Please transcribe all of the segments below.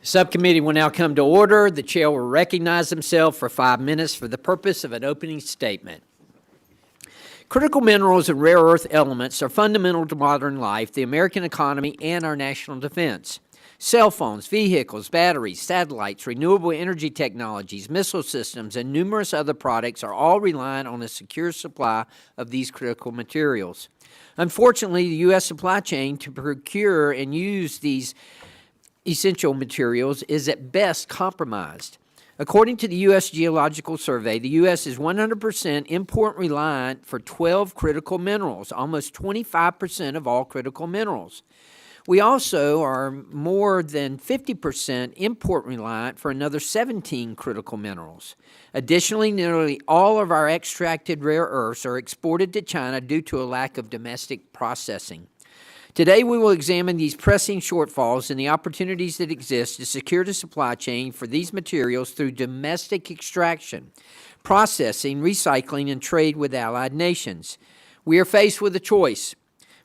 The subcommittee will now come to order. The chair will recognize himself for 5 minutes for the purpose of an opening statement. Critical minerals and rare earth elements are fundamental to modern life, the American economy, and our national defense. Cell phones, vehicles, batteries, satellites, renewable energy technologies, missile systems, and numerous other products are all reliant on a secure supply of these critical materials. Unfortunately, the U.S. supply chain to procure and use these essential materials is at best compromised. According to the U.S. Geological Survey, the U.S. is 100% import reliant for 12 critical minerals, almost 25% of all critical minerals. We also are more than 50% import reliant for another 17 critical minerals. Additionally, nearly all of our extracted rare earths are exported to China due to a lack of domestic processing. Today, we will examine these pressing shortfalls and the opportunities that exist to secure the supply chain for these materials through domestic extraction, processing, recycling, and trade with allied nations. We are faced with a choice.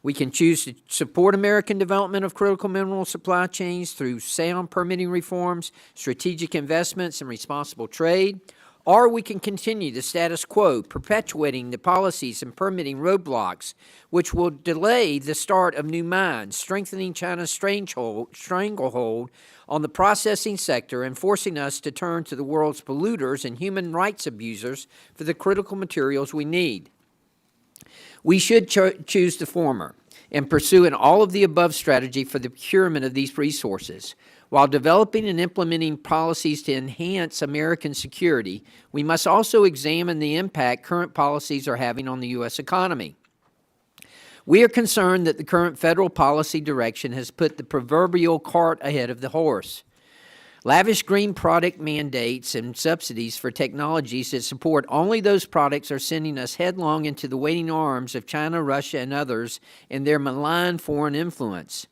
We can choose to support American development of critical mineral supply chains through sound permitting reforms, strategic investments, and responsible trade, or we can continue the status quo, perpetuating the policies and permitting roadblocks, which will delay the start of new mines, strengthening China's stranglehold on the processing sector and forcing us to turn to the world's polluters and human rights abusers for the critical materials we need. We should choose the former and pursue an all-of-the-above strategy for the procurement of these resources. While developing and implementing policies to enhance American security, we must also examine the impact current policies are having on the U.S. economy. We are concerned that the current federal policy direction has put the proverbial cart ahead of the horse. Lavish green product mandates and subsidies for technologies that support only those products are sending us headlong into the waiting arms of China, Russia, and others and their malign foreign influence.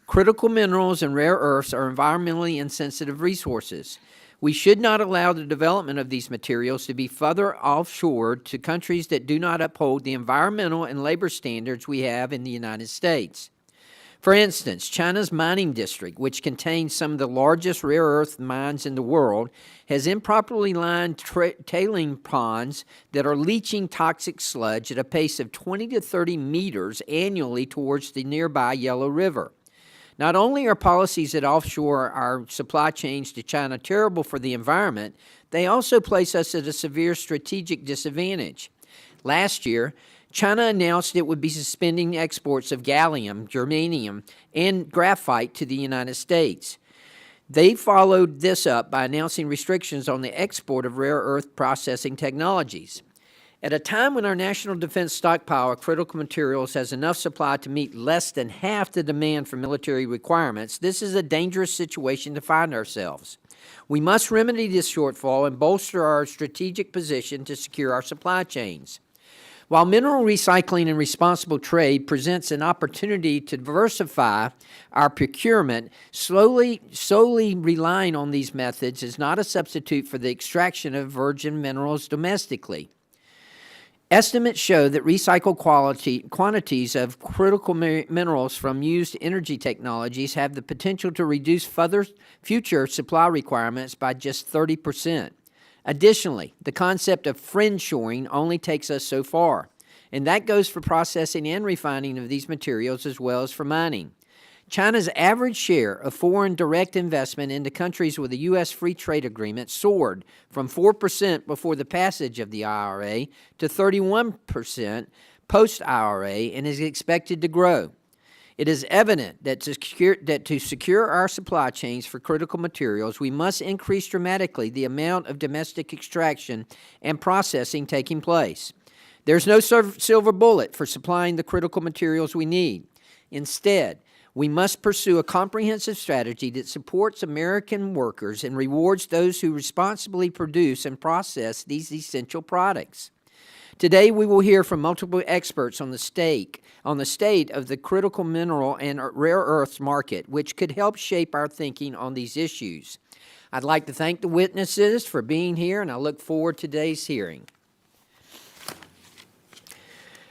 Critical minerals and rare earths are environmentally insensitive resources. We should not allow the development of these materials to be further offshored to countries that do not uphold the environmental and labor standards we have in the United States. For instance, China's mining district, which contains some of the largest rare earth mines in the world, has improperly lined tailing ponds that are leaching toxic sludge at a pace of 20 to 30 meters annually towards the nearby Yellow River. Not only are policies that offshore our supply chains to China terrible for the environment, they also place us at a severe strategic disadvantage. Last year, China announced it would be suspending exports of gallium, germanium, and graphite to the United States. They followed this up by announcing restrictions on the export of rare earth processing technologies. At a time when our national defense stockpile of critical materials has enough supply to meet less than half the demand for military requirements, this is a dangerous situation to find ourselves. We must remedy this shortfall and bolster our strategic position to secure our supply chains. While mineral recycling and responsible trade presents an opportunity to diversify our procurement, solely relying on these methods is not a substitute for the extraction of virgin minerals domestically. Estimates show that recycled quantities of critical minerals from used energy technologies have the potential to reduce future supply requirements by just 30%. Additionally, the concept of friendshoring only takes us so far, and that goes for processing and refining of these materials as well as for mining. China's average share of foreign direct investment into countries with a U.S. free trade agreement soared from 4% before the passage of the IRA to 31% post-IRA and is expected to grow. It is evident that to secure our supply chains for critical materials, we must increase dramatically the amount of domestic extraction and processing taking place. There's no silver bullet for supplying the critical materials we need. Instead, we must pursue a comprehensive strategy that supports American workers and rewards those who responsibly produce and process these essential products. Today, we will hear from multiple experts on the state of the critical mineral and rare earths market, which could help shape our thinking on these issues. I'd like to thank the witnesses for being here, and I look forward to today's hearing.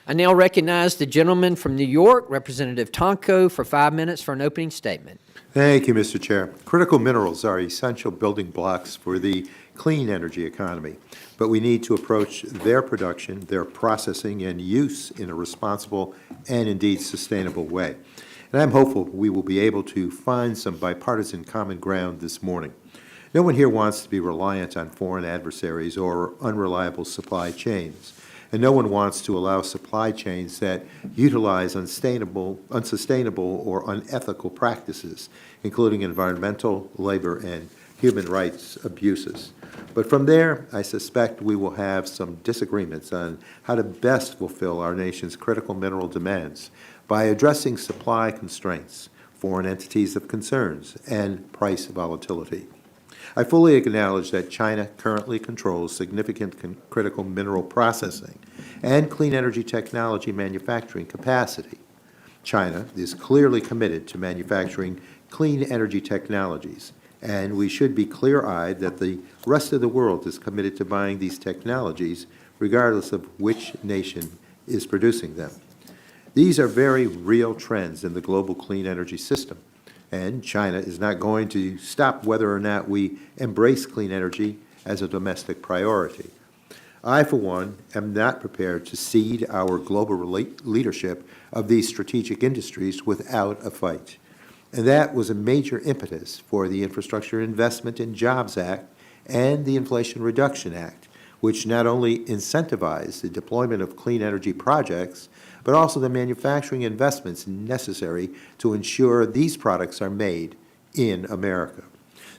I now recognize the gentleman from New York, Representative Tonko, for 5 minutes for an opening statement. Thank you, Mr. Chair. Critical minerals are essential building blocks for the clean energy economy, but we need to approach their production, their processing, and use in a responsible and indeed sustainable way. And I'm hopeful we will be able to find some bipartisan common ground this morning. No one here wants to be reliant on foreign adversaries or unreliable supply chains. And no one wants to allow supply chains that utilize unsustainable or unethical practices, including environmental, labor, and human rights abuses. But from there, I suspect we will have some disagreements on how to best fulfill our nation's critical mineral demands by addressing supply constraints, foreign entities of concerns, and price volatility. I fully acknowledge that China currently controls significant critical mineral processing and clean energy technology manufacturing capacity. China is clearly committed to manufacturing clean energy technologies, and we should be clear-eyed that the rest of the world is committed to buying these technologies regardless of which nation is producing them. These are very real trends in the global clean energy system. And China is not going to stop whether or not we embrace clean energy as a domestic priority. I, for one, am not prepared to cede our global leadership of these strategic industries without a fight. And that was a major impetus for the Infrastructure Investment and Jobs Act and the Inflation Reduction Act, which not only incentivized the deployment of clean energy projects, but also the manufacturing investments necessary to ensure these products are made in America.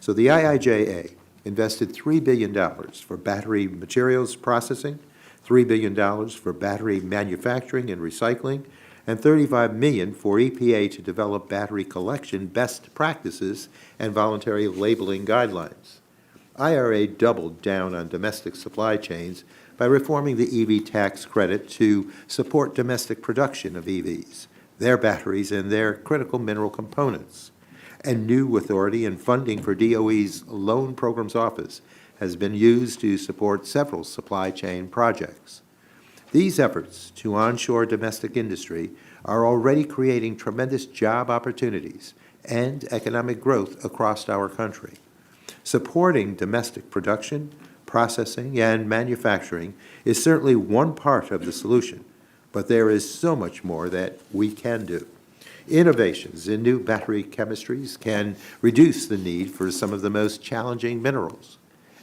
So the IIJA invested $3 billion for battery materials processing, $3 billion for battery manufacturing and recycling, and $35 million for EPA to develop battery collection best practices and voluntary labeling guidelines. IRA doubled down on domestic supply chains by reforming the EV tax credit to support domestic production of EVs, their batteries, and their critical mineral components. And new authority and funding for DOE's Loan Programs Office has been used to support several supply chain projects. These efforts to onshore domestic industry are already creating tremendous job opportunities and economic growth across our country. Supporting domestic production, processing, and manufacturing is certainly one part of the solution, but there is so much more that we can do. Innovations in new battery chemistries can reduce the need for some of the most challenging minerals,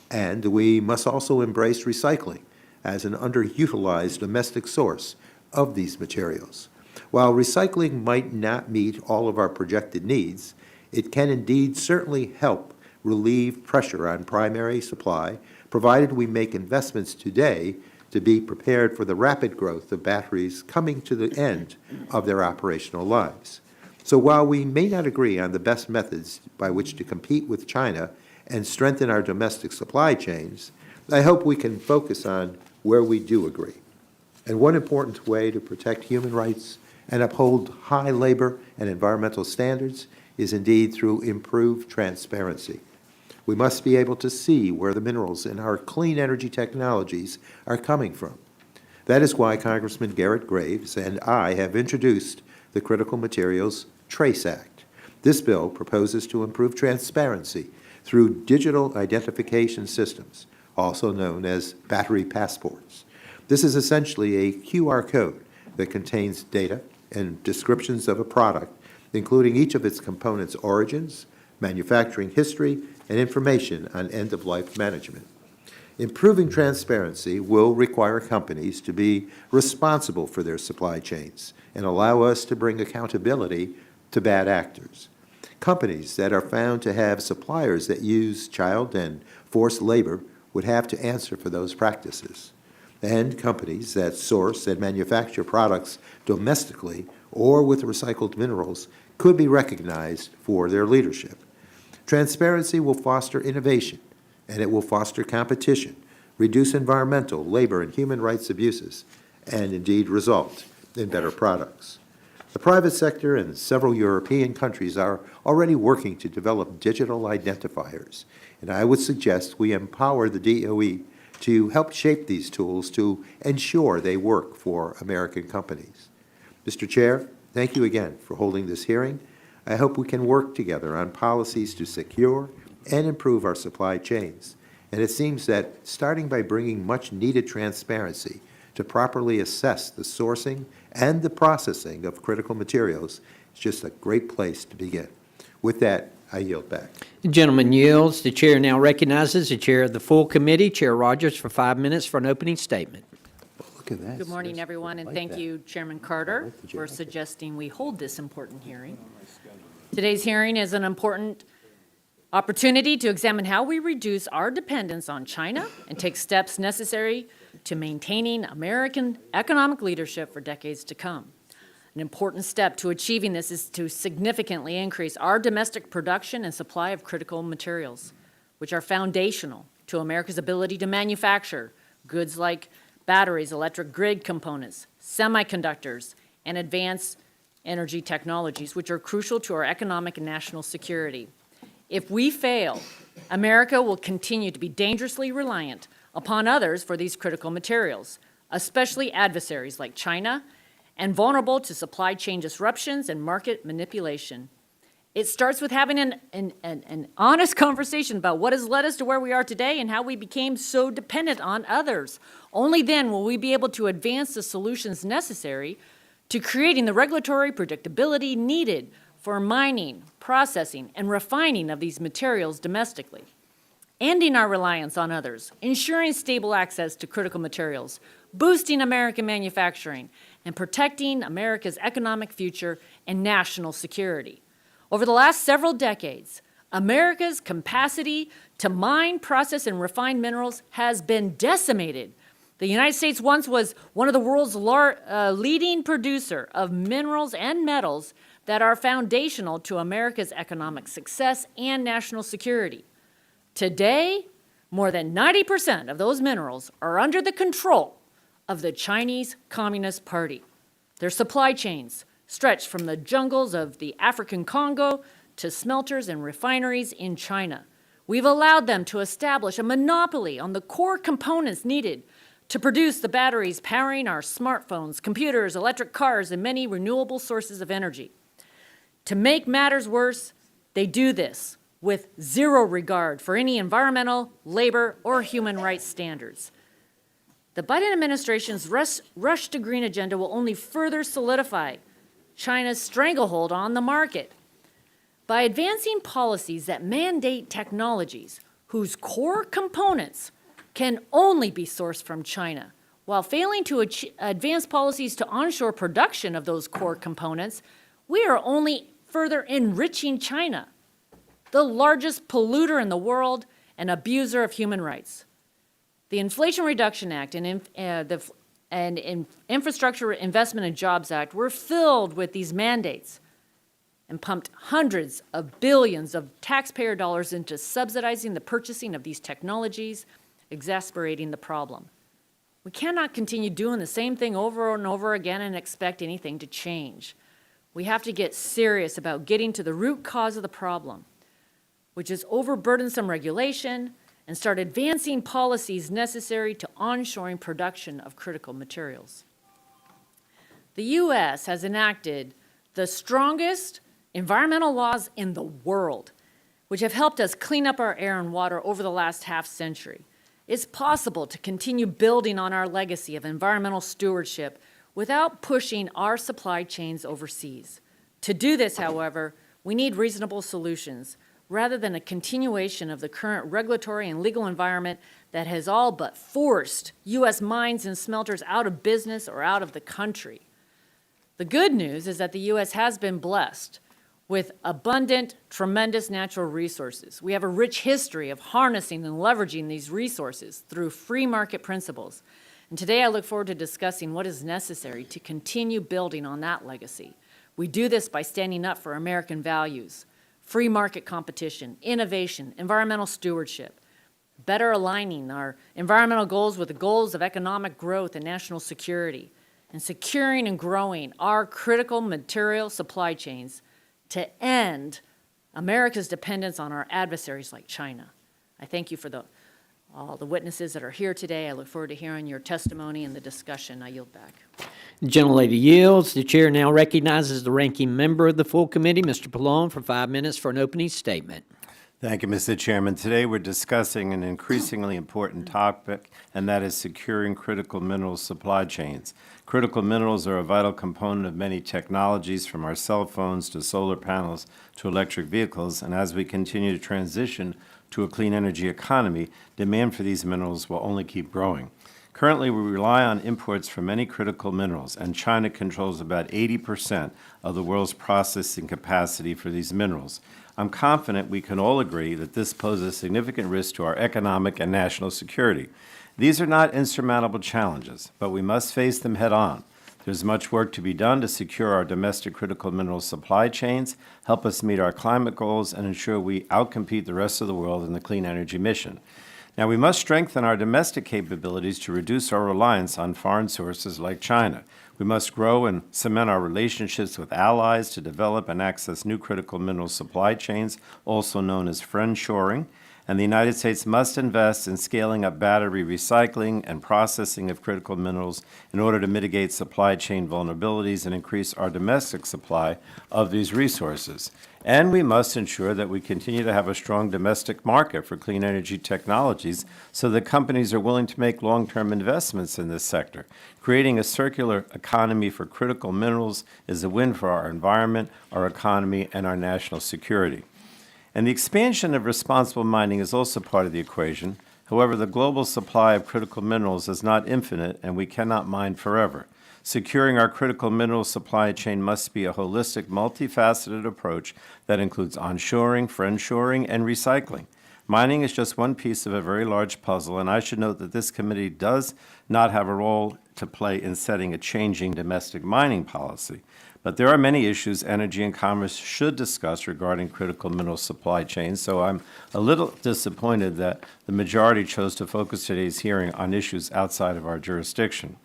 and we must also embrace recycling as an underutilized domestic source of these materials. While recycling might not meet all of our projected needs, it can indeed certainly help relieve pressure on primary supply, provided we make investments today to be prepared for the rapid growth of batteries coming to the end of their operational lives. So while we may not agree on the best methods by which to compete with China and strengthen our domestic supply chains, I hope we can focus on where we do agree. And one important way to protect human rights and uphold high labor and environmental standards is indeed through improved transparency. We must be able to see where the minerals in our clean energy technologies are coming from. That is why Congressman Garrett Graves and I have introduced the Critical Materials Trace Act. This bill proposes to improve transparency through digital identification systems, also known as battery passports. This is essentially a QR code that contains data and descriptions of a product, including each of its components' origins, manufacturing history, and information on end-of-life management. Improving transparency will require companies to be responsible for their supply chains and allow us to bring accountability to bad actors. Companies that are found to have suppliers that use child and forced labor would have to answer for those practices. And companies that source and manufacture products domestically or with recycled minerals could be recognized for their leadership. Transparency will foster innovation, and it will foster competition, reduce environmental, labor, and human rights abuses, and indeed result in better products. The private sector and several European countries are already working to develop digital identifiers, and I would suggest we empower the DOE to help shape these tools to ensure they work for American companies. Mr. Chair, thank you again for holding this hearing. I hope we can work together on policies to secure and improve our supply chains. And it seems that starting by bringing much-needed transparency to properly assess the sourcing and the processing of critical materials is just a great place to begin. With that, I yield back. The gentleman yields. The chair now recognizes the chair of the full committee, Chair Rodgers, for 5 minutes for an opening statement. Look at that. Good morning, everyone, and thank you, Chairman Carter, for suggesting we hold this important hearing. Today's hearing is an important opportunity to examine how we reduce our dependence on China and take steps necessary to maintaining American economic leadership for decades to come. An important step to achieving this is to significantly increase our domestic production and supply of critical materials, which are foundational to America's ability to manufacture goods like batteries, electric grid components, semiconductors, and advanced energy technologies, which are crucial to our economic and national security. If we fail, America will continue to be dangerously reliant upon others for these critical materials, especially adversaries like China, and vulnerable to supply chain disruptions and market manipulation. It starts with having an honest conversation about what has led us to where we are today and how we became so dependent on others. Only then will we be able to advance the solutions necessary to creating the regulatory predictability needed for mining, processing, and refining of these materials domestically. Ending our reliance on others, ensuring stable access to critical materials, boosting American manufacturing, and protecting America's economic future and national security. Over the last several decades, America's capacity to mine, process, and refine minerals has been decimated. The United States once was one of the world's leading producer of minerals and metals that are foundational to America's economic success and national security. Today, more than 90% of those minerals are under the control of the Chinese Communist Party. Their supply chains stretch from the jungles of the African Congo to smelters and refineries in China. We've allowed them to establish a monopoly on the core components needed to produce the batteries powering our smartphones, computers, electric cars, and many renewable sources of energy. To make matters worse, they do this with zero regard for any environmental, labor, or human rights standards. The Biden administration's rush to green agenda will only further solidify China's stranglehold on the market. By advancing policies that mandate technologies whose core components can only be sourced from China, while failing to advance policies to onshore production of those core components, we are only further enriching China, the largest polluter in the world and abuser of human rights. The Inflation Reduction Act and Infrastructure Investment and Jobs Act were filled with these mandates and pumped hundreds of billions of taxpayer dollars into subsidizing the purchasing of these technologies, exacerbating the problem. We cannot continue doing the same thing over and over again and expect anything to change. We have to get serious about getting to the root cause of the problem, which is overburdensome regulation, and start advancing policies necessary to onshoring production of critical materials. The U.S. has enacted the strongest environmental laws in the world, which have helped us clean up our air and water over the last half century. It's possible to continue building on our legacy of environmental stewardship without pushing our supply chains overseas. To do this, however, we need reasonable solutions, rather than a continuation of the current regulatory and legal environment that has all but forced U.S. mines and smelters out of business or out of the country. The good news is that the U.S. has been blessed with abundant, tremendous natural resources. We have a rich history of harnessing and leveraging these resources through free market principles. And today I look forward to discussing what is necessary to continue building on that legacy. We do this by standing up for American values, free market competition, innovation, environmental stewardship, better aligning our environmental goals with the goals of economic growth and national security, and securing and growing our critical material supply chains to end America's dependence on our adversaries like China. I thank you for all the witnesses that are here today. I look forward to hearing your testimony and the discussion. I yield back. The gentlelady yields. The chair now recognizes the ranking member of the full committee, Mr. Pallone, for 5 minutes for an opening statement. Thank you, Mr. Chairman. Today we're discussing an increasingly important topic, and that is securing critical minerals supply chains. Critical minerals are a vital component of many technologies, from our cell phones to solar panels to electric vehicles, and as we continue to transition to a clean energy economy, demand for these minerals will only keep growing. Currently, we rely on imports for many critical minerals, and China controls about 80% of the world's processing capacity for these minerals. I'm confident we can all agree that this poses significant risk to our economic and national security. These are not insurmountable challenges, but we must face them head-on. There's much work to be done to secure our domestic critical mineral supply chains, help us meet our climate goals, and ensure we outcompete the rest of the world in the clean energy mission. Now, we must strengthen our domestic capabilities to reduce our reliance on foreign sources like China. We must grow and cement our relationships with allies to develop and access new critical mineral supply chains, also known as friendshoring. And the United States must invest in scaling up battery recycling and processing of critical minerals in order to mitigate supply chain vulnerabilities and increase our domestic supply of these resources. And we must ensure that we continue to have a strong domestic market for clean energy technologies so that companies are willing to make long-term investments in this sector. Creating a circular economy for critical minerals is a win for our environment, our economy, and our national security. And the expansion of responsible mining is also part of the equation. However, the global supply of critical minerals is not infinite, and we cannot mine forever. Securing our critical mineral supply chain must be a holistic, multifaceted approach that includes onshoring, friendshoring, and recycling. Mining is just one piece of a very large puzzle, and I should note that this committee does not have a role to play in setting a changing domestic mining policy. But there are many issues Energy and Commerce should discuss regarding critical mineral supply chains, so I'm a little disappointed that the majority chose to focus today's hearing on issues outside of our jurisdiction.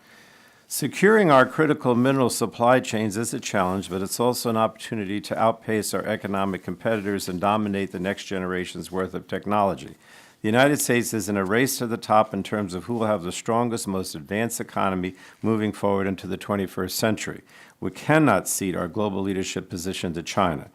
Securing our critical mineral supply chains is a challenge, but it's also an opportunity to outpace our economic competitors and dominate the next generation's worth of technology. The United States is in a race to the top in terms of who will have the strongest, most advanced economy moving forward into the 21st century. We cannot cede our global leadership position to China.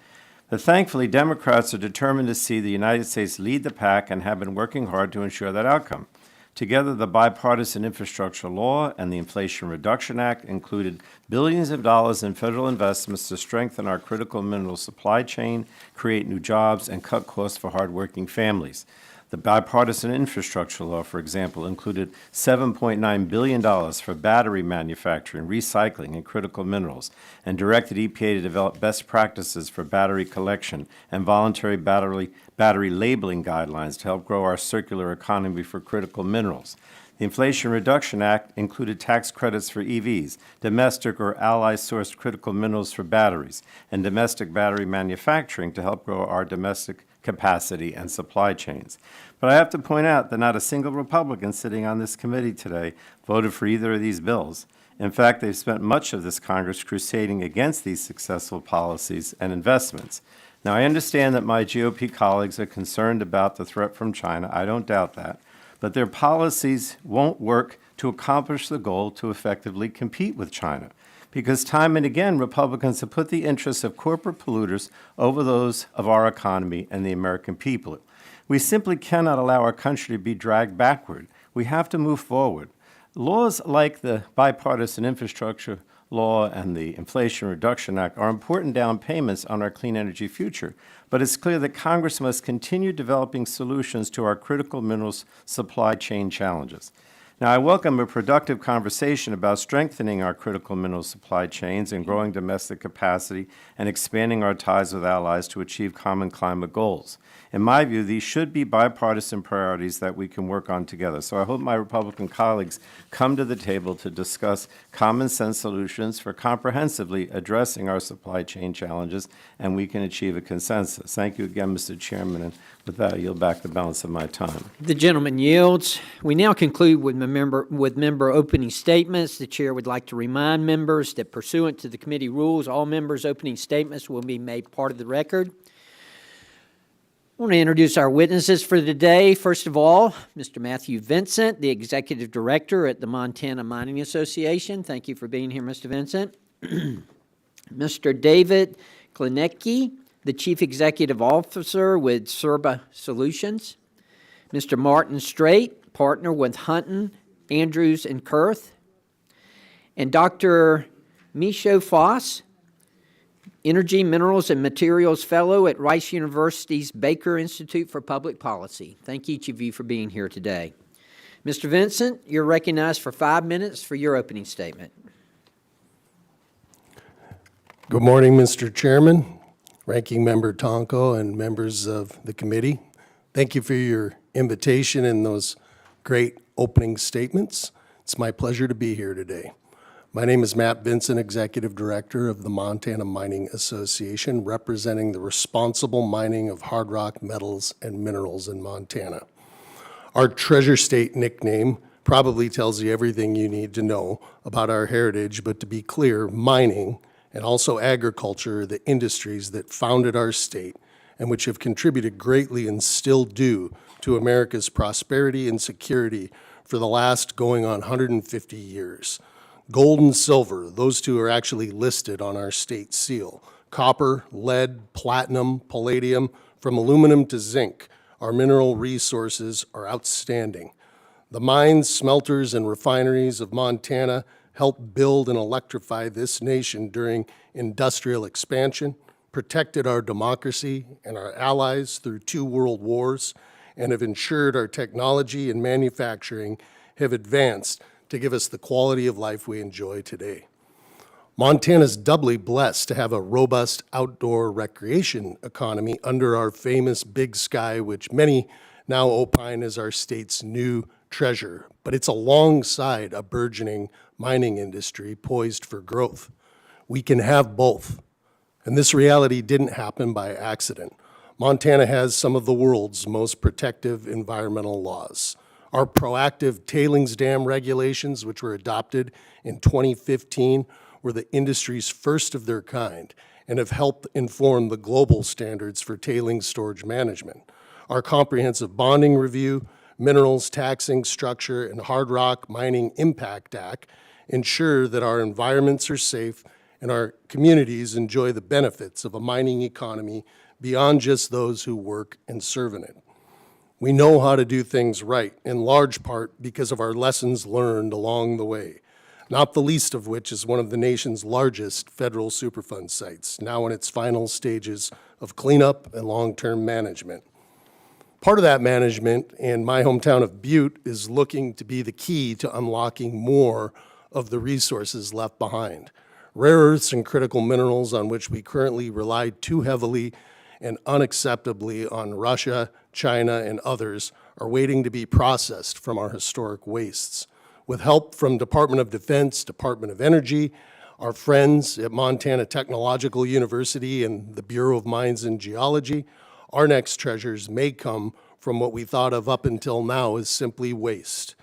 But thankfully, Democrats are determined to see the United States lead the pack and have been working hard to ensure that outcome. Together, the bipartisan infrastructure law and the Inflation Reduction Act included billions of dollars in federal investments to strengthen our critical mineral supply chain, create new jobs, and cut costs for hardworking families. The bipartisan infrastructure law, for example, included $7.9 billion for battery manufacturing, recycling, and critical minerals, and directed EPA to develop best practices for battery collection and voluntary battery labeling guidelines to help grow our circular economy for critical minerals. The Inflation Reduction Act included tax credits for EVs, domestic or ally-sourced critical minerals for batteries, and domestic battery manufacturing to help grow our domestic capacity and supply chains. But I have to point out that not a single Republican sitting on this committee today voted for either of these bills. In fact, they've spent much of this Congress crusading against these successful policies and investments. Now, I understand that my GOP colleagues are concerned about the threat from China. I don't doubt that. But their policies won't work to accomplish the goal to effectively compete with China. Because time and again, Republicans have put the interests of corporate polluters over those of our economy and the American people. We simply cannot allow our country to be dragged backward. We have to move forward. Laws like the bipartisan infrastructure law and the Inflation Reduction Act are important down payments on our clean energy future, but it's clear that Congress must continue developing solutions to our critical minerals supply chain challenges. Now, I welcome a productive conversation about strengthening our critical mineral supply chains and growing domestic capacity and expanding our ties with allies to achieve common climate goals. In my view, these should be bipartisan priorities that we can work on together. So I hope my Republican colleagues come to the table to discuss common sense solutions for comprehensively addressing our supply chain challenges, and we can achieve a consensus. Thank you again, Mr. Chairman, and with that, I yield back the balance of my time. The gentleman yields. We now conclude with member opening statements. The chair would like to remind members that pursuant to the committee rules, all members' opening statements will be made part of the record. I want to introduce our witnesses for today. First of all, Mr. Matthew Vincent, the Executive Director at the Montana Mining Association. Thank you for being here, Mr. Vincent. Mr. David Klinecki, the Chief Executive Officer with Serba Solutions. Mr. Martin Straight, Partner with Hunton, Andrews, and Kurth. And Dr. Micho Foss, Energy, Minerals, and Materials Fellow at Rice University's Baker Institute for Public Policy. Thank each of you for being here today. Mr. Vincent, you're recognized for 5 minutes for your opening statement. Good morning, Mr. Chairman, Ranking Member Tonko, and members of the committee. Thank you for your invitation and those great opening statements. It's my pleasure to be here today. My name is Matt Vincent, Executive Director of the Montana Mining Association, representing the responsible mining of hard rock metals and minerals in Montana. Our Treasure State nickname probably tells you everything you need to know about our heritage, but to be clear, mining and also agriculture are the industries that founded our state and which have contributed greatly and still do to America's prosperity and security for the last going on 150 years. Gold and silver, those two are actually listed on our state seal. Copper, lead, platinum, palladium, from aluminum to zinc, our mineral resources are outstanding. The mines, smelters, and refineries of Montana helped build and electrify this nation during industrial expansion, protected our democracy and our allies through 2 world wars, and have ensured our technology and manufacturing have advanced to give us the quality of life we enjoy today. Montana's doubly blessed to have a robust outdoor recreation economy under our famous Big Sky, which many now opine is our state's new treasure, but it's alongside a burgeoning mining industry poised for growth. We can have both, and this reality didn't happen by accident. Montana has some of the world's most protective environmental laws. Our proactive tailings dam regulations, which were adopted in 2015, were the industry's first of their kind and have helped inform the global standards for tailings storage management. Our comprehensive bonding review, minerals taxing structure, and Hard Rock Mining Impact Act ensure that our environments are safe and our communities enjoy the benefits of a mining economy beyond just those who work and serve in it. We know how to do things right, in large part because of our lessons learned along the way, not the least of which is one of the nation's largest federal Superfund sites, now in its final stages of cleanup and long-term management. Part of that management in my hometown of Butte is looking to be the key to unlocking more of the resources left behind. Rare earths and critical minerals on which we currently rely too heavily and unacceptably on Russia, China, and others are waiting to be processed from our historic wastes. With help from Department of Defense, Department of Energy, our friends at Montana Technological University and the Bureau of Mines and Geology, our next treasures may come from what we thought of up until now as simply waste.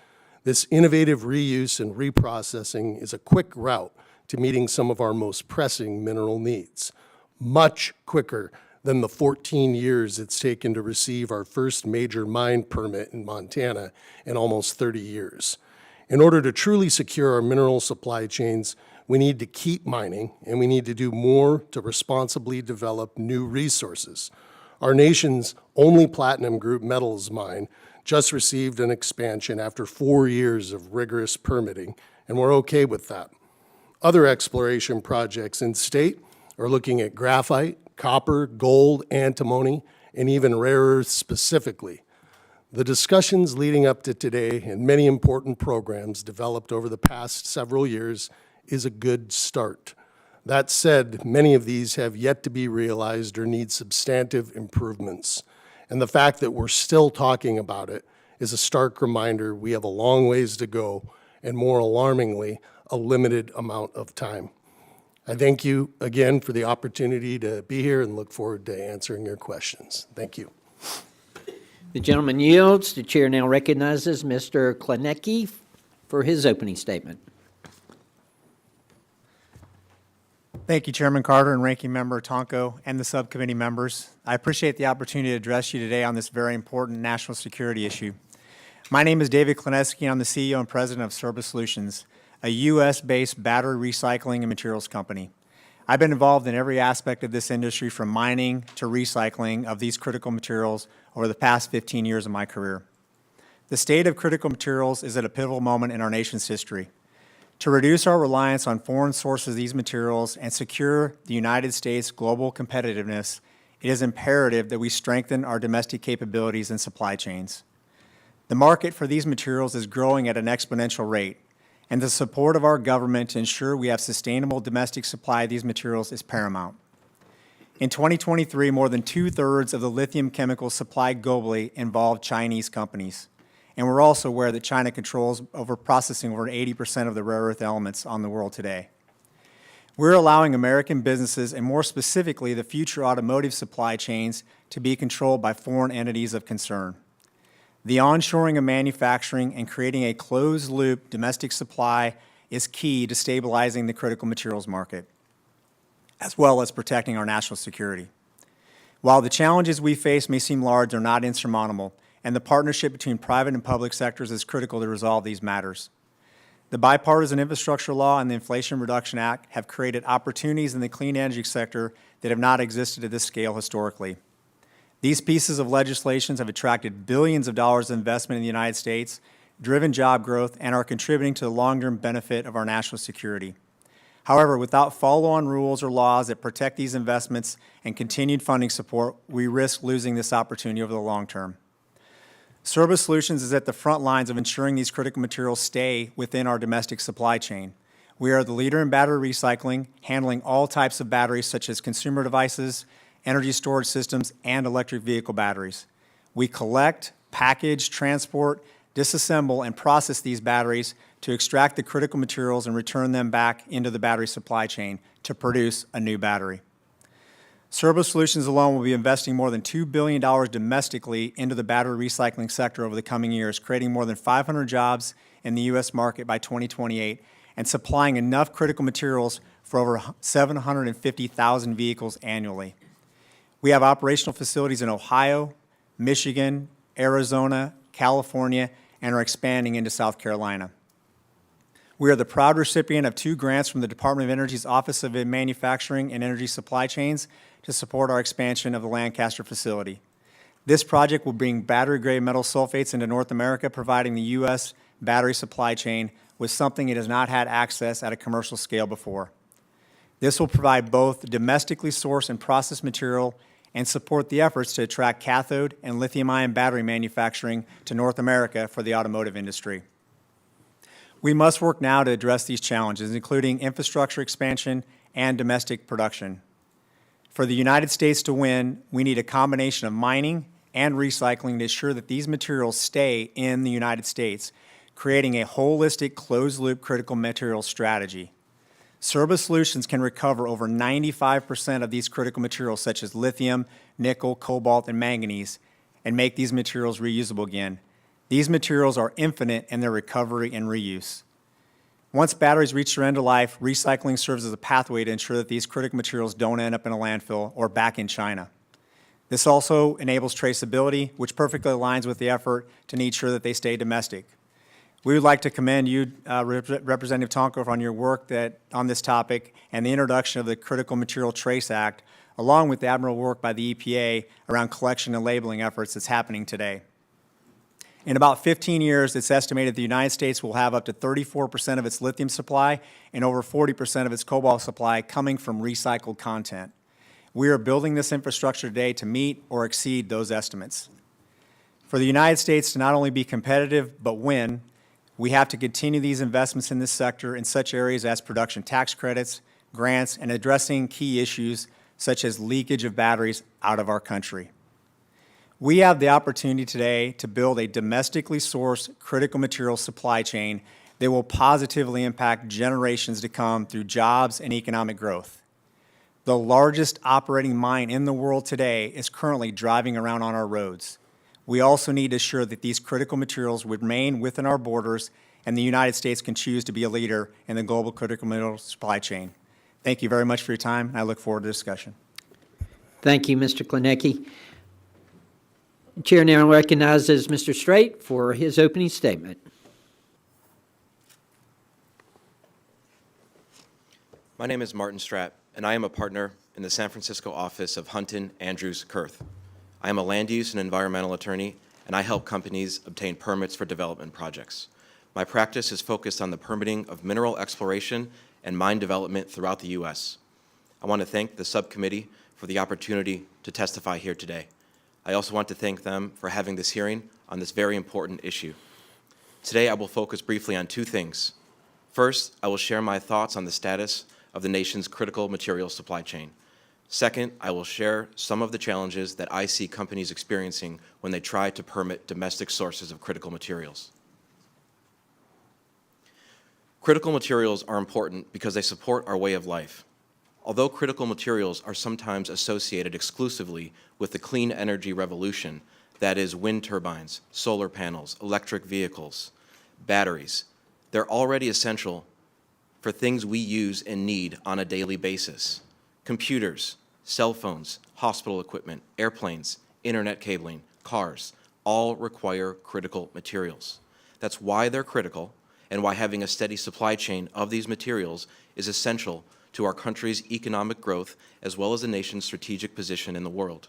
This innovative reuse and reprocessing is a quick route to meeting some of our most pressing mineral needs, much quicker than the 14 years it's taken to receive our first major mine permit in Montana in almost 30 years. In order to truly secure our mineral supply chains, we need to keep mining, and we need to do more to responsibly develop new resources. Our nation's only platinum group metals mine just received an expansion after 4 years of rigorous permitting, and we're okay with that. Other exploration projects in state are looking at graphite, copper, gold, antimony, and even rare earths specifically. The discussions leading up to today and many important programs developed over the past several years is a good start. That said, many of these have yet to be realized or need substantive improvements. And the fact that we're still talking about it is a stark reminder we have a long ways to go and, more alarmingly, a limited amount of time. I thank you again for the opportunity to be here and look forward to answering your questions. Thank you. The gentleman yields. The chair now recognizes Mr. Klinecki for his opening statement. Thank you, Chairman Carter and Ranking Member Tonko and the subcommittee members. I appreciate the opportunity to address you today on this very important national security issue. My name is David Klineski, and I'm the CEO and President of Cerba Solutions, a U.S.-based battery recycling and materials company. I've been involved in every aspect of this industry, from mining to recycling of these critical materials over the past 15 years of my career. The state of critical materials is at a pivotal moment in our nation's history. To reduce our reliance on foreign sources of these materials and secure the United States' global competitiveness, it is imperative that we strengthen our domestic capabilities and supply chains. The market for these materials is growing at an exponential rate, and the support of our government to ensure we have sustainable domestic supply of these materials is paramount. In 2023, more than 2/3 of the lithium chemicals supplied globally involved Chinese companies. And we're also aware that China controls processing over 80% of the rare earth elements on the world today. We're allowing American businesses, and more specifically the future automotive supply chains, to be controlled by foreign entities of concern. The onshoring of manufacturing and creating a closed-loop domestic supply is key to stabilizing the critical materials market, as well as protecting our national security. While the challenges we face may seem large, they're not insurmountable, and the partnership between private and public sectors is critical to resolve these matters. The bipartisan infrastructure law and the Inflation Reduction Act have created opportunities in the clean energy sector that have not existed at this scale historically. These pieces of legislation have attracted billions of dollars of investment in the United States, driven job growth, and are contributing to the long-term benefit of our national security. However, without follow-on rules or laws that protect these investments and continued funding support, we risk losing this opportunity over the long term. Cerba Solutions is at the front lines of ensuring these critical materials stay within our domestic supply chain. We are the leader in battery recycling, handling all types of batteries such as consumer devices, energy storage systems, and electric vehicle batteries. We collect, package, transport, disassemble, and process these batteries to extract the critical materials and return them back into the battery supply chain to produce a new battery. Cerba Solutions alone will be investing more than $2 billion domestically into the battery recycling sector over the coming years, creating more than 500 jobs in the U.S. market by 2028 and supplying enough critical materials for over 750,000 vehicles annually. We have operational facilities in Ohio, Michigan, Arizona, California, and are expanding into South Carolina. We are the proud recipient of 2 grants from the Department of Energy's Office of Manufacturing and Energy Supply Chains to support our expansion of the Lancaster facility. This project will bring battery-grade metal sulfates into North America, providing the U.S. battery supply chain with something it has not had access at a commercial scale before. This will provide both domestically sourced and processed material and support the efforts to attract cathode and lithium-ion battery manufacturing to North America for the automotive industry. We must work now to address these challenges, including infrastructure expansion and domestic production. For the United States to win, we need a combination of mining and recycling to ensure that these materials stay in the United States, creating a holistic, closed-loop critical materials strategy. Cerba Solutions can recover over 95% of these critical materials, such as lithium, nickel, cobalt, and manganese, and make these materials reusable again. These materials are infinite in their recovery and reuse. Once batteries reach their end of life, recycling serves as a pathway to ensure that these critical materials don't end up in a landfill or back in China. This also enables traceability, which perfectly aligns with the effort to ensure that they stay domestic. We would like to commend you, Representative Tonko, on your work on this topic and the introduction of the Critical Material Trace Act, along with the admirable work by the EPA around collection and labeling efforts that's happening today. In about 15 years, it's estimated the United States will have up to 34% of its lithium supply and over 40% of its cobalt supply coming from recycled content. We are building this infrastructure today to meet or exceed those estimates. For the United States to not only be competitive but win, we have to continue these investments in this sector in such areas as production tax credits, grants, and addressing key issues such as leakage of batteries out of our country. We have the opportunity today to build a domestically sourced critical materials supply chain that will positively impact generations to come through jobs and economic growth. The largest operating mine in the world today is currently driving around on our roads. We also need to ensure that these critical materials remain within our borders and the United States can choose to be a leader in the global critical minerals supply chain. Thank you very much for your time, and I look forward to discussion. Thank you, Mr. Klinecki. The Chair now recognizes Mr. Straight for his opening statement. My name is Martin Stratt, and I am a partner in the San Francisco office of Hunton Andrews Kurth. I am a land use and environmental attorney, and I help companies obtain permits for development projects. My practice is focused on the permitting of mineral exploration and mine development throughout the U.S. I want to thank the subcommittee for the opportunity to testify here today. I also want to thank them for having this hearing on this very important issue. Today, I will focus briefly on two things. First, I will share my thoughts on the status of the nation's critical materials supply chain. Second, I will share some of the challenges that I see companies experiencing when they try to permit domestic sources of critical materials. Critical materials are important because they support our way of life. Although critical materials are sometimes associated exclusively with the clean energy revolution, that is wind turbines, solar panels, electric vehicles, batteries, they're already essential for things we use and need on a daily basis. Computers, cell phones, hospital equipment, airplanes, internet cabling, cars, all require critical materials. That's why they're critical, and why having a steady supply chain of these materials is essential to our country's economic growth as well as the nation's strategic position in the world.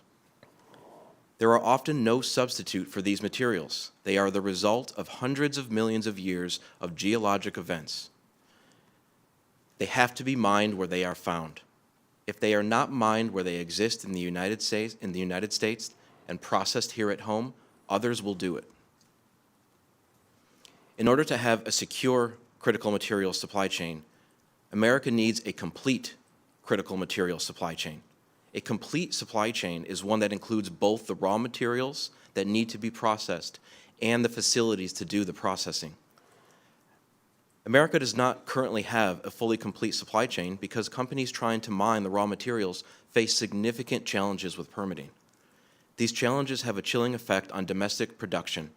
There are often no substitute for these materials. They are the result of hundreds of millions of years of geologic events. They have to be mined where they are found. If they are not mined where they exist in the United States and processed here at home, others will do it. In order to have a secure critical materials supply chain, America needs a complete critical materials supply chain. A complete supply chain is one that includes both the raw materials that need to be processed and the facilities to do the processing. America does not currently have a fully complete supply chain because companies trying to mine the raw materials face significant challenges with permitting. These challenges have a chilling effect on domestic production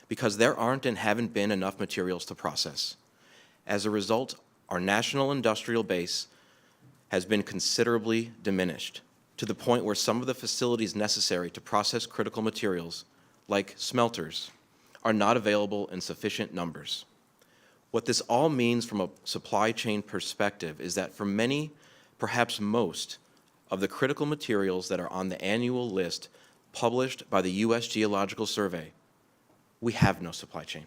because there aren't and haven't been enough materials to process. As a result, our national industrial base has been considerably diminished to the point where some of the facilities necessary to process critical materials, like smelters, are not available in sufficient numbers. What this all means from a supply chain perspective is that for many, perhaps most, of the critical materials that are on the annual list published by the U.S. Geological Survey, we have no supply chain.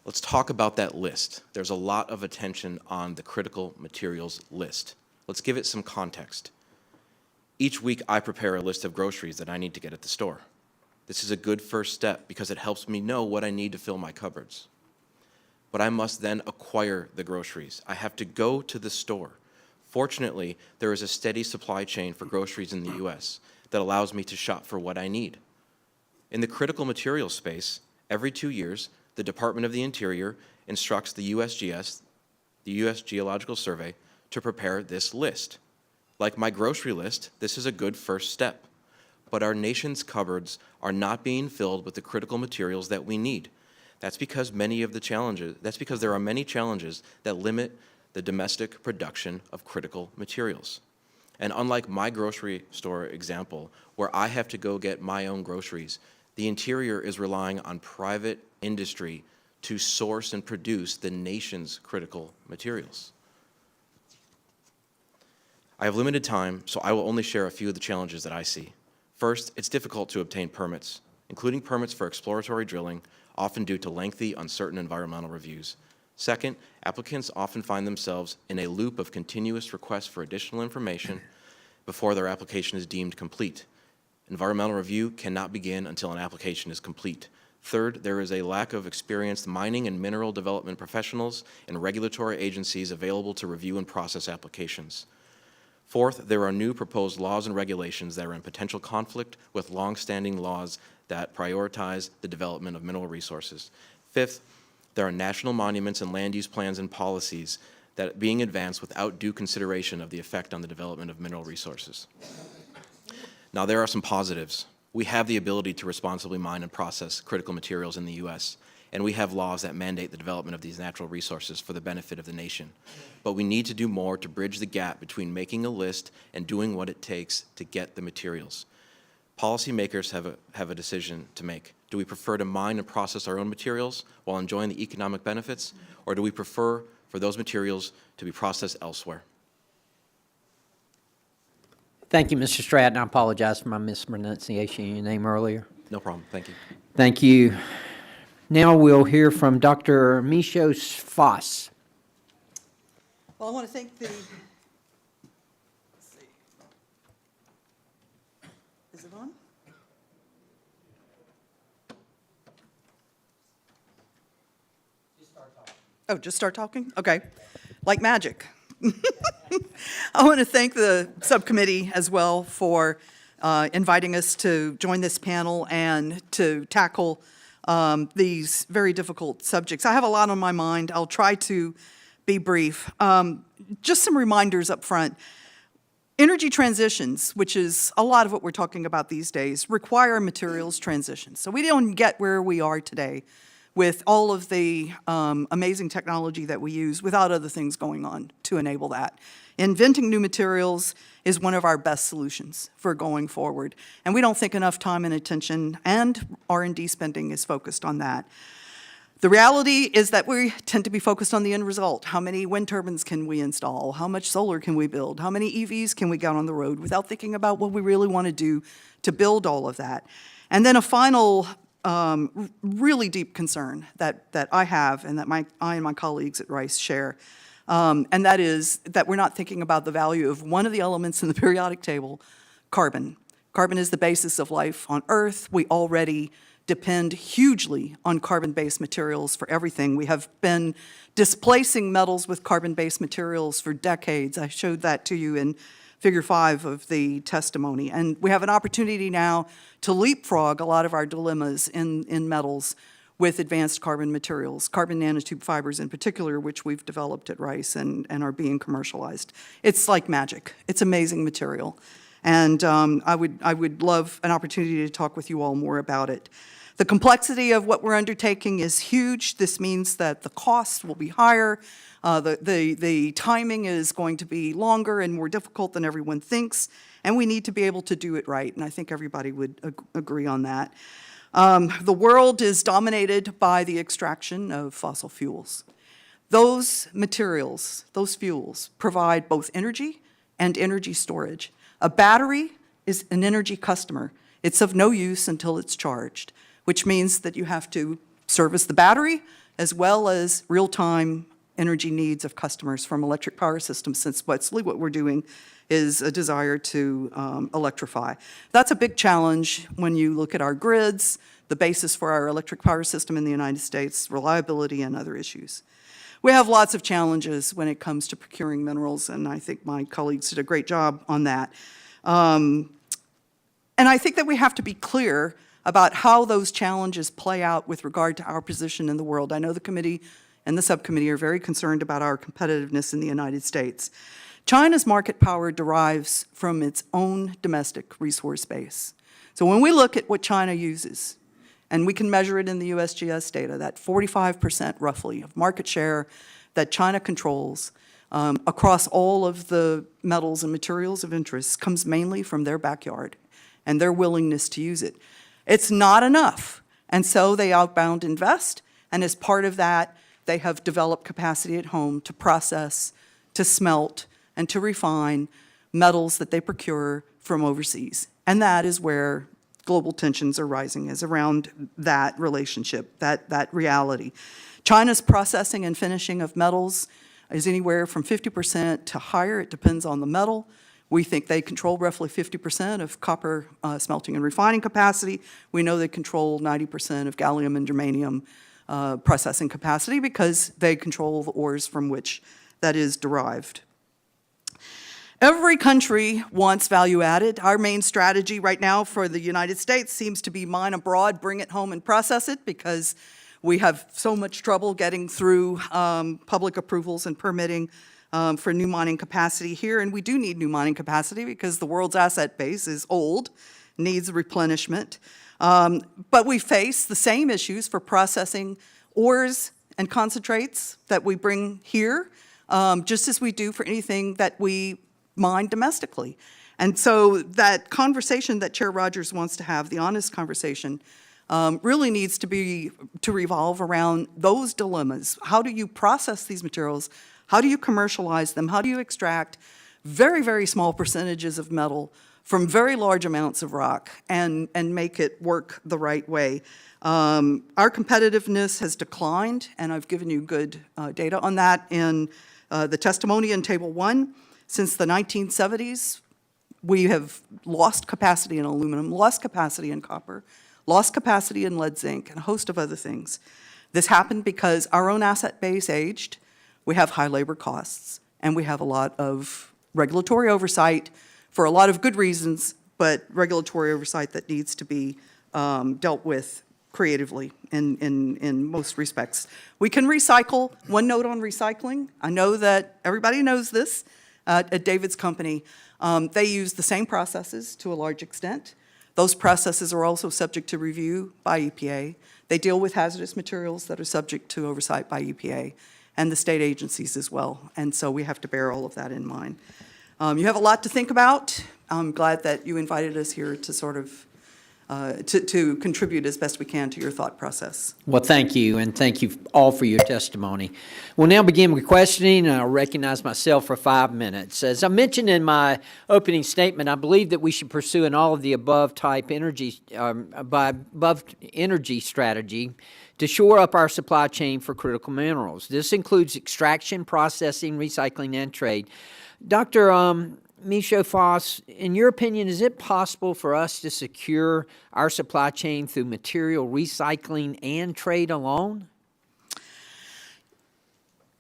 Let's talk about that list. There's a lot of attention on the critical materials list. Let's give it some context. Each week I prepare a list of groceries that I need to get at the store. This is a good first step because it helps me know what I need to fill my cupboards. But I must then acquire the groceries. I have to go to the store. Fortunately, there is a steady supply chain for groceries in the U.S. that allows me to shop for what I need. In the critical materials space, every 2 years, the Department of the Interior instructs the USGS, the U.S. Geological Survey, to prepare this list. Like my grocery list, this is a good first step. But our nation's cupboards are not being filled with the critical materials that we need. That's because there are many challenges that limit the domestic production of critical materials. And unlike my grocery store example, where I have to go get my own groceries, the Interior is relying on private industry to source and produce the nation's critical materials. I have limited time, so I will only share a few of the challenges that I see. First, it's difficult to obtain permits, including permits for exploratory drilling, often due to lengthy, uncertain environmental reviews. Second, applicants often find themselves in a loop of continuous requests for additional information before their application is deemed complete. Environmental review cannot begin until an application is complete. Third, there is a lack of experienced mining and mineral development professionals and regulatory agencies available to review and process applications. Fourth, there are new proposed laws and regulations that are in potential conflict with long-standing laws that prioritize the development of mineral resources. Fifth, there are national monuments and land use plans and policies that are being advanced without due consideration of the effect on the development of mineral resources. Now, there are some positives. We have the ability to responsibly mine and process critical materials in the U.S., and we have laws that mandate the development of these natural resources for the benefit of the nation. But we need to do more to bridge the gap between making a list and doing what it takes to get the materials. Policymakers have a decision to make. Do we prefer to mine and process our own materials while enjoying the economic benefits, or do we prefer for those materials to be processed elsewhere? Thank you, Mr. Stratton. I apologize for my mispronunciation of your name earlier. No problem. Thank you. Thank you. Now we'll hear from Dr. Michos Foss. Well, I want to thank the, let's see. Is it on? Oh, just start talking? Okay. Like magic. I want to thank the subcommittee as well for inviting us to join this panel and to tackle these very difficult subjects. I have a lot on my mind. I'll try to be brief. Just some reminders up front. Energy transitions, which is a lot of what we're talking about these days, require materials transitions. So we don't get where we are today with all of the amazing technology that we use without other things going on to enable that. Inventing new materials is one of our best solutions for going forward. And we don't think enough time and attention and R&D spending is focused on that. The reality is that we tend to be focused on the end result. How many wind turbines can we install? How much solar can we build? How many EVs can we get on the road without thinking about what we really want to do to build all of that? And then a final really deep concern that I have and that I and my colleagues at Rice share, and that is that we're not thinking about the value of one of the elements in the periodic table, carbon. Carbon is the basis of life on Earth. We already depend hugely on carbon-based materials for everything. We have been displacing metals with carbon-based materials for decades. I showed that to you in Figure 5 of the testimony. And we have an opportunity now to leapfrog a lot of our dilemmas in metals with advanced carbon materials, carbon nanotube fibers in particular, which we've developed at Rice and are being commercialized. It's like magic. It's amazing material. And I would love an opportunity to talk with you all more about it. The complexity of what we're undertaking is huge. This means that the cost will be higher. The timing is going to be longer and more difficult than everyone thinks, and we need to be able to do it right, and I think everybody would agree on that. The world is dominated by the extraction of fossil fuels. Those materials, those fuels, provide both energy and energy storage. A battery is an energy customer. It's of no use until it's charged, which means that you have to service the battery as well as real-time energy needs of customers from electric power systems, since mostly what we're doing is a desire to electrify. That's a big challenge when you look at our grids, the basis for our electric power system in the United States, reliability and other issues. We have lots of challenges when it comes to procuring minerals, and I think my colleagues did a great job on that. And I think that we have to be clear about how those challenges play out with regard to our position in the world. I know the committee and the subcommittee are very concerned about our competitiveness in the United States. China's market power derives from its own domestic resource base. So when we look at what China uses, and we can measure it in the USGS data, that 45% roughly of market share that China controls across all of the metals and materials of interest comes mainly from their backyard and their willingness to use it. It's not enough, and so they outbound invest, and as part of that, they have developed capacity at home to process, to smelt, and to refine metals that they procure from overseas. And that is where global tensions are rising, is around that relationship, that reality. China's processing and finishing of metals is anywhere from 50% to higher. It depends on the metal. We think they control roughly 50% of copper smelting and refining capacity. We know they control 90% of gallium and germanium processing capacity because they control the ores from which that is derived. Every country wants value added. Our main strategy right now for the United States seems to be mine abroad, bring it home and process it, because we have so much trouble getting through public approvals and permitting for new mining capacity here, and we do need new mining capacity because the world's asset base is old, needs replenishment. But we face the same issues for processing ores and concentrates that we bring here, just as we do for anything that we mine domestically. And so that conversation that Chair Rodgers wants to have, the honest conversation, really needs to revolve around those dilemmas. How do you process these materials? How do you commercialize them? How do you extract very, very small percentages of metal from very large amounts of rock and make it work the right way? Our competitiveness has declined, and I've given you good data on that in the testimony in Table 1. Since the 1970s, we have lost capacity in aluminum, lost capacity in copper, lost capacity in lead zinc, and a host of other things. This happened because our own asset base aged, we have high labor costs, and we have a lot of regulatory oversight for a lot of good reasons, but regulatory oversight that needs to be dealt with creatively in most respects. We can recycle. One note on recycling. I know that everybody knows this at David's company. They use the same processes to a large extent. Those processes are also subject to review by EPA. They deal with hazardous materials that are subject to oversight by EPA and the state agencies as well. And so we have to bear all of that in mind. You have a lot to think about. I'm glad that you invited us here to sort of to contribute as best we can to your thought process. Well, thank you, and thank you all for your testimony. We'll now begin with questioning, and I'll recognize myself for 5 minutes. As I mentioned in my opening statement, I believe that we should pursue an all of the above type energy, above energy strategy to shore up our supply chain for critical minerals. This includes extraction, processing, recycling, and trade. Dr. Michaud-Foss, in your opinion, is it possible for us to secure our supply chain through material recycling and trade alone?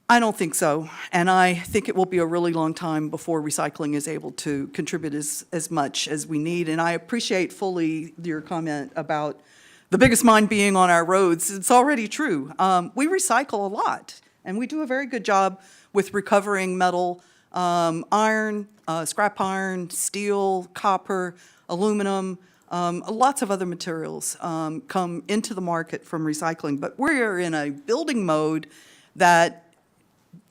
I don't think so, and I think it will be a really long time before recycling is able to contribute as much as we need. And I appreciate fully your comment about the biggest mine being on our roads. It's already true. We recycle a lot, and we do a very good job with recovering metal, iron, scrap iron, steel, copper, aluminum, lots of other materials come into the market from recycling. But we're in a building mode that,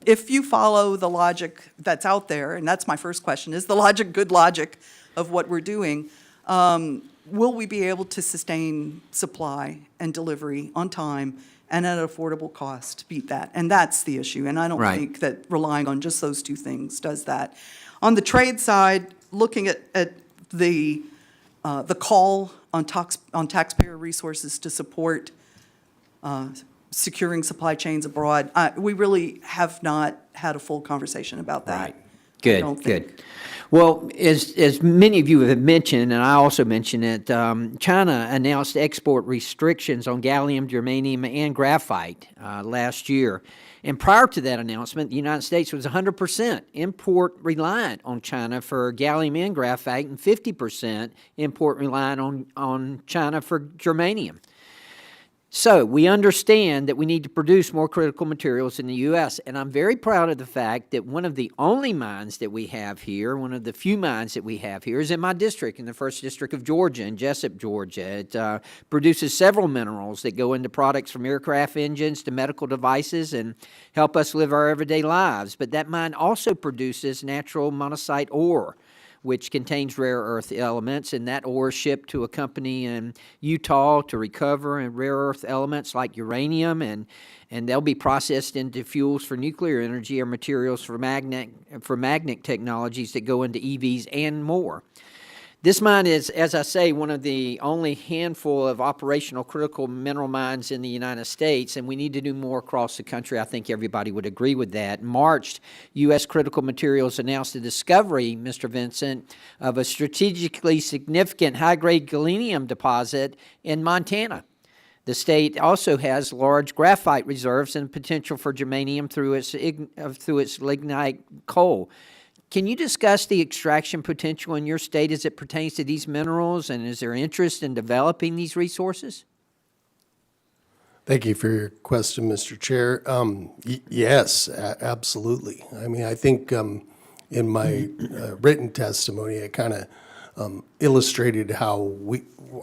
if you follow the logic that's out there, and that's my first question, is the logic good logic of what we're doing, will we be able to sustain supply and delivery on time and at an affordable cost to beat that? And that's the issue. And I don't think that relying on just those two things does that. On the trade side, looking at the call on taxpayer resources to support securing supply chains abroad, we really have not had a full conversation about that. Right. Good, good. Well, as many of you have mentioned, and I also mentioned it, China announced export restrictions on gallium, germanium, and graphite last year. And prior to that announcement, the United States was 100% import reliant on China for gallium and graphite, and 50% import reliant on China for germanium. So we understand that we need to produce more critical materials in the U.S., and I'm very proud of the fact that one of the only mines that we have here, one of the few mines that we have here, is in my district, in the 1st District of Georgia, in Jessup, Georgia. It produces several minerals that go into products from aircraft engines to medical devices and help us live our everyday lives. But that mine also produces natural monazite ore, which contains rare earth elements, and that ore is shipped to a company in Utah to recover and rare earth elements like uranium, and they'll be processed into fuels for nuclear energy or materials for magnet technologies that go into EVs and more. This mine is, as I say, one of the only handful of operational critical mineral mines in the United States, and we need to do more across the country. I think everybody would agree with that. In March, U.S. Critical Materials announced the discovery, Mr. Vincent, of a strategically significant high-grade gallium deposit in Montana. The state also has large graphite reserves and potential for germanium through its lignite coal. Can you discuss the extraction potential in your state as it pertains to these minerals, and is there interest in developing these resources? Thank you for your question, Mr. Chair. Yes, absolutely. I mean, I think in my written testimony, I kind of illustrated how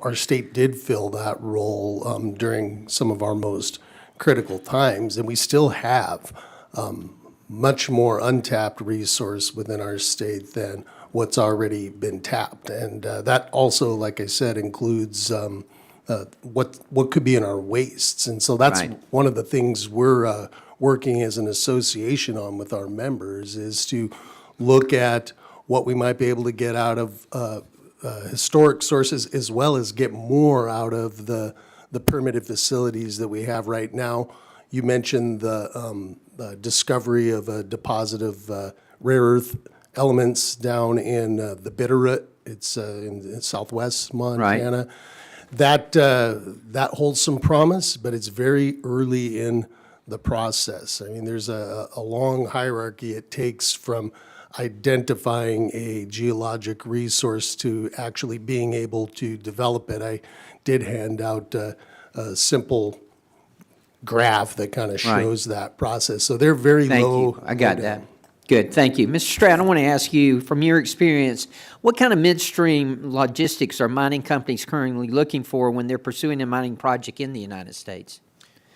our state did fill that role during some of our most critical times, and we still have much more untapped resource within our state than what's already been tapped. And that also, like I said, includes what could be in our wastes. And so that's Right. one of the things we're working as an association on with our members, is to look at what we might be able to get out of historic sources, as well as get more out of the permitted facilities that we have right now. You mentioned the discovery of a deposit of rare earth elements down in the Bitterroot. It's in southwest Montana. That holds some promise, but it's very early in the process. I mean, there's a long hierarchy it takes from identifying a geologic resource to actually being able to develop it. I did hand out a simple graph that kind of Right. shows that process. So they're very Thank low. you. I got that. Good, thank you. Mr. Stroud, I want to ask you, from your experience, what kind of midstream logistics are mining companies currently looking for when they're pursuing a mining project in the United States?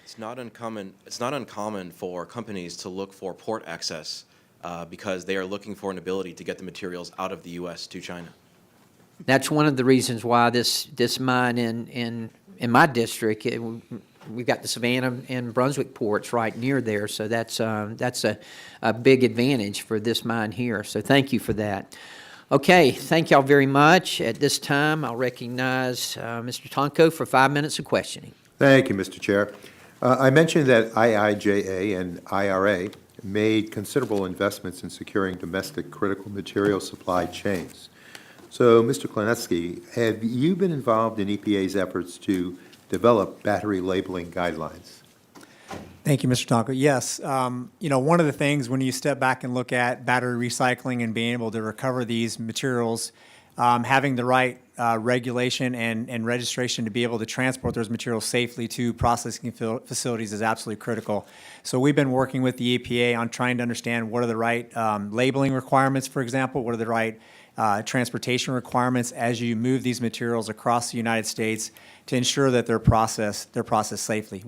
It's not uncommon for companies to look for port access because they are looking for an ability to get the materials out of the U.S. to China. That's one of the reasons why this mine in my district, we've got the Savannah and Brunswick ports right near there, so that's a big advantage for this mine here. So thank you for that. Okay, thank y'all very much. At this time, I'll recognize Mr. Tonko for 5 minutes of questioning. Thank you, Mr. Chair. I mentioned that IIJA and IRA made considerable investments in securing domestic critical material supply chains. So, Mr. Klinetsky, have you been involved in EPA's efforts to develop battery labeling guidelines? Thank you, Mr. Tonko. Yes, one of the things when you step back and look at battery recycling and being able to recover these materials, having the right regulation and registration to be able to transport those materials safely to processing facilities is absolutely critical. So we've been working with the EPA on trying to understand what are the right labeling requirements, for example, what are the right transportation requirements as you move these materials across the United States to ensure that they're processed safely.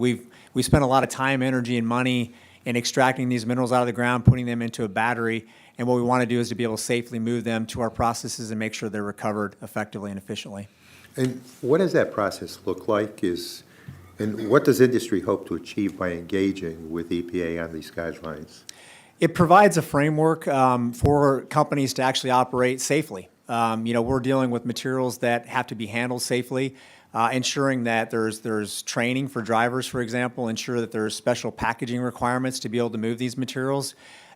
We spent a lot of time, energy, and money in extracting these minerals out of the ground, putting them into a battery, and what we want to do is to be able to safely move them to our processes and make sure they're recovered effectively and efficiently. And what does that process look like? And what does industry hope to achieve by engaging with EPA on these guidelines? It provides a framework for companies to actually operate safely. We're dealing with materials that have to be handled safely, ensuring that there's training for drivers, for example, ensure that there's special packaging requirements to be able to move these materials.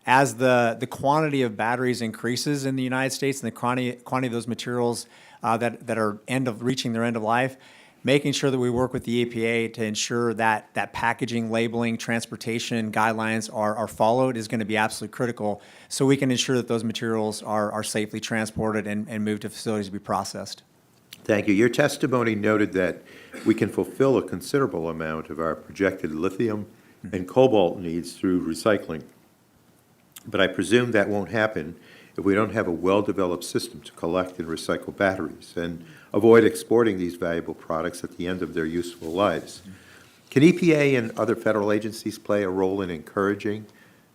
As the quantity of batteries increases in the United States and the quantity of those materials that are reaching their end of life, making sure that we work with the EPA to ensure that packaging, labeling, transportation guidelines are followed is going to be absolutely critical, so we can ensure that those materials are safely transported and moved to facilities to be processed. Thank you. Your testimony noted that we can fulfill a considerable amount of our projected lithium and cobalt needs through recycling. But I presume that won't happen if we don't have a well-developed system to collect and recycle batteries and avoid exporting these valuable products at the end of their useful lives. Can EPA and other federal agencies play a role in encouraging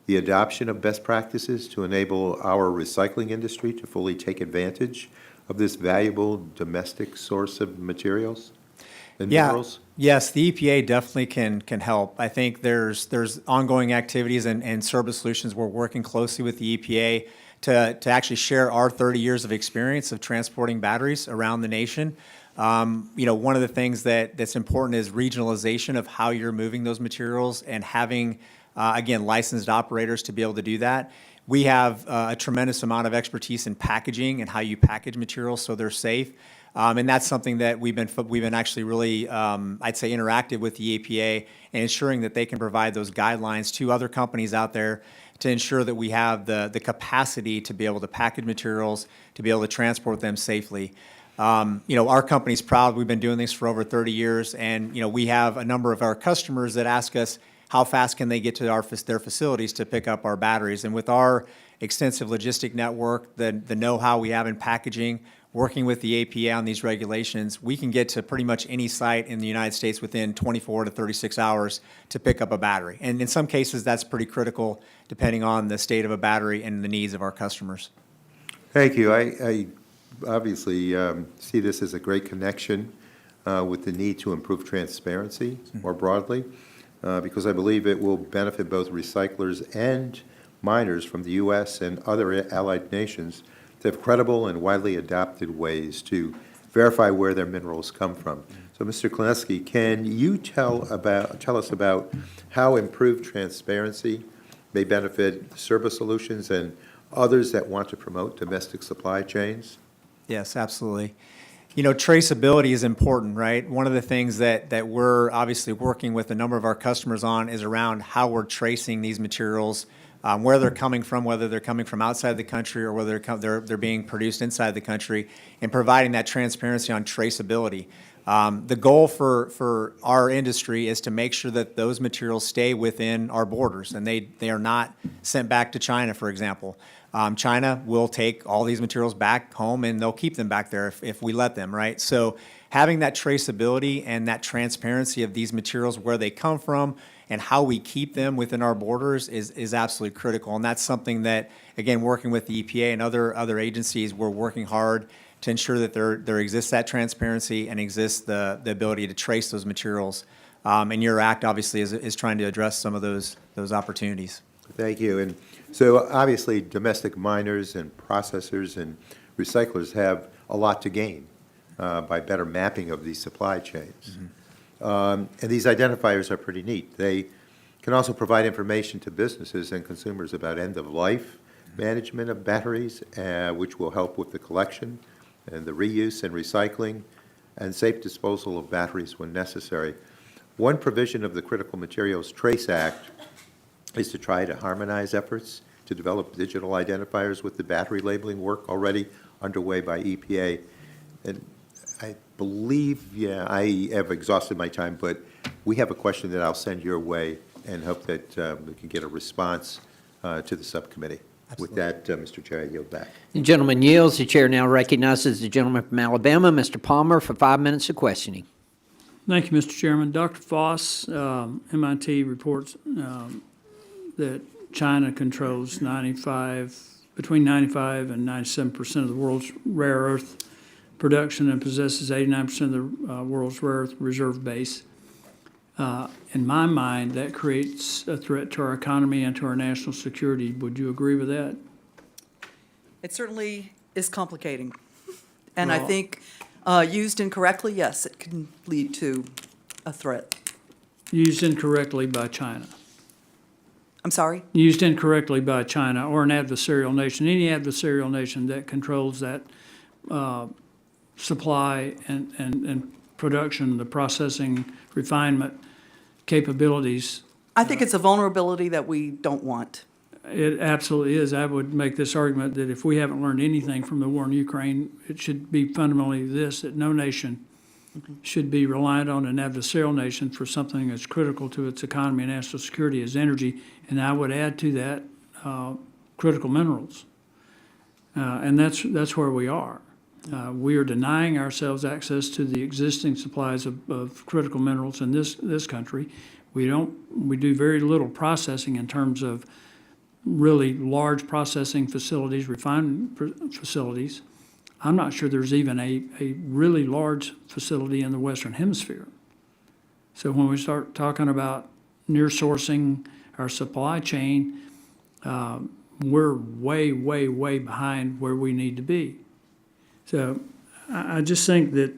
the adoption of best practices to enable our recycling industry to fully take advantage of this valuable domestic source of materials and minerals? Yes, the EPA definitely can help. I think there's ongoing activities and Service Solutions. We're working closely with the EPA to actually share our 30 years of experience of transporting batteries around the nation. One of the things that's important is regionalization of how you're moving those materials and having, again, licensed operators to be able to do that. We have a tremendous amount of expertise in packaging and how you package materials so they're safe. And that's something that we've been actually really, I'd say, interactive with the EPA and ensuring that they can provide those guidelines to other companies out there to ensure that we have the capacity to be able to package materials, to be able to transport them safely. Our company's proud. We've been doing this for over 30 years, and we have a number of our customers that ask us how fast can they get to their facilities to pick up our batteries. And with our extensive logistic network, the know-how we have in packaging, working with the APA on these regulations, we can get to pretty much any site in the United States within 24 to 36 hours to pick up a battery. And in some cases, that's pretty critical depending on the state of a battery and the needs of our customers. Thank you. I obviously see this as a great connection with the need to improve transparency more broadly, because I believe it will benefit both recyclers and miners from the U.S. and other allied nations to have credible and widely adopted ways to verify where their minerals come from. So, Mr. Klineski, can you tell us about how improved transparency may benefit Service Solutions and others that want to promote domestic supply chains? Yes, absolutely. You know, traceability is important, right? One of the things that we're obviously working with a number of our customers on is around how we're tracing these materials, where they're coming from, whether they're coming from outside the country or whether they're being produced inside the country, and providing that transparency on traceability. The goal for our industry is to make sure that those materials stay within our borders and they are not sent back to China, for example. China will take all these materials back home and they'll keep them back there if we let them, right? So having that traceability and that transparency of these materials, where they come from and how we keep them within our borders is absolutely critical. And that's something that, again, working with the EPA and other agencies, we're working hard to ensure that there exists that transparency and exists the ability to trace those materials. And your act obviously is trying to address some of those opportunities. Thank you. And so obviously domestic miners and processors and recyclers have a lot to gain by better mapping of these supply chains. And these identifiers are pretty neat. They can also provide information to businesses and consumers about end-of-life management of batteries, which will help with the collection and the reuse and recycling and safe disposal of batteries when necessary. One provision of the Critical Materials Trace Act is to try to harmonize efforts to develop digital identifiers with the battery labeling work already underway by EPA. And I believe, I have exhausted my time, but we have a question that I'll send your way and hope that we can get a response to the subcommittee. With that, Mr. Chair, I yield back. The gentleman yields. The chair now recognizes the gentleman from Alabama, Mr. Palmer, for 5 minutes of questioning. Thank you, Mr. Chairman. Dr. Foss, MIT reports that China controls between 95 and 97% of the world's rare earth production and possesses 89% of the world's rare earth reserve base. In my mind, that creates a threat to our economy and to our national security. Would you agree with that? It certainly is complicating. And I Well- think used incorrectly, yes, it can lead to a threat. Used incorrectly by China. I'm sorry? Used incorrectly by China or an adversarial nation, any adversarial nation that controls that supply and production, the processing, refinement capabilities. I think it's a vulnerability that we don't want. It absolutely is. I would make this argument that if we haven't learned anything from the war in Ukraine, it should be fundamentally this, that no nation should be reliant on an adversarial nation for something that's critical to its economy and national security as energy. And I would add to that critical minerals. And that's where we are. We are denying ourselves access to the existing supplies of critical minerals in this country. We do very little processing in terms of really large processing facilities, refining facilities. I'm not sure there's even a really large facility in the Western Hemisphere. So when we start talking about near sourcing our supply chain, we're way, way, way behind where we need to be. So I just think that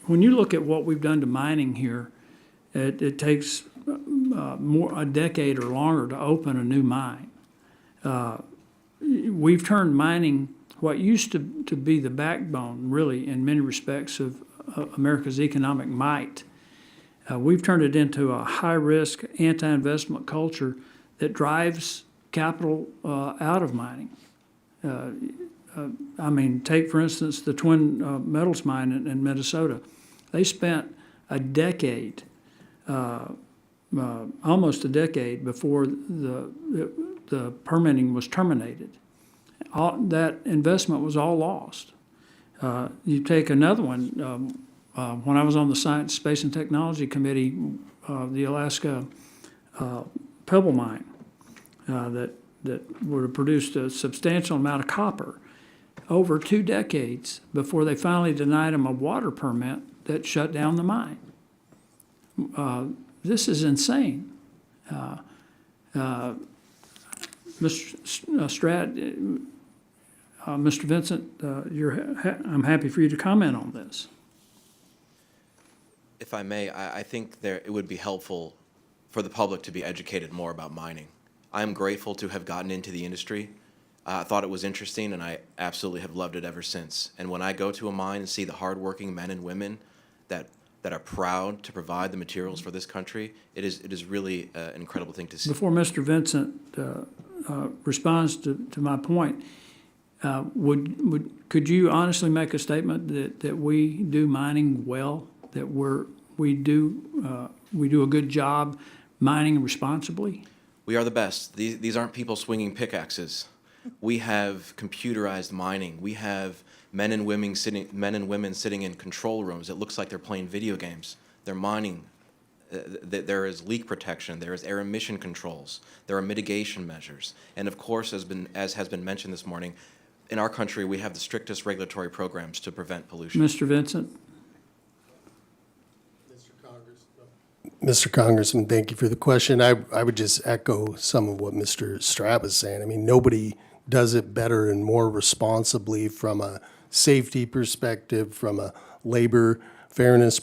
when you look at what we've done to mining here, it takes a decade or longer to open a new mine. We've turned mining, what used to be the backbone, really, in many respects, of America's economic might. We've turned it into a high-risk, anti-investment culture that drives capital out of mining. I mean, take, for instance, the Twin Metals mine in Minnesota. They spent a decade, almost a decade, before the permitting was terminated. That investment was all lost. You take another one, when I was on the Science, Space, and Technology Committee, the Alaska Pebble Mine, that would have produced a substantial amount of copper over 2 decades before they finally denied them a water permit that shut down the mine. This is insane. Mr. Mr. Vincent, I'm happy for you to comment on this. If I may, I think it would be helpful for the public to be educated more about mining. I am grateful to have gotten into the industry. I thought it was interesting, and I absolutely have loved it ever since. And when I go to a mine and see the hardworking men and women that are proud to provide the materials for this country, it is really an incredible thing to see. Before Mr. Vincent responds to my point, could you honestly make a statement that we do mining well, that we do a good job mining responsibly? We are the best. These aren't people swinging pickaxes. We have computerized mining. We have men and women sitting in control rooms. It looks like they're playing video games. They're mining. There is leak protection. There is air emission controls. There are mitigation measures. And of course, as has been mentioned this morning, in our country, we have the strictest regulatory programs to prevent pollution. Mr. Vincent? Mr. Congressman, thank you for the question. I would just echo some of what Mr. Stratt was saying. I mean, nobody does it better and more responsibly from a safety perspective, from a labor fairness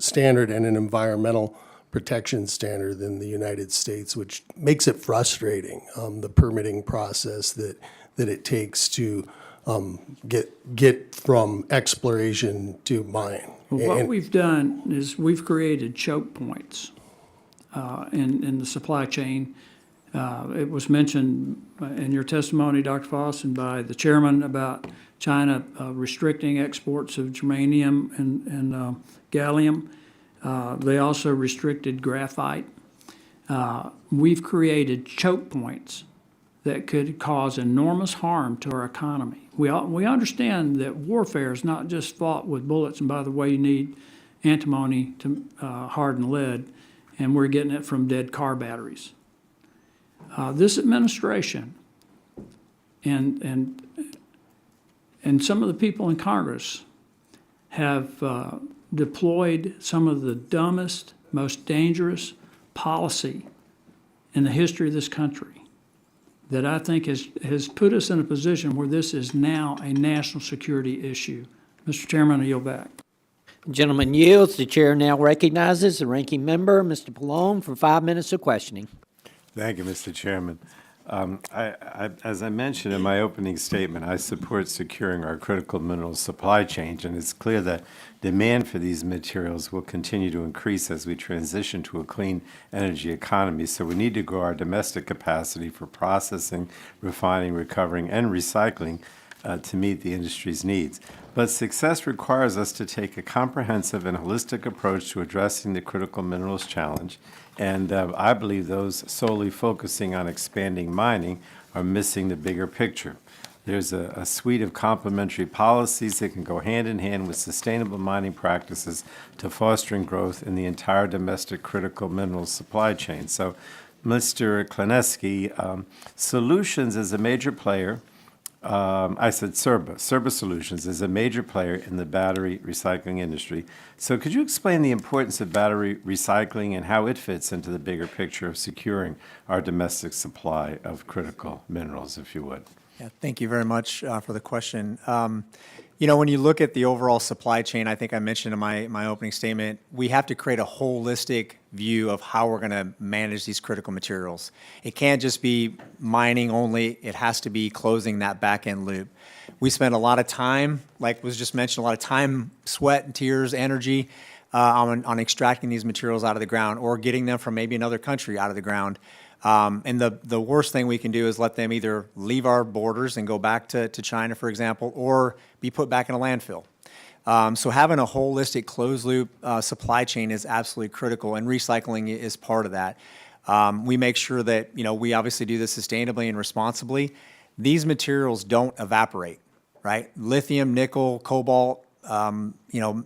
standard, and an environmental protection standard than the United States, which makes it frustrating, the permitting process that it takes to get from exploration to mine. Well, what we've done is we've created choke points in the supply chain. It was mentioned in your testimony, Dr. Foss, and by the chairman about China restricting exports of germanium and gallium. They also restricted graphite. We've created choke points that could cause enormous harm to our economy. We understand that warfare is not just fought with bullets, and by the way, you need antimony to harden lead, and we're getting it from dead car batteries. This administration and some of the people in Congress have deployed some of the dumbest, most dangerous policy in the history of this country that I think has put us in a position where this is now a national security issue. Mr. Chairman, I yield back. The gentleman yields. The chair now recognizes the ranking member, Mr. Pallone, for 5 minutes of questioning. Thank you, Mr. Chairman. As I mentioned in my opening statement, I support securing our critical mineral supply chain, and it's clear that demand for these materials will continue to increase as we transition to a clean energy economy. So we need to grow our domestic capacity for processing, refining, recovering, and recycling to meet the industry's needs. But success requires us to take a comprehensive and holistic approach to addressing the critical minerals challenge. And I believe those solely focusing on expanding mining are missing the bigger picture. There's a suite of complementary policies that can go hand in hand with sustainable mining practices to fostering growth in the entire domestic critical minerals supply chain. So, Mr. Kleneski, Solutions is a major player. I said Serba Solutions is a major player in the battery recycling industry. So could you explain the importance of battery recycling and how it fits into the bigger picture of securing our domestic supply of critical minerals, if you would? Yeah, thank you very much for the question. When you look at the overall supply chain, I think I mentioned in my opening statement, we have to create a holistic view of how we're going to manage these critical materials. It can't just be mining only. It has to be closing that back-end loop. We spend a lot of time, like was just mentioned, a lot of time, sweat, and tears, energy on extracting these materials out of the ground or getting them from maybe another country out of the ground. And the worst thing we can do is let them either leave our borders and go back to China, for example, or be put back in a landfill. So having a holistic closed-loop supply chain is absolutely critical, and recycling is part of that. We make sure that, we obviously do this sustainably and responsibly. These materials don't evaporate, right? Lithium, nickel, cobalt,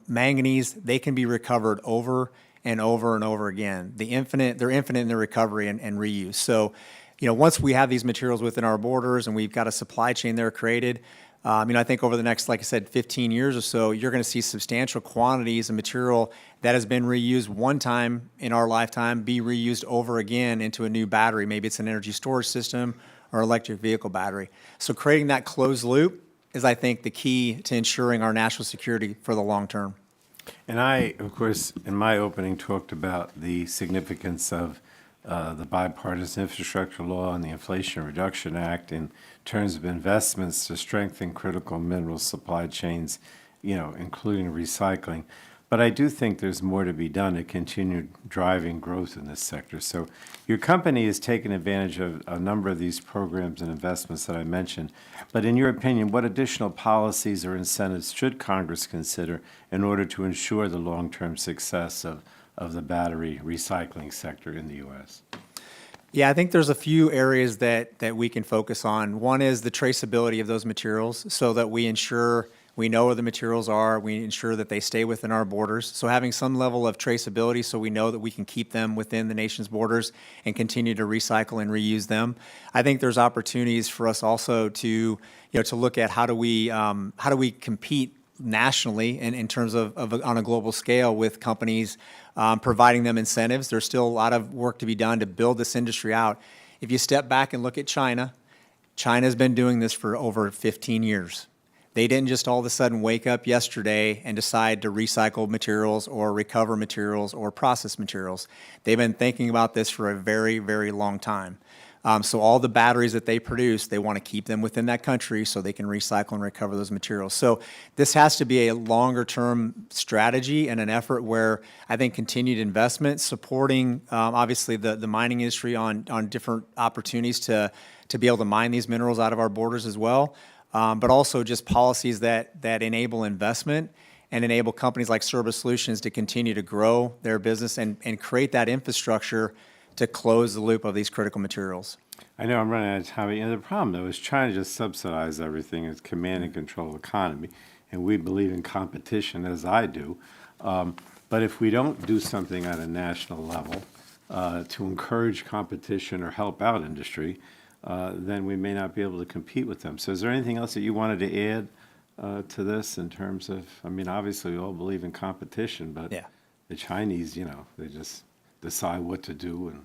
manganese, they can be recovered over and over and over again. They're infinite in their recovery and reuse. So, once we have these materials within our borders and we've got a supply chain there created, I think over the next, like I said, 15 years or so, you're going to see substantial quantities of material that has been reused one time in our lifetime be reused over again into a new battery. Maybe it's an energy storage system or electric vehicle battery. So creating that closed loop is, I think, the key to ensuring our national security for the long term. And I, of course, in my opening talked about the significance of the bipartisan infrastructure law and the Inflation Reduction Act in terms of investments to strengthen critical mineral supply chains, including recycling. But I do think there's more to be done to continue driving growth in this sector. So your company has taken advantage of a number of these programs and investments that I mentioned. But in your opinion, what additional policies or incentives should Congress consider in order to ensure the long-term success of the battery recycling sector in the U.S.? Yeah, I think there's a few areas that we can focus on. One is the traceability of those materials so that we ensure we know where the materials are, we ensure that they stay within our borders. So having some level of traceability so we know that we can keep them within the nation's borders and continue to recycle and reuse them. I think there's opportunities for us also to look at how do we compete nationally in terms of on a global scale with companies, providing them incentives. There's still a lot of work to be done to build this industry out. If you step back and look at China's been doing this for over 15 years. They didn't just all of a sudden wake up yesterday and decide to recycle materials or recover materials or process materials. They've been thinking about this for a very, very long time. So all the batteries that they produce, they want to keep them within that country so they can recycle and recover those materials. So this has to be a longer-term strategy and an effort where I think continued investment, supporting obviously the mining industry on different opportunities to be able to mine these minerals out of our borders as well, but also just policies that enable investment and enable companies like Service Solutions to continue to grow their business and create that infrastructure to close the loop of these critical materials. I know I'm running out of time. The problem, though, is China just subsidize everything. It's command and control economy, and we believe in competition, as I do. But if we don't do something at a national level to encourage competition or help out industry, then we may not be able to compete with them. So is there anything else that you wanted to add to this in terms of, obviously we all believe in competition, but Yeah. the Chinese, they just decide what to do, and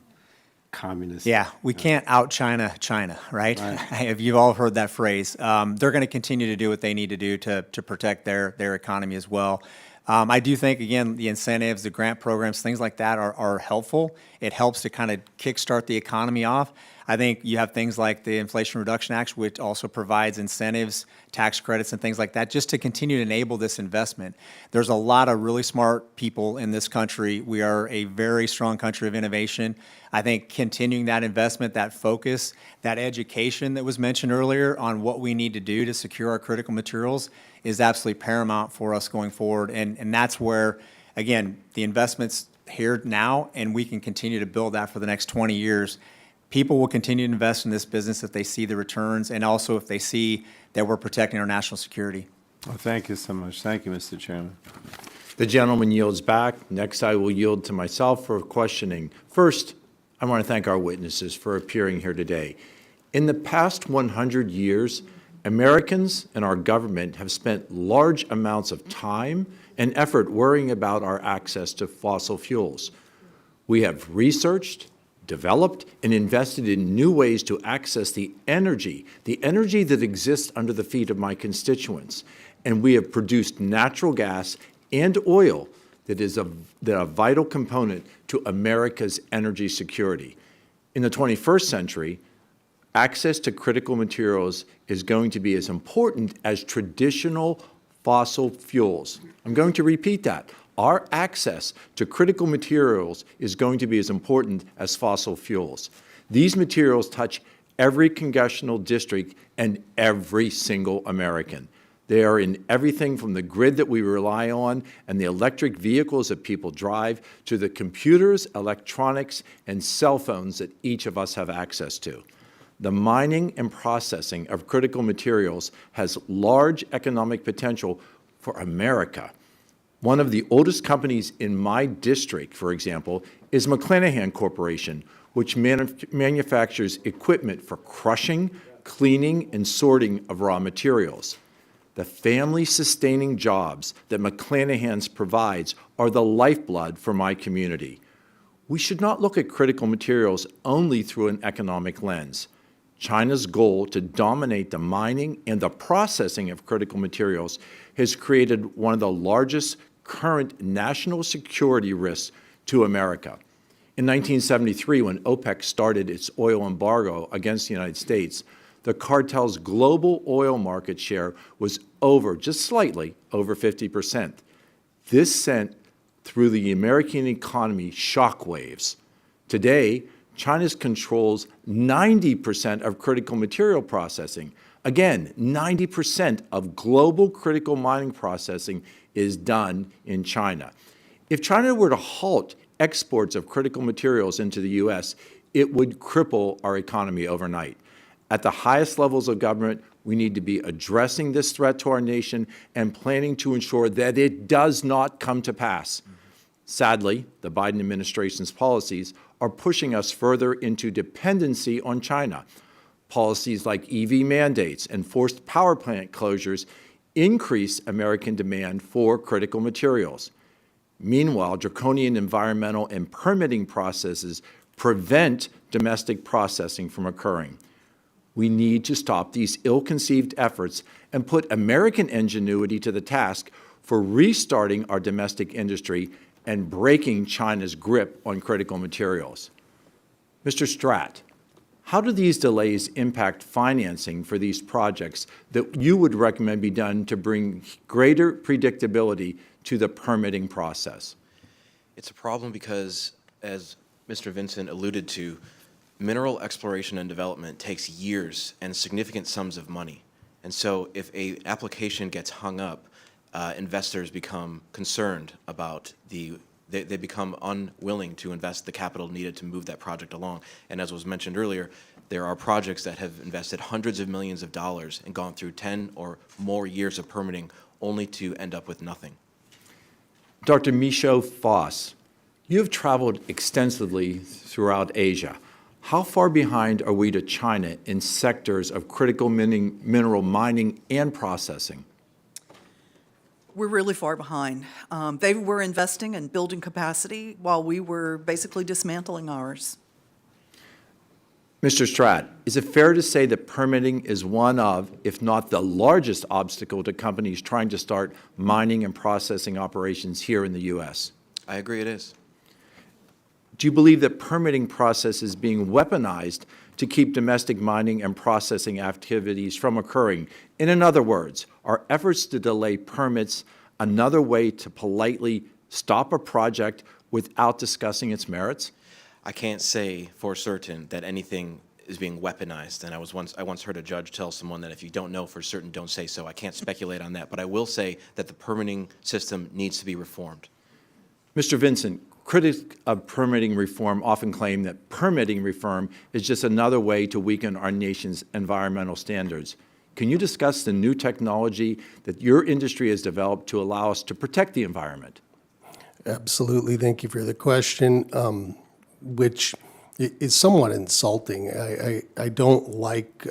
communists. Yeah, we can't out-China China, right? If you've all heard that phrase. They're going to continue to do what they need to do to protect their economy as well. I do think, again, the incentives, the grant programs, things like that are helpful. It helps to kind of kickstart the economy off. I think you have things like the Inflation Reduction Act, which also provides incentives, tax credits, and things like that, just to continue to enable this investment. There's a lot of really smart people in this country. We are a very strong country of innovation. I think continuing that investment, that focus, that education that was mentioned earlier on what we need to do to secure our critical materials is absolutely paramount for us going forward. And that's where, again, the investment's here now, and we can continue to build that for the next 20 years. People will continue to invest in this business if they see the returns and also if they see that we're protecting our national security. Well, thank you so much. Thank you, Mr. Chairman. The gentleman yields back. Next, I will yield to myself for questioning. First, I want to thank our witnesses for appearing here today. In the past 100 years, Americans and our government have spent large amounts of time and effort worrying about our access to fossil fuels. We have researched, developed, and invested in new ways to access the energy that exists under the feet of my constituents. And we have produced natural gas and oil that is a vital component to America's energy security. In the 21st century, access to critical materials is going to be as important as traditional fossil fuels. I'm going to repeat that. Our access to critical materials is going to be as important as fossil fuels. These materials touch every congressional district and every single American. They are in everything from the grid that we rely on and the electric vehicles that people drive to the computers, electronics, and cell phones that each of us have access to. The mining and processing of critical materials has large economic potential for America. One of the oldest companies in my district, for example, is McClanahan Corporation, which manufactures equipment for crushing, cleaning, and sorting of raw materials. The family-sustaining jobs that McClanahan's provides are the lifeblood for my community. We should not look at critical materials only through an economic lens. China's goal to dominate the mining and the processing of critical materials has created one of the largest current national security risks to America. In 1973, when OPEC started its oil embargo against the United States, the cartel's global oil market share was just slightly over 50%. This sent through the American economy shockwaves. Today, China controls 90% of critical material processing. Again, 90% of global critical mining processing is done in China. If China were to halt exports of critical materials into the U.S., it would cripple our economy overnight. At the highest levels of government, we need to be addressing this threat to our nation and planning to ensure that it does not come to pass. Sadly, the Biden administration's policies are pushing us further into dependency on China. Policies like EV mandates and forced power plant closures increase American demand for critical materials. Meanwhile, draconian environmental and permitting processes prevent domestic processing from occurring. We need to stop these ill-conceived efforts and put American ingenuity to the task for restarting our domestic industry and breaking China's grip on critical materials. Mr. Stratt, how do these delays impact financing for these projects that you would recommend be done to bring greater predictability to the permitting process? It's a problem because, as Mr. Vincent alluded to, mineral exploration and development takes years and significant sums of money. And so if an application gets hung up, investors become concerned about they become unwilling to invest the capital needed to move that project along. And as was mentioned earlier, there are projects that have invested hundreds of millions of dollars and gone through 10 or more years of permitting only to end up with nothing. Dr. Michaud Foss, you have traveled extensively throughout Asia. How far behind are we to China in sectors of critical mineral mining and processing? We're really far behind. They were investing and building capacity while we were basically dismantling ours. Mr. Stratt, is it fair to say that permitting is one of, if not the largest obstacle to companies trying to start mining and processing operations here in the U.S.? I agree it is. Do you believe that permitting process is being weaponized to keep domestic mining and processing activities from occurring? In other words, are efforts to delay permits another way to politely stop a project without discussing its merits? I can't say for certain that anything is being weaponized, and I once heard a judge tell someone that if you don't know for certain, don't say so. I can't speculate on that, but I will say that the permitting system needs to be reformed. Mr. Vincent, critics of permitting reform often claim that permitting reform is just another way to weaken our nation's environmental standards. Can you discuss the new technology that your industry has developed to allow us to protect the environment? Absolutely. Thank you for the question, which is somewhat insulting. I don't like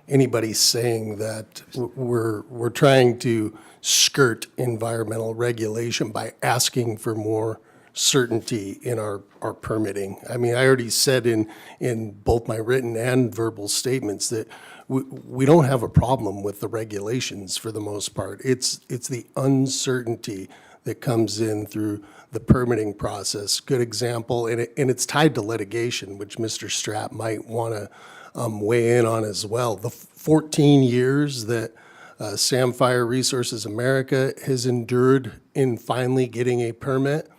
anybody saying that we're trying to skirt environmental regulation by asking for more certainty in our permitting. I mean, I already said in both my written and verbal statements that we don't have a problem with the regulations for the most part. It's the uncertainty that comes in through the permitting process. Good example, and it's tied to litigation, which Mr. Stratt might want to weigh in on as well. The 14 years that Samfire Resources America has endured in finally getting a permit,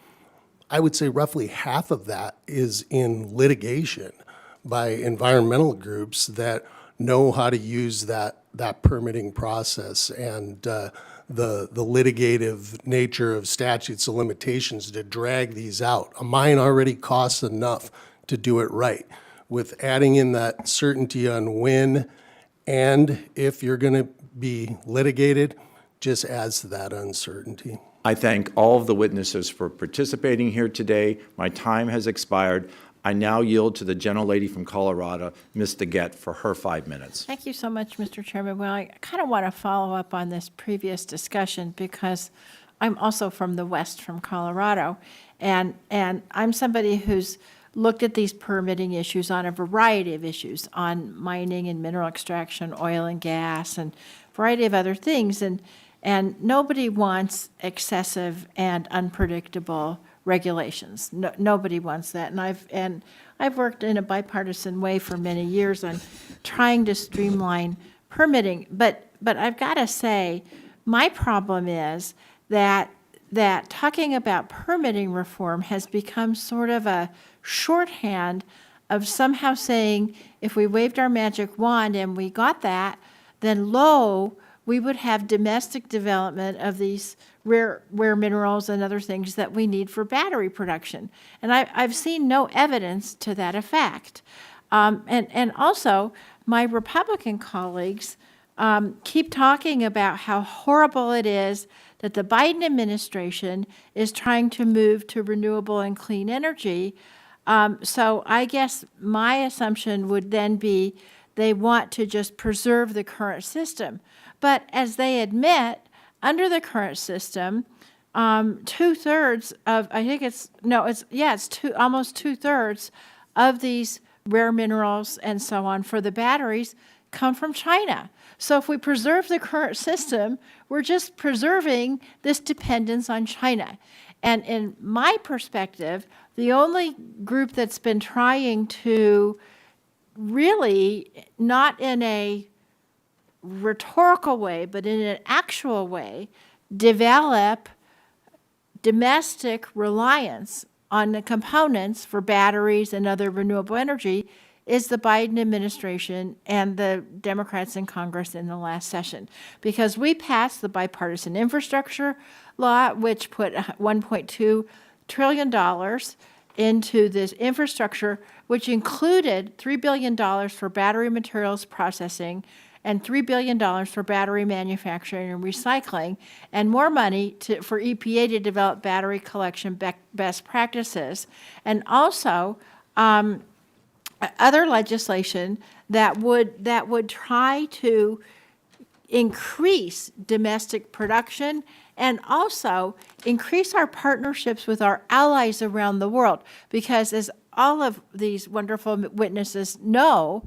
I would say roughly half of that is in litigation by environmental groups that know how to use that permitting process and the litigative nature of statutes of limitations to drag these out. A mine already costs enough to do it right. with adding in that certainty on when and if you're going to be litigated, just adds to that uncertainty. I thank all of the witnesses for participating here today. My time has expired. I now yield to the gentlelady from Colorado, Ms. DeGette, for her 5 minutes. Thank you so much, Mr. Chairman. Well, I kind of want to follow up on this previous discussion because I'm also from the West, from Colorado, and I'm somebody who's looked at these permitting issues on a variety of issues, on mining and mineral extraction, oil and gas, and a variety of other things, and nobody wants excessive and unpredictable regulations. No, nobody wants that, and I've worked in a bipartisan way for many years on trying to streamline permitting. But I've got to say, my problem is that talking about permitting reform has become sort of a shorthand of somehow saying if we waved our magic wand and we got that, then we would have domestic development of these rare minerals and other things that we need for battery production. And I've seen no evidence to that effect. And also, my Republican colleagues keep talking about how horrible it is that the Biden administration is trying to move to renewable and clean energy. So I guess my assumption would then be they want to just preserve the current system. But as they admit, under the current system, 2/3 of, almost 2/3 of these rare minerals and so on for the batteries come from China. So if we preserve the current system, we're just preserving this dependence on China. And in my perspective, the only group that's been trying to really, not in a rhetorical way, but in an actual way, develop domestic reliance on the components for batteries and other renewable energy is the Biden administration and the Democrats in Congress in the last session. Because we passed the bipartisan infrastructure law, which put $1.2 trillion into this infrastructure, which included $3 billion for battery materials processing and $3 billion for battery manufacturing and recycling, and more money for EPA to develop battery collection best practices, and also other legislation that would try to increase domestic production and also increase our partnerships with our allies around the world. Because as all of these wonderful witnesses know,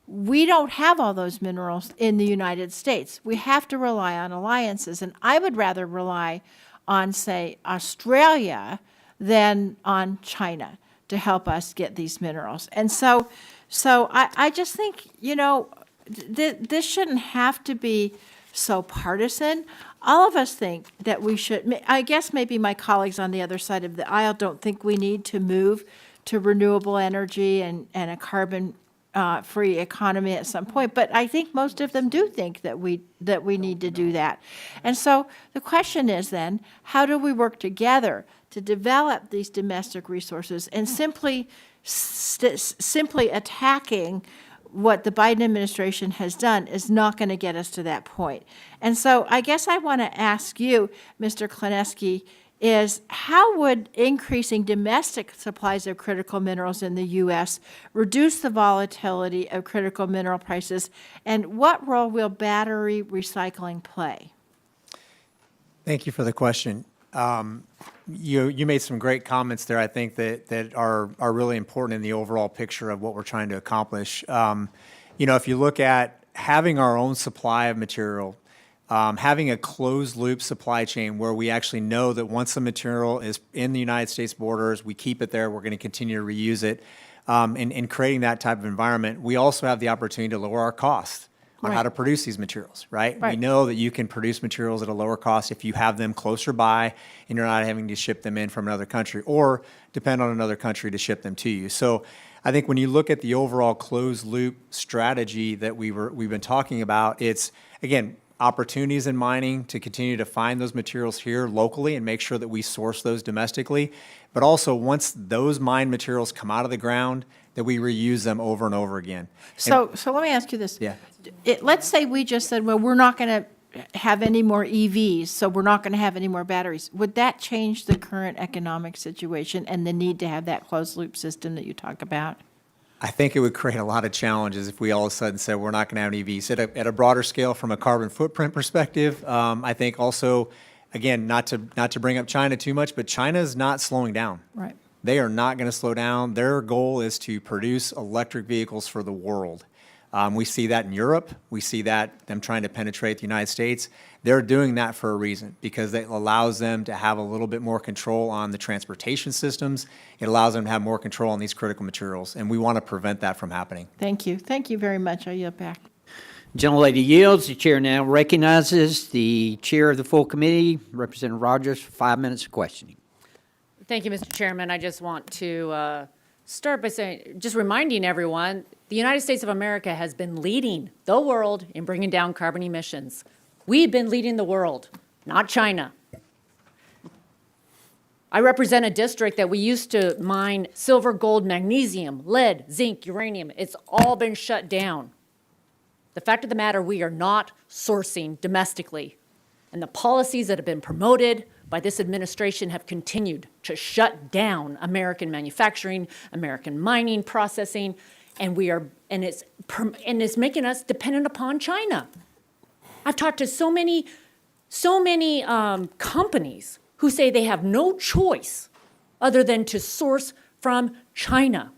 we don't have all those minerals in the United States. We have to rely on alliances, and I would rather rely on, say, Australia than on China to help us get these minerals. And so I just think, this shouldn't have to be so partisan. All of us think that we should, I guess maybe my colleagues on the other side of the aisle don't think we need to move to renewable energy and a carbon-free economy at some point, but I think most of them do think that we need to do that. And so the question is then, how do we work together to develop these domestic resources? And simply attacking what the Biden administration has done is not going to get us to that point. And so I guess I want to ask you, Mr. Klineski, is how would increasing domestic supplies of critical minerals in the U.S. reduce the volatility of critical mineral prices, and what role will battery recycling play? Thank you for the question. You made some great comments there, I think, that are really important in the overall picture of what we're trying to accomplish. If you look at having our own supply of material, having a closed-loop supply chain where we actually know that once the material is in the United States borders, we keep it there, we're going to continue to reuse it, and creating that type of environment, we also have the opportunity to lower our costs on how to produce these materials, right? We know that you can produce materials at a lower cost if you have them closer by and you're not having to ship them in from another country or depend on another country to ship them to you. So I think when you look at the overall closed-loop strategy that we've been talking about, it's, again, opportunities in mining to continue to find those materials here locally and make sure that we source those domestically. But also, once those mined materials come out of the ground, that we reuse them over and over again. So let me ask you this. Yeah. Let's say we just said, well, we're not going to have any more EVs, so we're not going to have any more batteries. Would that change the current economic situation and the need to have that closed-loop system that you talk about? I think it would create a lot of challenges if we all of a sudden said we're not going to have EVs. At a broader scale, from a carbon footprint perspective, I think also, again, not to bring up China too much, but China is not slowing down. Right. They are not going to slow down. Their goal is to produce electric vehicles for the world. We see that in Europe. We see that them trying to penetrate the United States. They're doing that for a reason, because it allows them to have a little bit more control on the transportation systems. It allows them to have more control on these critical materials, and we want to prevent that from happening. Thank you. Thank you very much. I yield back. Gentlelady yields. The chair now recognizes the chair of the full committee, Representative Rodgers, for 5 minutes of questioning. Thank you, Mr. Chairman. I just want to start by saying, just reminding everyone, the United States of America has been leading the world in bringing down carbon emissions. We've been leading the world, not China. I represent a district that we used to mine silver, gold, magnesium, lead, zinc, uranium. It's all been shut down. The fact of the matter, we are not sourcing domestically. And the policies that have been promoted by this administration have continued to shut down American manufacturing, American mining, processing, and it's making us dependent upon China. I've talked to so many companies who say they have no choice other than to source from China.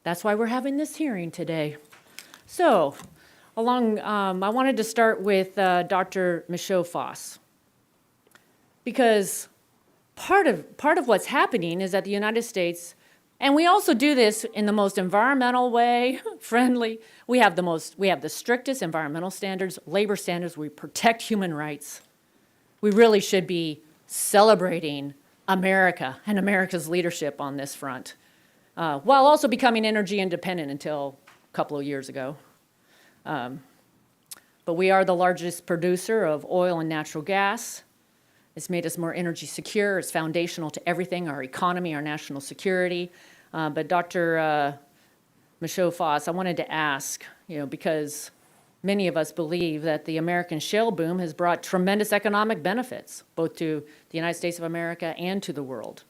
That's why we're having this hearing today. So, I wanted to start with Dr. Michaud Foss, because part of what's happening is that the United States, and we also do this in the most environmental way, friendly. We have the strictest environmental standards, labor standards. We protect human rights. We really should be celebrating America and America's leadership on this front, while also becoming energy independent until a couple of years ago. But we are the largest producer of oil and natural gas. It's made us more energy secure. It's foundational to everything, our economy, our national security. But Dr. Michaud Foss, I wanted to ask, because many of us believe that the American shale boom has brought tremendous economic benefits, both to the United States of America and to the world.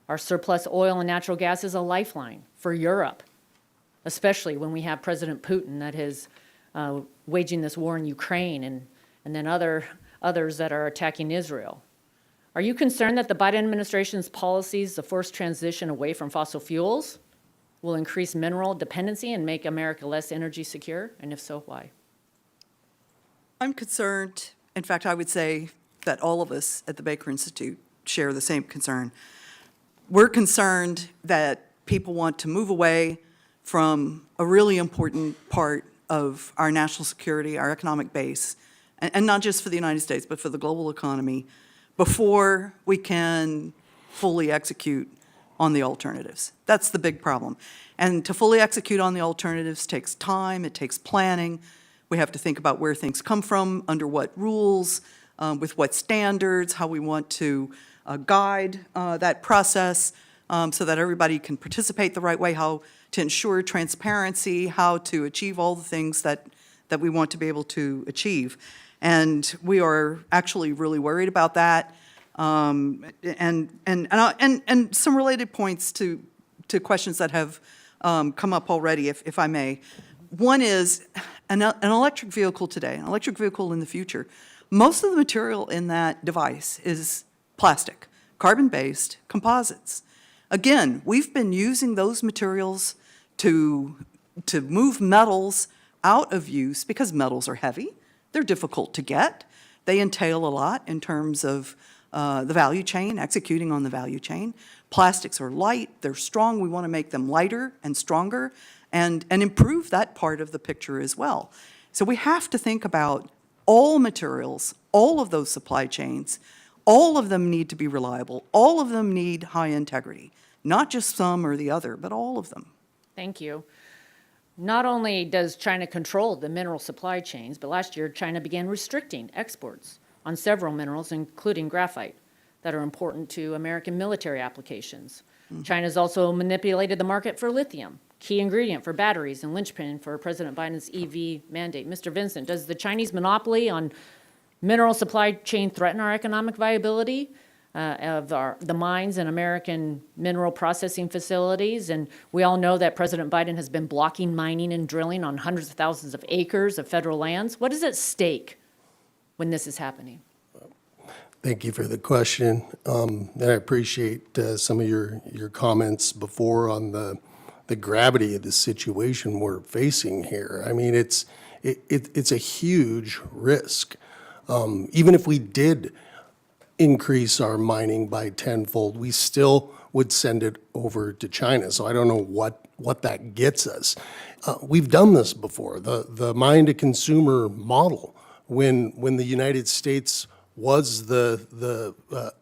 Our surplus oil and natural gas is a lifeline for Europe, especially when we have President Putin that is waging this war in Ukraine and then others that are attacking Israel. Are you concerned that the Biden administration's policies, the forced transition away from fossil fuels, will increase mineral dependency and make America less energy secure? And if so, why? I'm concerned. In fact, I would say that all of us at the Baker Institute share the same concern. We're concerned that people want to move away from a really important part of our national security, our economic base, and not just for the United States, but for the global economy, before we can fully execute on the alternatives. That's the big problem. And to fully execute on the alternatives takes time, it takes planning. We have to think about where things come from, under what rules, with what standards, how we want to guide that process so that everybody can participate the right way, how to ensure transparency, how to achieve all the things that we want to be able to achieve. And we are actually really worried about that. And some related points to questions that have come up already, if I may. One is an electric vehicle today, an electric vehicle in the future. Most of the material in that device is plastic, carbon-based composites. Again, we've been using those materials to move metals out of use because metals are heavy. They're difficult to get. They entail a lot in terms of the value chain, executing on the value chain. Plastics are light, they're strong. We want to make them lighter and stronger and improve that part of the picture as well. So we have to think about all materials, all of those supply chains. All of them need to be reliable. All of them need high integrity, not just some or the other, but all of them. Thank you. Not only does China control the mineral supply chains, but last year China began restricting exports on several minerals, including graphite, that are important to American military applications. China's also manipulated the market for lithium, key ingredient for batteries and linchpin for President Biden's EV mandate. Mr. Vincent, does the Chinese monopoly on mineral supply chain threaten our economic viability of the mines and American mineral processing facilities? And we all know that President Biden has been blocking mining and drilling on hundreds of thousands of acres of federal lands. What is at stake when this is happening? Thank you for the question. And I appreciate some of your comments before on the gravity of the situation we're facing here. I mean, it's a huge risk. Even if we did increase our mining by tenfold, we still would send it over to China. So I don't know what that gets us. We've done this before. The mine to consumer model, when the United States was the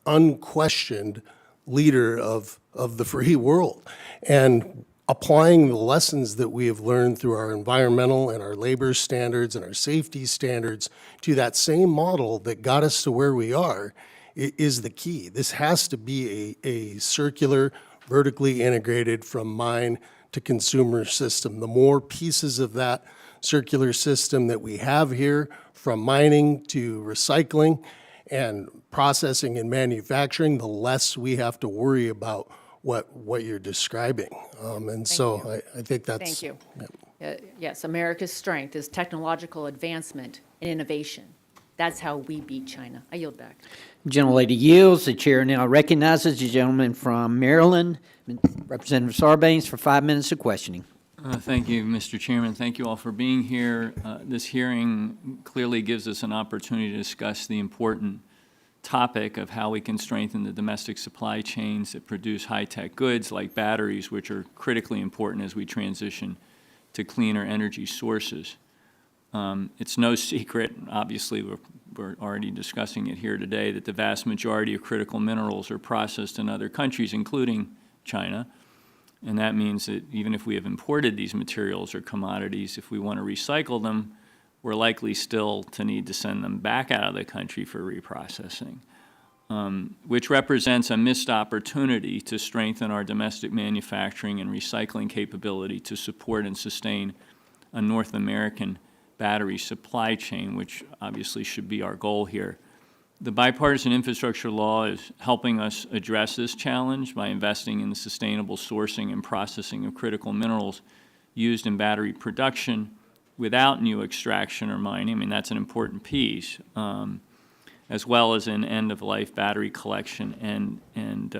unquestioned leader of the free world. And applying the lessons that we have learned through our environmental and our labor standards and our safety standards to that same model that got us to where we are is the key. This has to be a circular, vertically integrated from mine to consumer system. The more pieces of that circular system that we have here, from mining to recycling and processing and manufacturing, the less we have to worry about what you're describing. And so I think that's. Thank you. Yes, America's strength is technological advancement and innovation. That's how we beat China. I yield back. Gentlelady yields. The chair now recognizes the gentleman from Maryland, Representative Sarbanes, for 5 minutes of questioning. Thank you, Mr. Chairman. Thank you all for being here. This hearing clearly gives us an opportunity to discuss the important topic of how we can strengthen the domestic supply chains that produce high-tech goods like batteries, which are critically important as we transition to cleaner energy sources. It's no secret, obviously we're already discussing it here today, that the vast majority of critical minerals are processed in other countries, including China. And that means that even if we have imported these materials or commodities, if we want to recycle them, we're likely still to need to send them back out of the country for reprocessing, which represents a missed opportunity to strengthen our domestic manufacturing and recycling capability to support and sustain a North American battery supply chain, which obviously should be our goal here. The bipartisan infrastructure law is helping us address this challenge by investing in the sustainable sourcing and processing of critical minerals used in battery production without new extraction or mining. I mean, that's an important piece, as well as in end-of-life battery collection and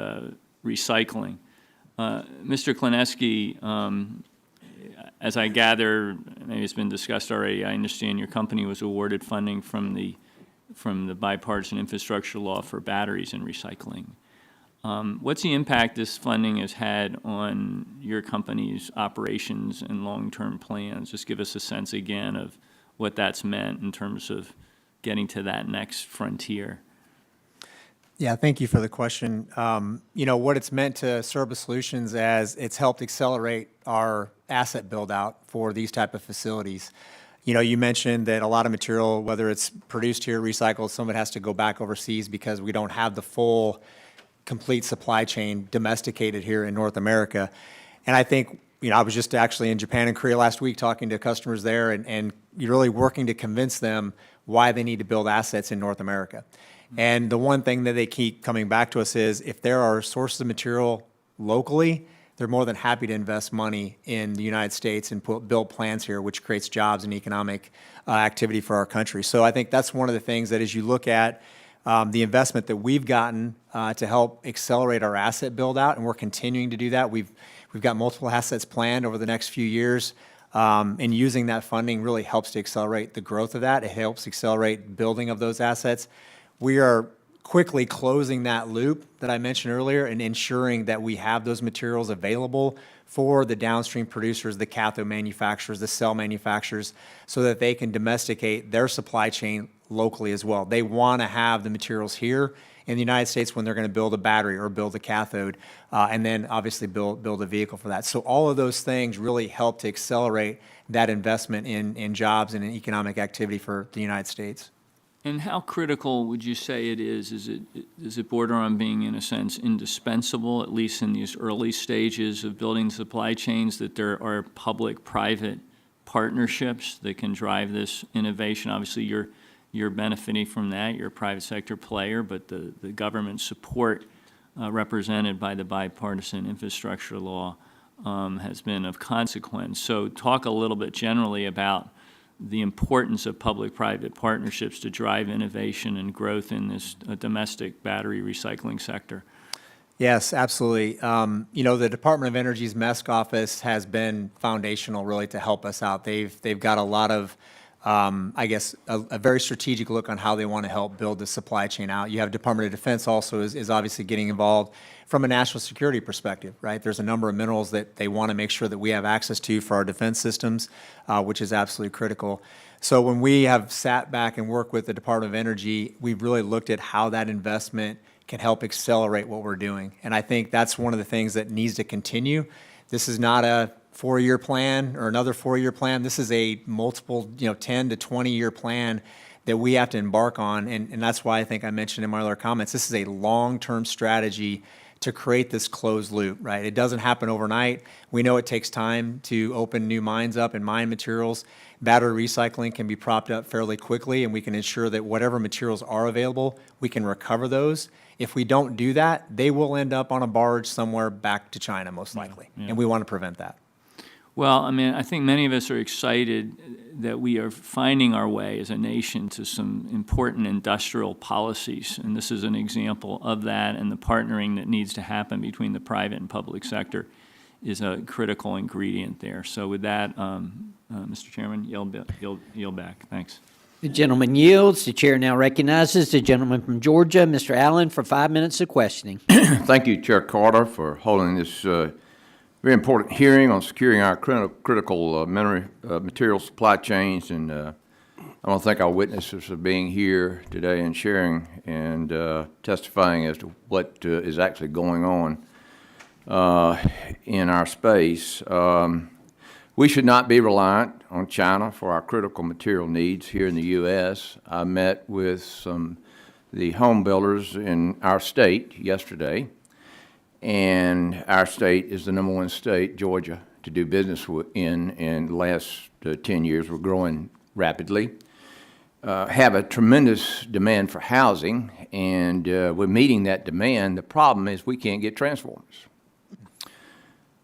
recycling. Mr. Klineski, as I gather, maybe it's been discussed already, I understand your company was awarded funding from the bipartisan infrastructure law for batteries and recycling. What's the impact this funding has had on your company's operations and long-term plans? Just give us a sense again of what that's meant in terms of getting to that next frontier. Yeah, thank you for the question. You know, what it's meant to Service Solutions as it's helped accelerate our asset build-out for these type of facilities. You know, you mentioned that a lot of material, whether it's produced here, recycled, some of it has to go back overseas because we don't have the full, complete supply chain domesticated here in North America. And I think, you know, I was just actually in Japan and Korea last week talking to customers there and you're really working to convince them why they need to build assets in North America. And the one thing that they keep coming back to us is if there are sources of material locally, they're more than happy to invest money in the United States and build plants here, which creates jobs and economic activity for our country. So I think that's one of the things that as you look at the investment that we've gotten to help accelerate our asset build out, and we're continuing to do that. We've got multiple assets planned over the next few years, and using that funding really helps to accelerate the growth of that. It helps accelerate building of those assets. We are quickly closing that loop that I mentioned earlier and ensuring that we have those materials available for the downstream producers, the cathode manufacturers, the cell manufacturers, so that they can domesticate their supply chain locally as well. They want to have the materials here in the United States when they're going to build a battery or build a cathode, and then obviously build a vehicle for that. So all of those things really help to accelerate that investment in jobs and in economic activity for the United States. And how critical would you say it is? Does it border on being, in a sense, indispensable, at least in these early stages of building supply chains, that there are public-private partnerships that can drive this innovation? Obviously, you're benefiting from that. You're a private sector player, but the government support represented by the bipartisan infrastructure law has been of consequence. So talk a little bit generally about the importance of public-private partnerships to drive innovation and growth in this domestic battery recycling sector. Yes, absolutely. The Department of Energy's MESC office has been foundational really to help us out. They've got a lot of, a very strategic look on how they want to help build the supply chain out. You have Department of Defense also is obviously getting involved from a national security perspective, right? There's a number of minerals that they want to make sure that we have access to for our defense systems, which is absolutely critical. So when we have sat back and worked with the Department of Energy, we've really looked at how that investment can help accelerate what we're doing. And I think that's one of the things that needs to continue. This is not a 4-year plan or another 4-year plan. This is a multiple, 10 to 20-year plan that we have to embark on. And that's why I think I mentioned in my earlier comments, this is a long-term strategy to create this closed loop, right? It doesn't happen overnight. We know it takes time to open new mines up and mine materials. Battery recycling can be propped up fairly quickly, and we can ensure that whatever materials are available, we can recover those. If we don't do that, they will end up on a barge somewhere back to China, most likely, and we want to prevent that. Well, I mean, I think many of us are excited that we are finding our way as a nation to some important industrial policies, and this is an example of that, and the partnering that needs to happen between the private and public sector is a critical ingredient there. So with that, Mr. Chairman, yield back. Thanks. The gentleman yields. The chair now recognizes the gentleman from Georgia, Mr. Allen, for 5 minutes of questioning. Thank you, Chair Carter, for holding this very important hearing on securing our critical material supply chains. And I want to thank our witnesses for being here today and sharing and testifying as to what is actually going on in our space. We should not be reliant on China for our critical material needs here in the U.S. I met with the home builders in our state yesterday, and our state is the #1 state, Georgia, to do business in. And the last 10 years, we're growing rapidly. Have a tremendous demand for housing, and we're meeting that demand. The problem is we can't get transformers.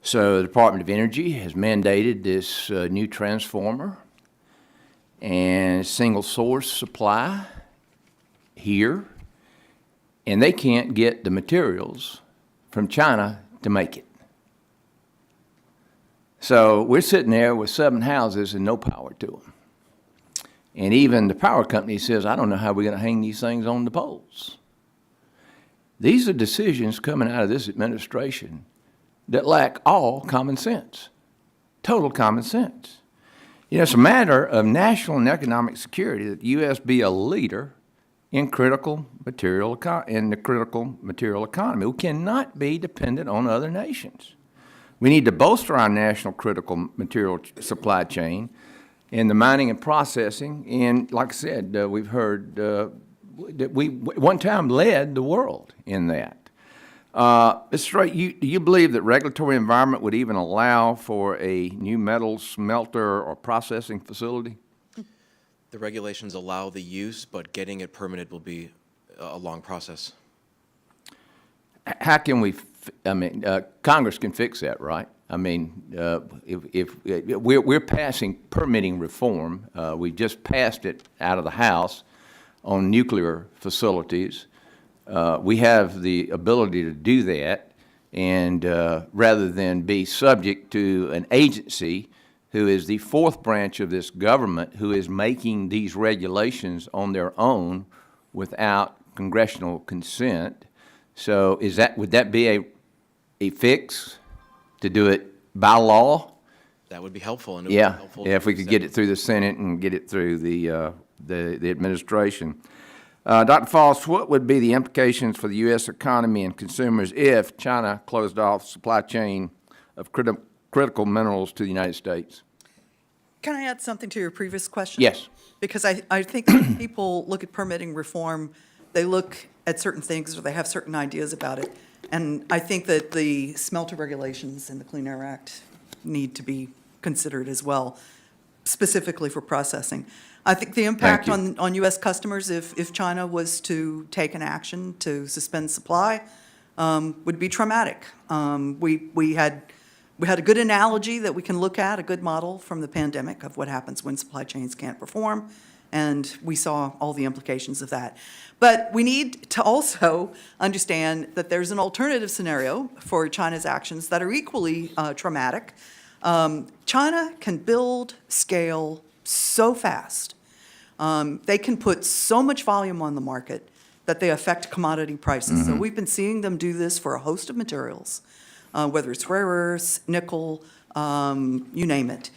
So the Department of Energy has mandated this new transformer and single source supply here, and they can't get the materials from China to make it. So we're sitting there with 7 houses and no power to them. And even the power company says, I don't know how we're going to hang these things on the poles. These are decisions coming out of this administration that lack all common sense, total common sense. It's a matter of national and economic security that the U.S. be a leader in the critical material economy. We cannot be dependent on other nations. We need to bolster our national critical material supply chain in the mining and processing. And like I said, we've heard that we one time led the world in that. Mr. Strait, do you believe that regulatory environment would even allow for a new metal smelter or processing facility? The regulations allow the use, but getting it permitted will be a long process. How can we, Congress can fix that, right? I mean, if we're passing permitting reform, we just passed it out of the House on nuclear facilities. We have the ability to do that, and rather than be subject to an agency who is the 4th branch of this government who is making these regulations on their own without congressional consent. So would that be a fix to do it by law? That would be helpful. And it would be helpful if we could get it through the Senate and get it through the administration. Dr. Foss, what would be the implications for the U.S. economy and consumers if China closed off supply chain of critical minerals to the United States? Can I add something to your previous question? Yes. Because I think when people look at permitting reform, they look at certain things or they have certain ideas about it. And I think that the smelter regulations in the Clean Air Act need to be considered as well, specifically for processing. I think the impact you. on U.S. customers, if China was to take an action to suspend supply, would be traumatic. We had a good analogy that we can look at, a good model from the pandemic of what happens when supply chains can't perform, and we saw all the implications of that. But we need to also understand that there's an alternative scenario for China's actions that are equally traumatic. China can build scale so fast. They can put so much volume on the market that they affect commodity prices. So we've been seeing them do this for a host of materials, whether it's rare earths, nickel, you name it.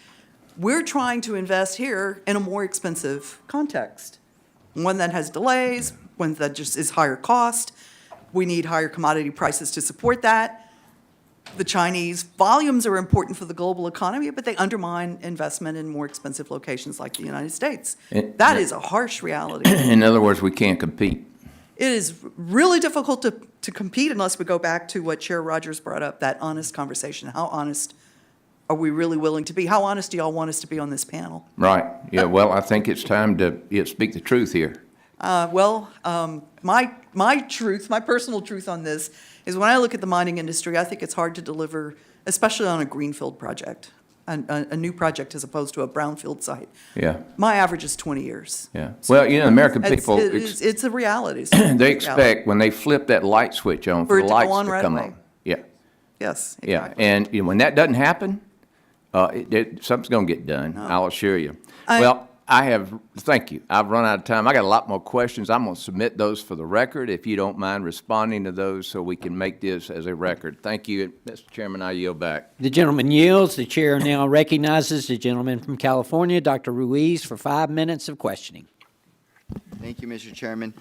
We're trying to invest here in a more expensive context, one that has delays, one that just is higher cost. We need higher commodity prices to support that. The Chinese volumes are important for the global economy, but they undermine investment in more expensive locations like the United States. That is a harsh reality. In other words, we can't compete. It is really difficult to compete unless we go back to what Chair Rodgers brought up, that honest conversation. How honest are we really willing to be? How honest do y'all want us to be on this panel? Right. Yeah, well, I think it's time to speak the truth here. My truth, my personal truth on this is when I look at the mining industry, I think it's hard to deliver, especially on a greenfield project, a new project as opposed to a brownfield site. Yeah. My average is 20 years. Yeah. Well, you know, American It's- people, It's a reality. they expect when they flip that light switch on For for it the to go lights on to right come away. on. Yeah. Yes, Yeah. exactly. And you know, when that doesn't happen, something's going to get done. I'll assure you. Well, thank you. I've run out of time. I got a lot more questions. I'm going to submit those for the record, if you don't mind responding to those so we can make this as a record. Thank you, Mr. Chairman. I yield back. The gentleman yields. The chair now recognizes the gentleman from California, Dr. Ruiz, for 5 minutes of questioning. Thank you, Mr. Chairman.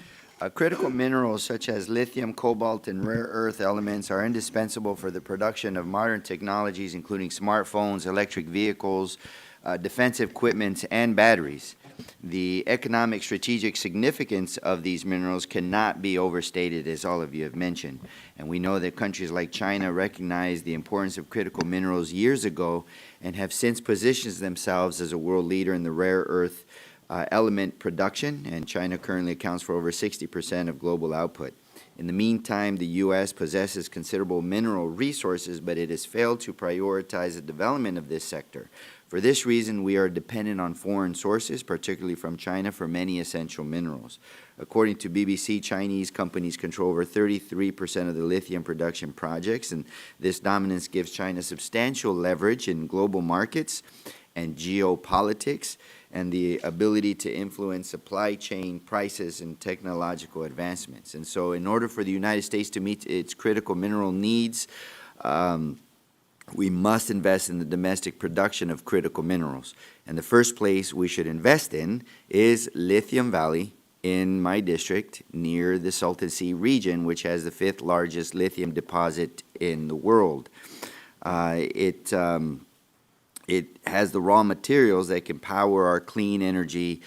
Critical minerals such as lithium, cobalt, and rare earth elements are indispensable for the production of modern technologies, including smartphones, electric vehicles, defensive equipment, and batteries. The economic strategic significance of these minerals cannot be overstated, as all of you have mentioned. And we know that countries like China recognized the importance of critical minerals years ago and have since positioned themselves as a world leader in the rare earth element production, and China currently accounts for over 60% of global output. In the meantime, the U.S. possesses considerable mineral resources, but it has failed to prioritize the development of this sector. For this reason, we are dependent on foreign sources, particularly from China, for many essential minerals. According to BBC, Chinese companies control over 33% of the lithium production projects, and this dominance gives China substantial leverage in global markets and geopolitics, and the ability to influence supply chain prices and technological advancements. And so in order for the United States to meet its critical mineral needs, we must invest in the domestic production of critical minerals. And the first place we should invest in is Lithium Valley in my district near the Salton Sea region, which has the 5th largest lithium deposit in the world. It has the raw materials that can power our clean energy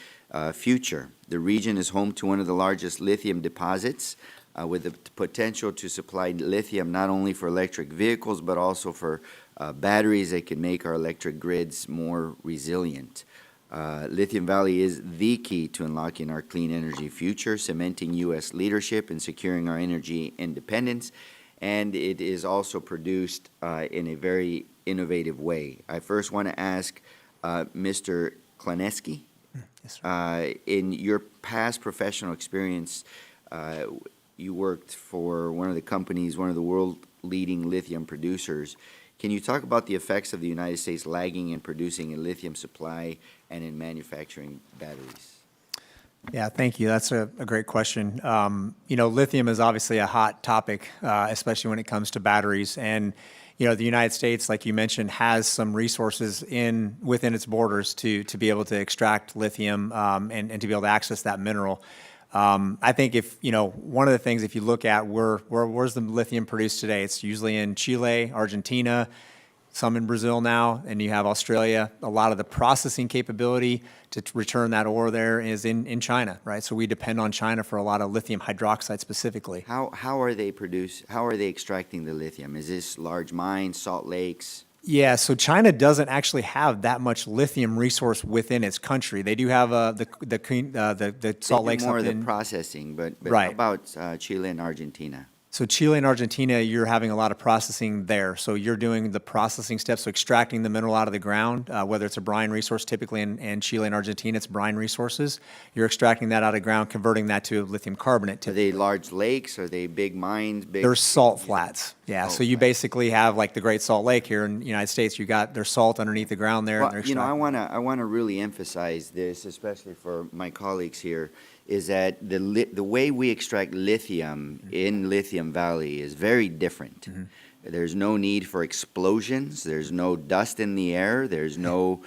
future. The region is home to one of the largest lithium deposits with the potential to supply lithium not only for electric vehicles but also for batteries that can make our electric grids more resilient. Lithium Valley is the key to unlocking our clean energy future, cementing U.S. leadership and securing our energy independence, and it is also produced in a very innovative way. I first want to ask Mr. Kleneski, Yes, sir. in your past professional experience, you worked for one of the companies, one of the world-leading lithium producers. Can you talk about the effects of the United States lagging in producing a lithium supply and in manufacturing batteries? Yeah, thank you. That's a great question. You know, lithium is obviously a hot topic, especially when it comes to batteries. And you know, the United States, like you mentioned, has some resources within its borders to be able to extract lithium and to be able to access that mineral. I think one of the things, if you look at where's the lithium produced today, it's usually in Chile, Argentina, some in Brazil now, and you have Australia. A lot of the processing capability to return that ore there is in China, right? So we depend on China for a lot of lithium hydroxide specifically. How are they extracting the lithium? Is this large mines, salt lakes? Yeah, so China doesn't actually have that much lithium resource within its country. They do have the salt lakes more up of the in. processing, but Right. how about Chile and Argentina? So Chile and Argentina, you're having a lot of processing there. So you're doing the processing steps, so extracting the mineral out of the ground, whether it's a brine resource, typically in Chile and Argentina, it's brine resources. You're extracting that out of the ground, converting that to lithium carbonate. Are they large lakes? Are they big mines? They're salt flats, yeah. So you basically have like the Great Salt Lake here in the United States. There's salt underneath the ground there. And they're Well, extracting. I wanna really emphasize this, especially for my colleagues here, is that the way we extract lithium in Lithium Valley is very different. There's no need for explosions. There's no dust in the air. There's no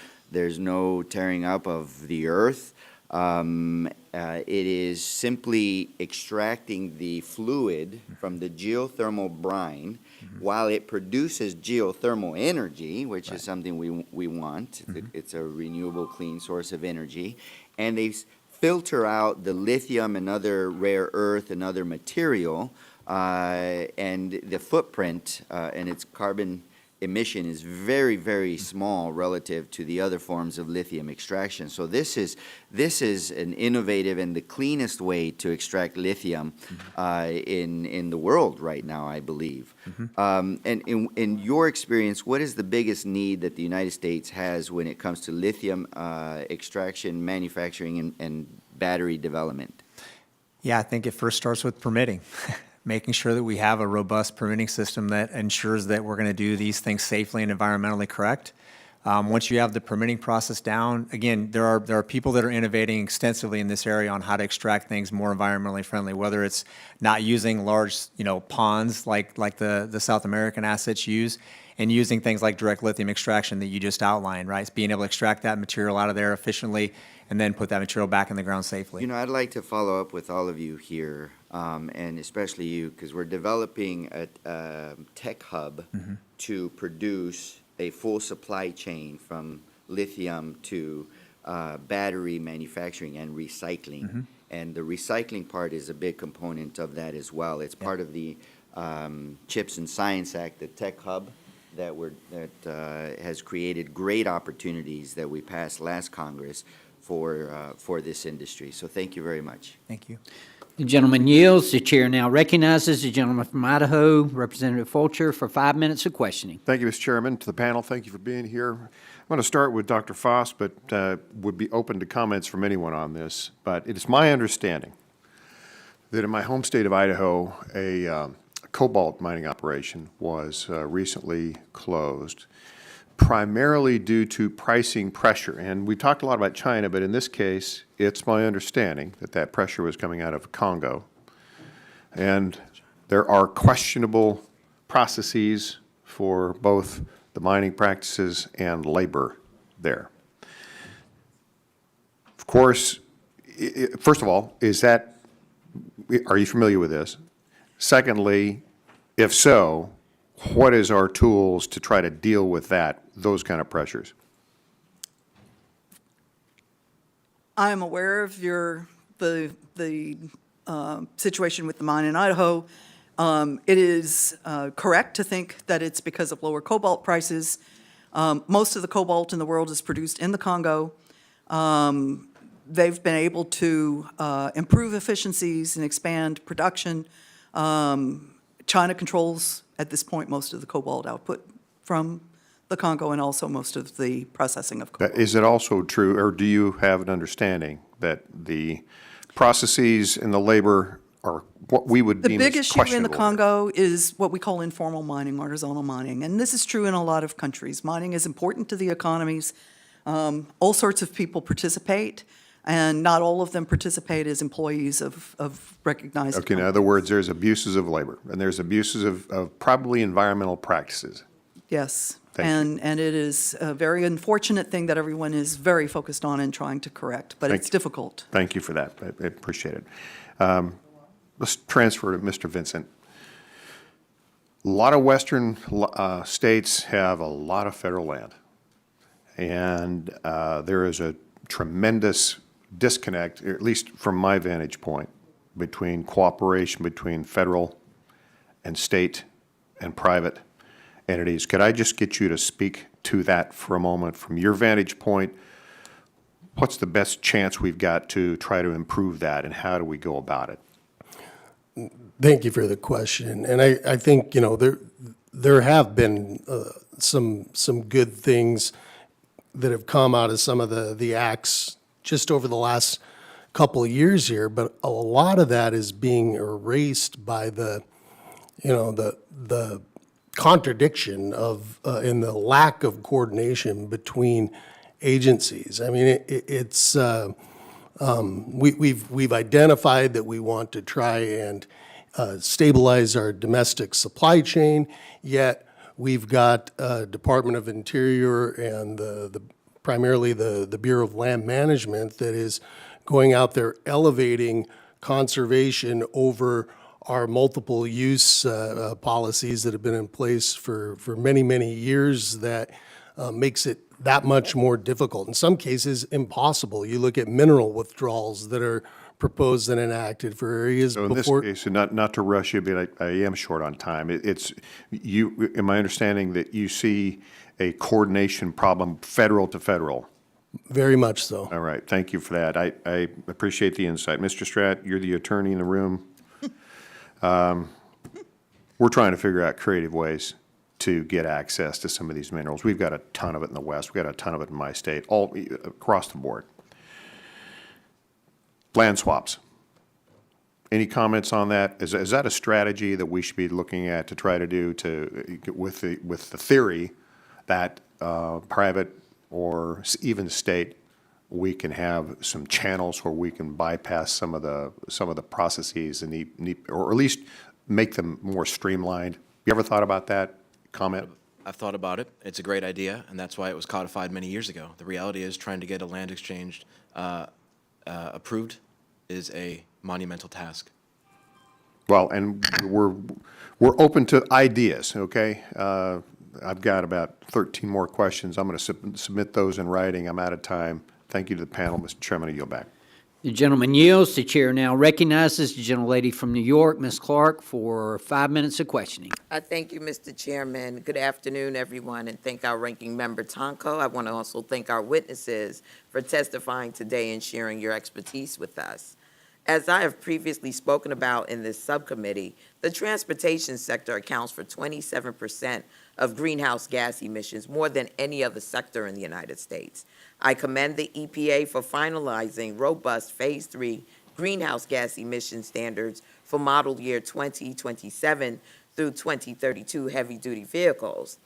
tearing up of the earth. It is simply extracting the fluid from the geothermal brine while it produces geothermal energy, which is something we want. It's a renewable, clean source of energy. And they filter out the lithium and other rare earth and other material, and the footprint and its carbon emission is very, very small relative to the other forms of lithium extraction. So this is an innovative and the cleanest way to extract lithium in the world right now, I believe. And in your experience, what is the biggest need that the United States has when it comes to lithium extraction, manufacturing, and battery development? Yeah, I think it first starts with permitting. Making sure that we have a robust permitting system that ensures that we're going to do these things safely and environmentally correct. Once you have the permitting process down, again, there are people that are innovating extensively in this area on how to extract things more environmentally friendly, whether it's not using large, ponds like the South American assets use, and using things like direct lithium extraction that you just outlined, right? It's being able to extract that material out of there efficiently and then put that material back in the ground safely. I'd like to follow up with all of you here, and especially you, because we're developing a tech hub to produce a full supply chain from lithium to battery manufacturing and recycling. And the recycling part is a big component of that as well. It's part of the CHIPS and Science Act, the tech hub that has created great opportunities that we passed last Congress for this industry. So thank you very much. Thank you. The gentleman yields. The chair now recognizes the gentleman from Idaho, Representative Fulcher, for 5 minutes of questioning. Thank you, Mr. Chairman. To the panel, thank you for being here. I'm going to start with Dr. Foss, but would be open to comments from anyone on this. But it is my understanding that in my home state of Idaho, a cobalt mining operation was recently closed, primarily due to pricing pressure. And we talked a lot about China, but in this case, it's my understanding that that pressure was coming out of Congo. And there are questionable processes for both the mining practices and labor there. Of course, first of all, are you familiar with this? Secondly, if so, what is our tools to try to deal with those kind of pressures? I'm aware of the situation with the mine in Idaho. It is correct to think that it's because of lower cobalt prices. Most of the cobalt in the world is produced in the Congo. They've been able to improve efficiencies and expand production. China controls, at this point, most of the cobalt output from the Congo and also most of the processing of cobalt. Is it also true, or do you have an understanding that the processes and the labor are what we would deem as The big issue in the questionable? Congo is what we call informal mining, artisanal mining, and this is true in a lot of countries. Mining is important to the economies. All sorts of people participate, and not all of them participate as employees of recognized Okay, in companies. other words, there's abuses of labor, and there's abuses of probably environmental practices. Yes, Thank you. and it is a very unfortunate thing that everyone is very focused on and trying to correct, but Thank it's you. difficult. Thank you for that. I appreciate it. Let's transfer to Mr. Vincent. A lot of western states have a lot of federal land. And there is a tremendous disconnect, at least from my vantage point, between cooperation between federal and state and private entities. Could I just get you to speak to that for a moment? From your vantage point, what's the best chance we've got to try to improve that, and how do we go about it? Thank you for the question. And I think, you know, there have been some good things that have come out of some of the acts just over the last couple of years here, but a lot of that is being erased by the contradiction of in the lack of coordination between agencies. I mean, we've identified that we want to try and stabilize our domestic supply chain, yet we've got Department of Interior and primarily the Bureau of Land Management that is going out there elevating conservation over our multiple use policies that have been in place for many, many years that makes it that much more difficult. In some cases, impossible. You look at mineral withdrawals that are proposed and enacted for areas So in this case, and not to rush you, but I am short on time. It's you. Am I understanding that you see a coordination problem, federal to federal? Very much so. All right, thank you for that. I appreciate the insight. Mr. Stratt, you're the attorney in the room. We're trying to figure out creative ways to get access to some of these minerals. We've got a ton of it in the West. We've got a ton of it in my state, all across the board. Land swaps. Any comments on that? Is that a strategy that we should be looking at to try to do with the theory that private or even state, we can have some channels where we can bypass some of the processes and or at least make them more streamlined? You ever thought about that? Comment? I've thought about it. It's a great idea, and that's why it was codified many years ago. The reality is trying to get a land exchange approved is a monumental task. Well, and we're open to ideas, okay? I've got about 13 more questions. I'm going to submit those in writing. I'm out of time. Thank you to the panel. Mr. Chairman, I yield back. The gentleman yields. The chair now recognizes the gentlelady from New York, Ms. Clark, for 5 minutes of questioning. Thank you, Mr. Chairman. Good afternoon, everyone, and thank our ranking member, Tonko. I want to also thank our witnesses for testifying today and sharing your expertise with us. As I have previously spoken about in this subcommittee, the transportation sector accounts for 27% of greenhouse gas emissions, more than any other sector in the United States. I commend the EPA for finalizing robust Phase 3 greenhouse gas emission standards for model year 2027 through 2032 heavy-duty vehicles.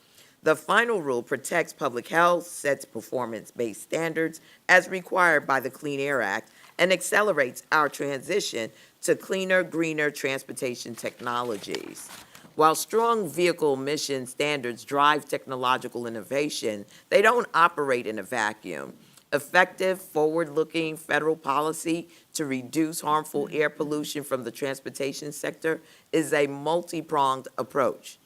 The final rule protects public health, sets performance-based standards as required by the Clean Air Act, and accelerates our transition to cleaner, greener transportation technologies. While strong vehicle emission standards drive technological innovation, they don't operate in a vacuum. Effective, forward-looking federal policy to reduce harmful air pollution from the transportation sector is a multi-pronged approach.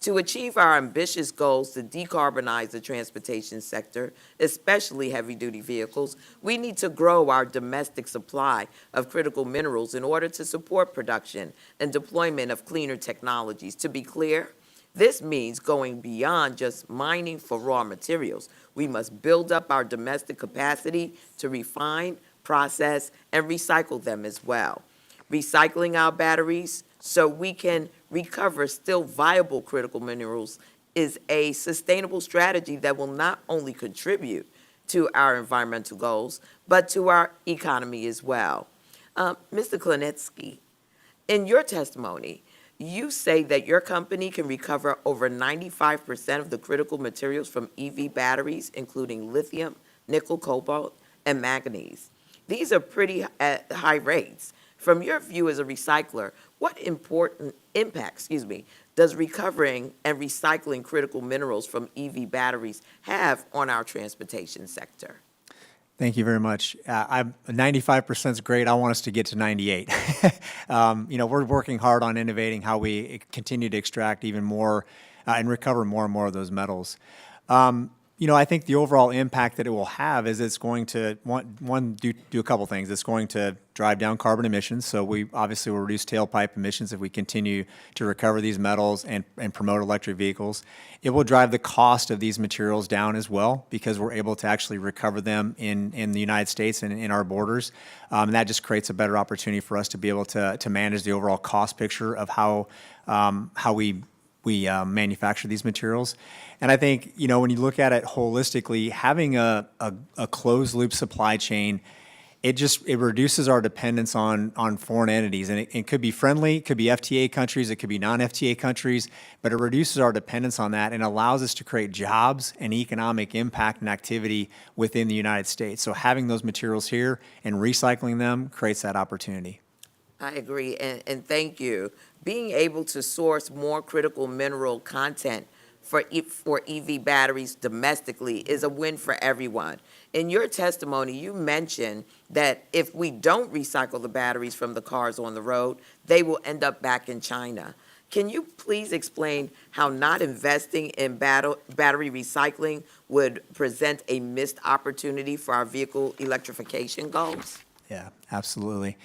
To achieve our ambitious goals to decarbonize the transportation sector, especially heavy-duty vehicles, we need to grow our domestic supply of critical minerals in order to support production and deployment of cleaner technologies. To be clear, this means going beyond just mining for raw materials. We must build up our domestic capacity to refine, process, and recycle them as well. Recycling our batteries so we can recover still viable critical minerals is a sustainable strategy that will not only contribute to our environmental goals, but to our economy as well. Mr. Klinetsky, in your testimony, you say that your company can recover over 95% of the critical materials from EV batteries, including lithium, nickel, cobalt, and manganese. These are pretty high rates. From your view as a recycler, what important impact, does recovering and recycling critical minerals from EV batteries have on our transportation sector? Thank you very much. 95% is great. I want us to get to 98. We're working hard on innovating how we continue to extract even more and recover more and more of those metals. I think the overall impact that it will have is it's going to, do a couple things. It's going to drive down carbon emissions, so we obviously will reduce tailpipe emissions if we continue to recover these metals and promote electric vehicles. It will drive the cost of these materials down as well because we're able to actually recover them in the United States and in our borders. And that just creates a better opportunity for us to be able to manage the overall cost picture of how we manufacture these materials. And I think, when you look at it holistically, having a closed loop supply chain, it reduces our dependence on foreign entities. And it could be friendly, it could be FTA countries, it could be non-FTA countries, but it reduces our dependence on that and allows us to create jobs and economic impact and activity within the United States. So having those materials here and recycling them creates that opportunity. I agree, and thank you. Being able to source more critical mineral content for EV batteries domestically is a win for everyone. In your testimony, you mentioned that if we don't recycle the batteries from the cars on the road, they will end up back in China. Can you please explain how not investing in battery recycling would present a missed opportunity for our vehicle electrification goals? Yeah, absolutely.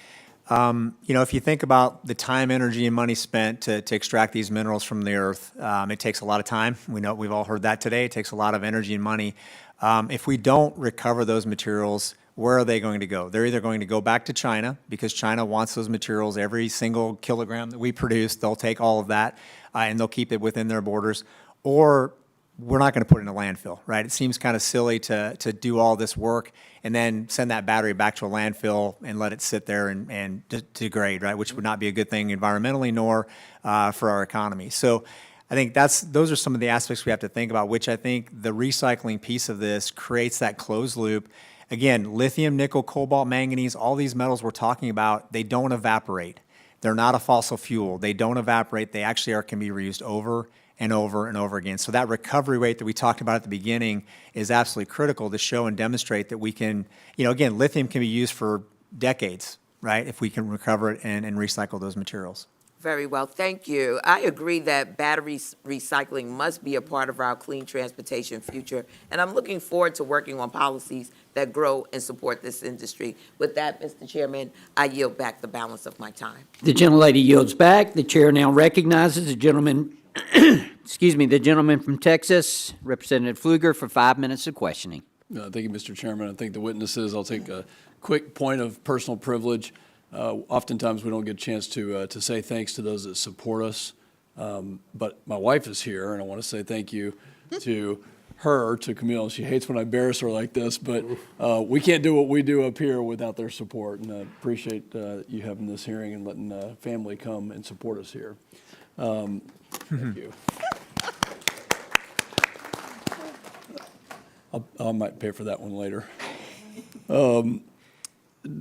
If you think about the time, energy, and money spent to extract these minerals from the earth, it takes a lot of time. We've all heard that today. It takes a lot of energy and money. If we don't recover those materials, where are they going to go? They're either going to go back to China because China wants those materials. Every single kilogram that we produce, they'll take all of that and they'll keep it within their borders, or we're not going to put it in a landfill, right? It seems kind of silly to do all this work and then send that battery back to a landfill and let it sit there and degrade, right? Which would not be a good thing environmentally nor for our economy. So I think those are some of the aspects we have to think about, which I think the recycling piece of this creates that closed loop. Again, lithium, nickel, cobalt, manganese, all these metals we're talking about, they don't evaporate. They're not a fossil fuel. They don't evaporate. They actually can be reused over and over and over again. So that recovery rate that we talked about at the beginning is absolutely critical to show and demonstrate that we can, again, lithium can be used for decades, right, if we can recover it and recycle those materials. Very well, thank you. I agree that battery recycling must be a part of our clean transportation future, and I'm looking forward to working on policies that grow and support this industry. With that, Mr. Chairman, I yield back the balance of my time. The gentlelady yields back. The chair now recognizes the gentleman, the gentleman from Texas, Representative Pfluger, for 5 minutes of questioning. Thank you, Mr. Chairman. I thank the witnesses. I'll take a quick point of personal privilege. Oftentimes, we don't get a chance to say thanks to those that support us. But my wife is here, and I want to say thank you to her, to Camille. She hates when I embarrass her like this, but we can't do what we do up here without their support. And I appreciate you having this hearing and letting family come and support us here. Thank you. I might pay for that one later.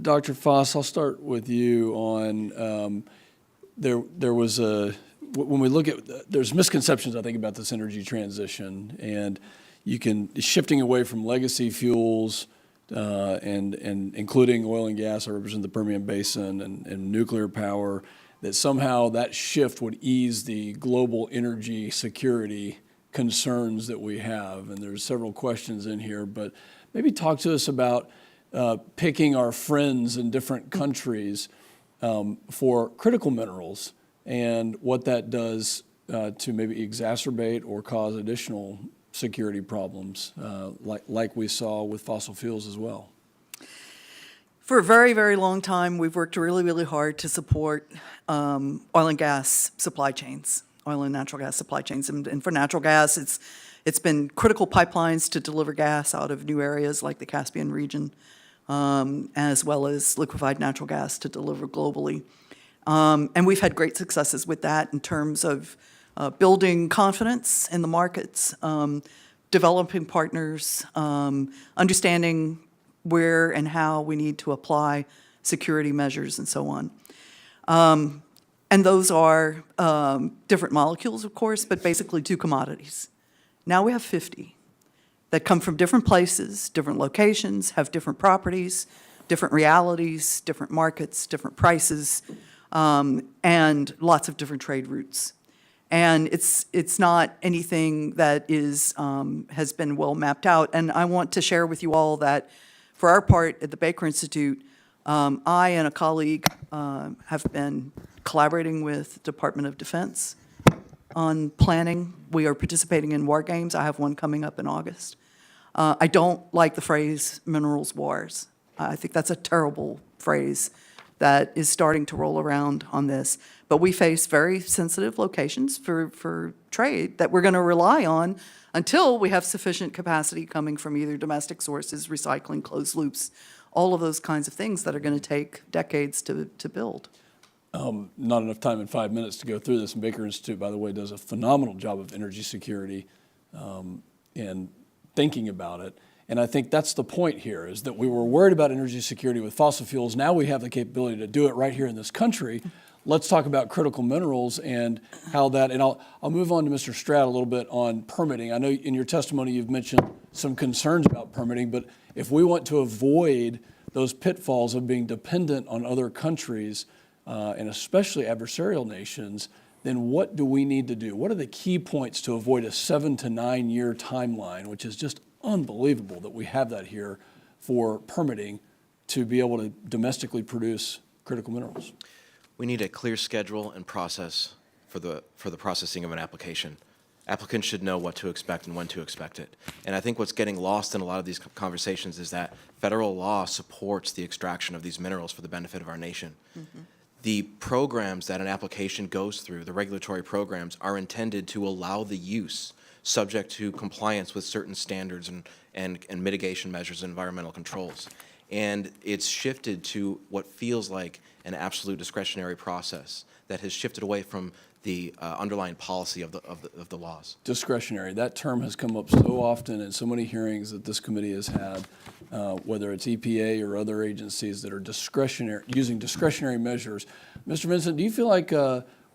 Dr. Foss, I'll start with you on, there was when we look at, there's misconceptions, I think, about this energy transition, and shifting away from legacy fuels and including oil and gas. I represent the Permian Basin and nuclear power, that somehow that shift would ease the global energy security concerns that we have. And there's several questions in here, but maybe talk to us about picking our friends in different countries for critical minerals and what that does to maybe exacerbate or cause additional security problems like we saw with fossil fuels as well. For a very, very long time, we've worked really, really hard to support oil and gas supply chains, oil and natural gas supply chains. And for natural gas, it's been critical pipelines to deliver gas out of new areas like the Caspian region, as well as liquefied natural gas to deliver globally. And we've had great successes with that in terms of building confidence in the markets, developing partners, understanding where and how we need to apply security measures and so on. And those are different molecules, of course, but basically two commodities. Now we have 50. that come from different places, different locations, have different properties, different realities, different markets, different prices, and lots of different trade routes. And it's not anything that is, has been well mapped out. And I want to share with you all that for our part at the Baker Institute, I and a colleague have been collaborating with Department of Defense on planning. We are participating in war games. I have one coming up in August. I don't like the phrase minerals wars. I think that's a terrible phrase that is starting to roll around on this. But we face very sensitive locations for trade that we're going to rely on until we have sufficient capacity coming from either domestic sources, recycling, closed loops, all of those kinds of things that are going to take decades to build. Not enough time in 5 minutes to go through this. And Baker Institute, by the way, does a phenomenal job of energy security and thinking about it. And I think that's the point here, is that we were worried about energy security with fossil fuels. Now we have the capability to do it right here in this country. Let's talk about critical minerals and how that, and I'll move on to Mr. Stratt a little bit on permitting. I know in your testimony you've mentioned some concerns about permitting, but if we want to avoid those pitfalls of being dependent on other countries, and especially adversarial nations, then what do we need to do? What are the key points to avoid a 7 to 9 year timeline, which is just unbelievable that we have that here for permitting to be able to domestically produce critical minerals? We need a clear schedule and process for the processing of an application. Applicants should know what to expect and when to expect it. And I think what's getting lost in a lot of these conversations is that federal law supports the extraction of these minerals for the benefit of our nation. Mm-hmm. The programs that an application goes through, the regulatory programs, are intended to allow the use subject to compliance with certain standards and mitigation measures and environmental controls. And it's shifted to what feels like an absolute discretionary process that has shifted away from the underlying policy of the laws. Discretionary. That term has come up so often in so many hearings that this committee has had, whether it's EPA or other agencies that are discretionary, using discretionary measures. Mr. Vincent, do you feel like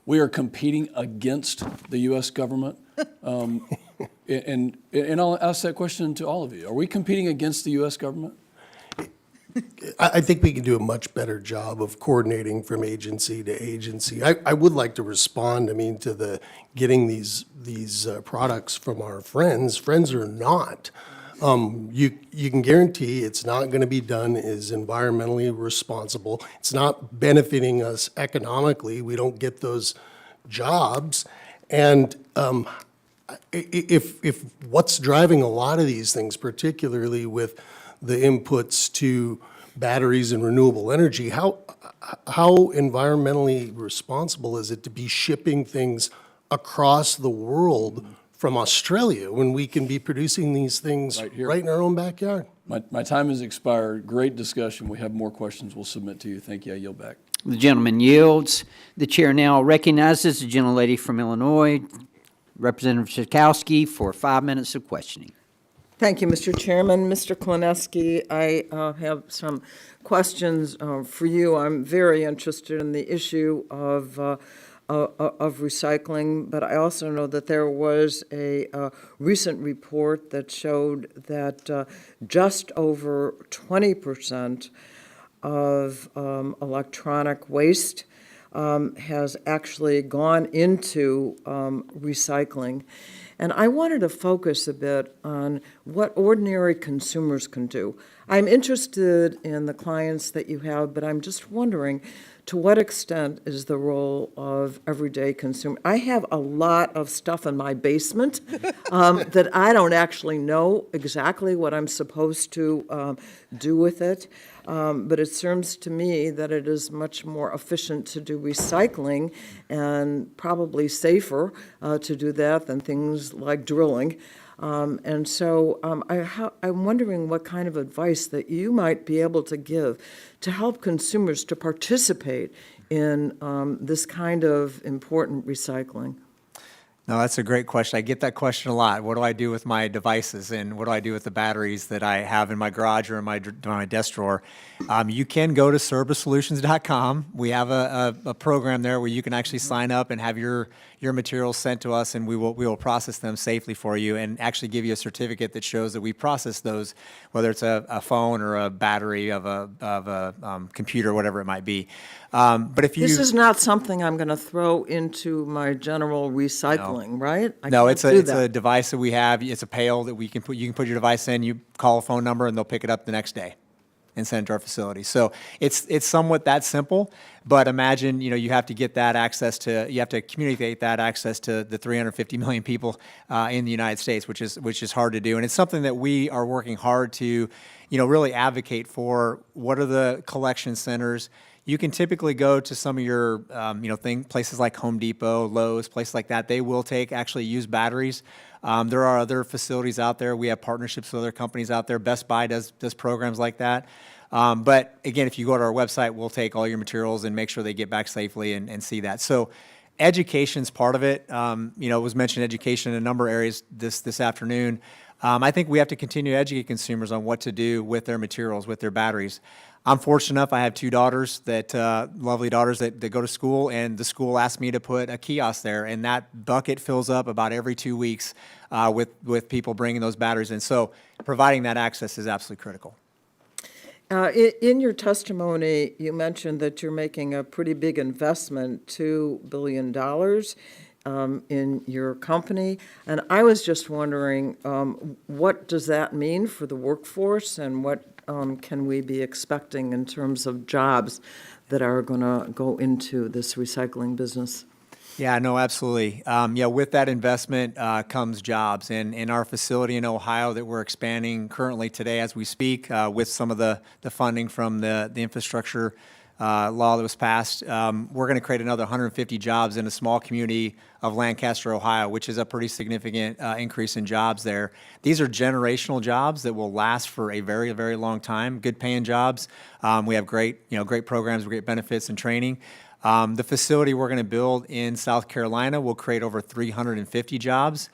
we are competing against the U.S. government? And I'll ask that question to all of you. Are we competing against the U.S. government? I think we can do a much better job of coordinating from agency to agency. I would like to respond, to the getting these products from our friends. Friends or not, you can guarantee it's not going to be done as environmentally responsible. It's not benefiting us economically. We don't get those jobs. And if what's driving a lot of these things, particularly with the inputs to batteries and renewable energy, how environmentally responsible is it to be shipping things across the world from Australia when we can be producing these things right in our own backyard? My time has expired. Great discussion. We have more questions we'll submit to you. Thank you. I yield back. The gentleman yields. The chair now recognizes the gentlelady from Illinois, Representative Sikowski, for 5 minutes of questioning. Thank you, Mr. Chairman. Mr. Klineski, I have some questions for you. I'm very interested in the issue of recycling, but I also know that there was a recent report that showed that just over 20% of electronic waste has actually gone into recycling. And I wanted to focus a bit on what ordinary consumers can do. I'm interested in the clients that you have, but I'm just wondering, to what extent is the role of everyday consumer? I have a lot of stuff in my basement that I don't actually know exactly what I'm supposed to do with it. But it seems to me that it is much more efficient to do recycling and probably safer to do that than things like drilling. And so I'm wondering what kind of advice that you might be able to give to help consumers to participate in this kind of important recycling. No, that's a great question. I get that question a lot. What do I do with my devices, and what do I do with the batteries that I have in my garage or in my desk drawer? You can go to servicesolutions.com. We have a program there where you can actually sign up and have your your materials sent to us, and we will process them safely for you and actually give you a certificate that shows that we processed those, whether it's a phone or a battery of a computer, whatever it might be. But if you This is not something I'm going to throw into my general recycling, right? I No, can't it's do a that. device that we have. It's a pail that you can put your device in. You call a phone number, and they'll pick it up the next day and send it to our facility. So it's somewhat that simple. But imagine, you have to get that access to, you have to communicate that access to the 350 million people in the United States, which is hard to do. And it's something that we are working hard to, really advocate for. What are the collection centers? You can typically go to some of your, places like Home Depot, Lowe's, places like that. They will actually use batteries. There are other facilities out there. We have partnerships with other companies out there. Best Buy does programs like that. But again, if you go to our website, we'll take all your materials and make sure they get back safely and see that. So education's part of it. It was mentioned education in a number of areas this afternoon. I think we have to continue to educate consumers on what to do with their materials, with their batteries. I'm fortunate enough, I have two daughters lovely daughters that go to school, and the school asked me to put a kiosk there, and that bucket fills up about every 2 weeks with people bringing those batteries in. So providing that access is absolutely critical. In your testimony, you mentioned that you're making a pretty big investment, $2 billion in your company. And I was just wondering, what does that mean for the workforce, and what can we be expecting in terms of jobs that are going to go into this recycling business? Yeah, no, absolutely. With that investment comes jobs. And in our facility in Ohio that we're expanding currently today as we speak, with some of the funding from the infrastructure law that was passed, we're going to create another 150 jobs in a small community of Lancaster, Ohio, which is a pretty significant increase in jobs there. These are generational jobs that will last for a very, very long time, good paying jobs. We have great programs, great benefits and training. The facility we're going to build in South Carolina will create over 350 jobs.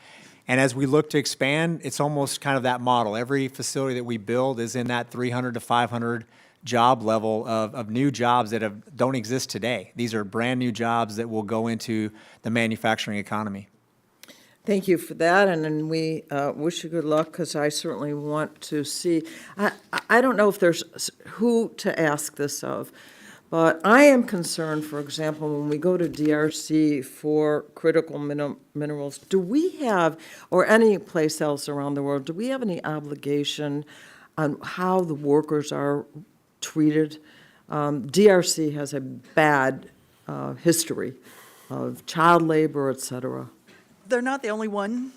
And as we look to expand, it's almost kind of that model. Every facility that we build is in that 300 to 500 job level of new jobs that don't exist today. These are brand new jobs that will go into the manufacturing economy. Thank you for that, and then we wish you good luck, because I certainly want to see. I don't know if there's who to ask this of, but I am concerned, for example, when we go to DRC for critical minerals, do we have, or any place else around the world, do we have any obligation on how the workers are treated? DRC has a bad history of child labor, et cetera. They're not the only one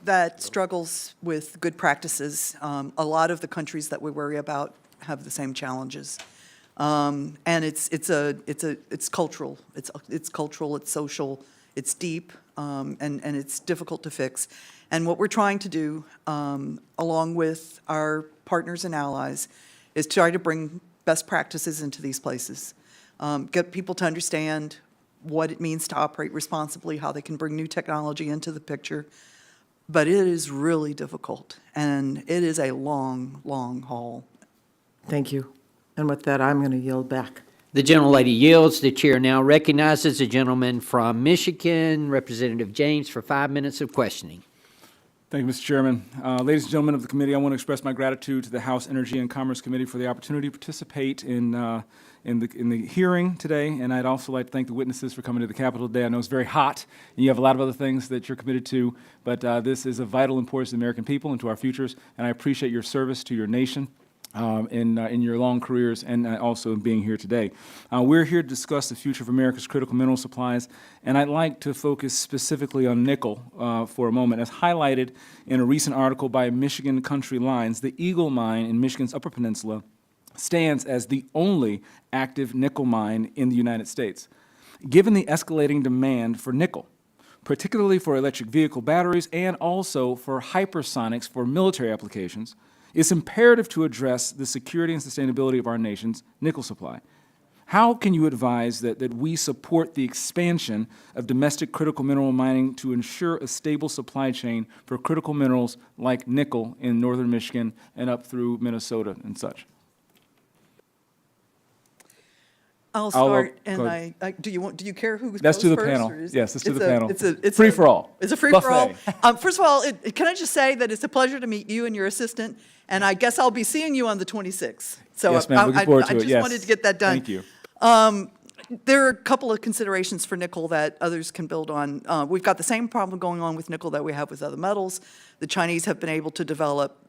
that struggles with good practices. A lot of the countries that we worry about have the same challenges. And it's cultural. It's cultural, it's social, it's deep, and it's difficult to fix. And what we're trying to do, along with our partners and allies, is try to bring best practices into these places. Get people to understand what it means to operate responsibly, how they can bring new technology into the picture. But it is really difficult, and it is a long, long haul. Thank you. And with that, I'm going to yield back. The gentlelady yields. The chair now recognizes the gentleman from Michigan, Representative James, for 5 minutes of questioning. Thank you, Mr. Chairman. Ladies and gentlemen of the committee, I want to express my gratitude to the House Energy and Commerce Committee for the opportunity to participate in the hearing today, and I'd also like to thank the witnesses for coming to the Capitol today. I know it's very hot, and you have a lot of other things that you're committed to, but this is of vital importance to the American people and to our futures, and I appreciate your service to your nation in your long careers, and also being here today. We're here to discuss the future of America's critical mineral supplies, and I'd like to focus specifically on nickel for a moment. As highlighted in a recent article by Michigan Country Lines, the Eagle Mine in Michigan's Upper Peninsula stands as the only active nickel mine in the United States. Given the escalating demand for nickel, particularly for electric vehicle batteries and also for hypersonics for military applications, it's imperative to address the security and sustainability of our nation's nickel supply. How can you advise that we support the expansion of domestic critical mineral mining to ensure a stable supply chain for critical minerals like nickel in northern Michigan and up through Minnesota and such? I'll start, go and ahead. do you care who goes Let's do the first, panel. or is- Yes, let's do it's the a- panel. It's Free for all. It's a free-for-all. Buffet. First of all, can I just say that it's a pleasure to meet you and your assistant, and I guess I'll be seeing you on the 26th. So Yes, ma'am. Looking forward to I it. just Yes. wanted to get that done. Thank you. There are a couple of considerations for nickel that others can build on. We've got the same problem going on with nickel that we have with other metals. The Chinese have been able to develop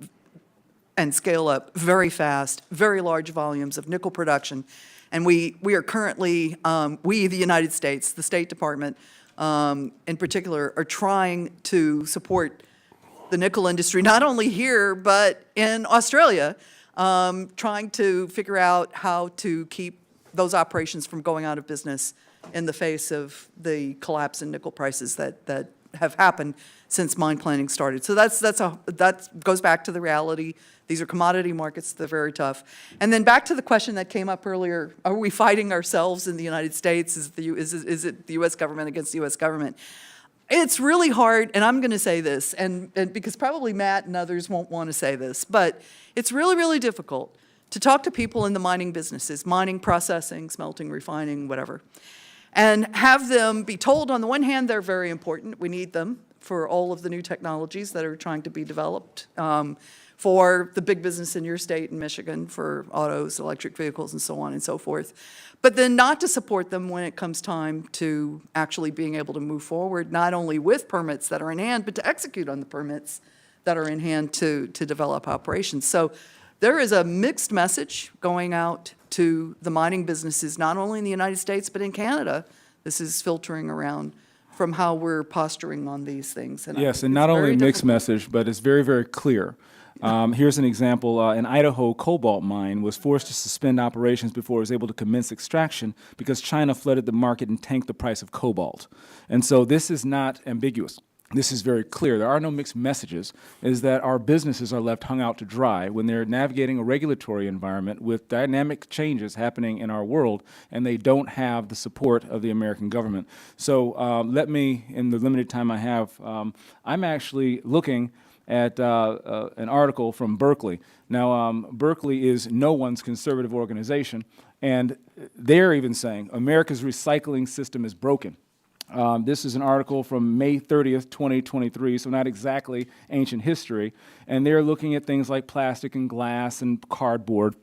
and scale up very fast, very large volumes of nickel production. And we are currently, we, the United States, the State Department in particular, are trying to support the nickel industry, not only here, but in Australia, trying to figure out how to keep those operations from going out of business in the face of the collapse in nickel prices that have happened since mine planning started. So that goes back to the reality. These are commodity markets. They're very tough. And then back to the question that came up earlier, are we fighting ourselves in the United States? Is it the U.S. government against the U.S. government? It's really hard, and I'm going to say this, and because probably Matt and others won't want to say this, but it's really, really difficult to talk to people in the mining businesses, mining, processing, smelting, refining, whatever, and have them be told, on the one hand, they're very important. We need them for all of the new technologies that are trying to be developed, for the big business in your state in Michigan, for autos, electric vehicles, and so on and so forth. But then not to support them when it comes time to actually being able to move forward, not only with permits that are in hand, but to execute on the permits that are in hand to develop operations. So there is a mixed message going out to the mining businesses, not only in the United States, but in Canada. This is filtering around from how we're posturing on these things. And Yes, and it's not only very a mixed difficult. message, but it's very, very clear. Here's an example. An Idaho cobalt mine was forced to suspend operations before it was able to commence extraction because China flooded the market and tanked the price of cobalt. And so this is not ambiguous. This is very clear. There are no mixed messages, is that our businesses are left hung out to dry when they're navigating a regulatory environment with dynamic changes happening in our world, and they don't have the support of the American government. So let me, in the limited time I have, I'm actually looking at an article from Berkeley. Now, Berkeley is no one's conservative organization, and they're even saying America's recycling system is broken. This is an article from May 30th, 2023, so not exactly ancient history. And they're looking at things like plastic and glass and cardboard.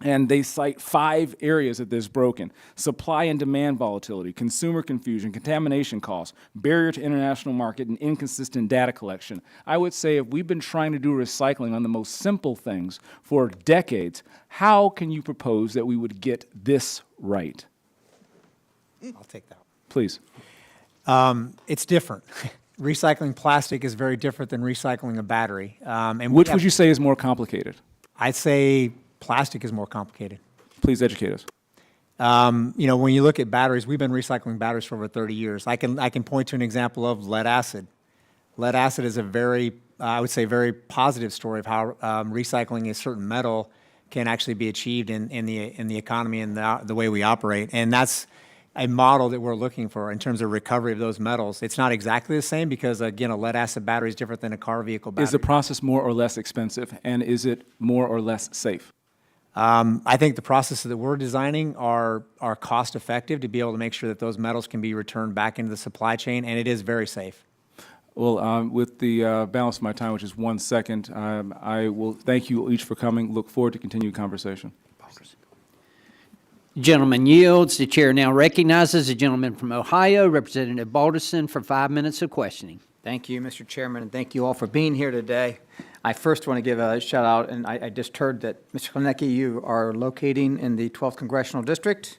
And they cite 5 areas that this broken: supply and demand volatility, consumer confusion, contamination costs, barrier to international market, and inconsistent data collection. I would say if we've been trying to do recycling on the most simple things for decades, how can you propose that we would get this right? I'll take that. Please. It's different. Recycling plastic is very different than recycling a battery. And Which would you say is more complicated? I'd say plastic is more complicated. Please educate us. You know, when you look at batteries, we've been recycling batteries for over 30 years. I can point to an example of lead acid. Lead acid is a very, I would say, very positive story of how recycling a certain metal can actually be achieved in the economy and the way we operate. And that's a model that we're looking for in terms of recovery of those metals. It's not exactly the same because, again, a lead acid battery is different than a car vehicle battery. Is the process more or less expensive, and is it more or less safe? I think the processes that we're designing are cost effective to be able to make sure that those metals can be returned back into the supply chain, and it is very safe. Well, with the balance of my time, which is 1 second, I will thank you each for coming. Look forward to continued conversation. Gentleman yields. The chair now recognizes the gentleman from Ohio, Representative Balderson, for 5 minutes of questioning. Thank you, Mr. Chairman, and thank you all for being here today. I first want to give a shout out, and I just heard that, Mr. Konecki, you are locating in the 12th Congressional District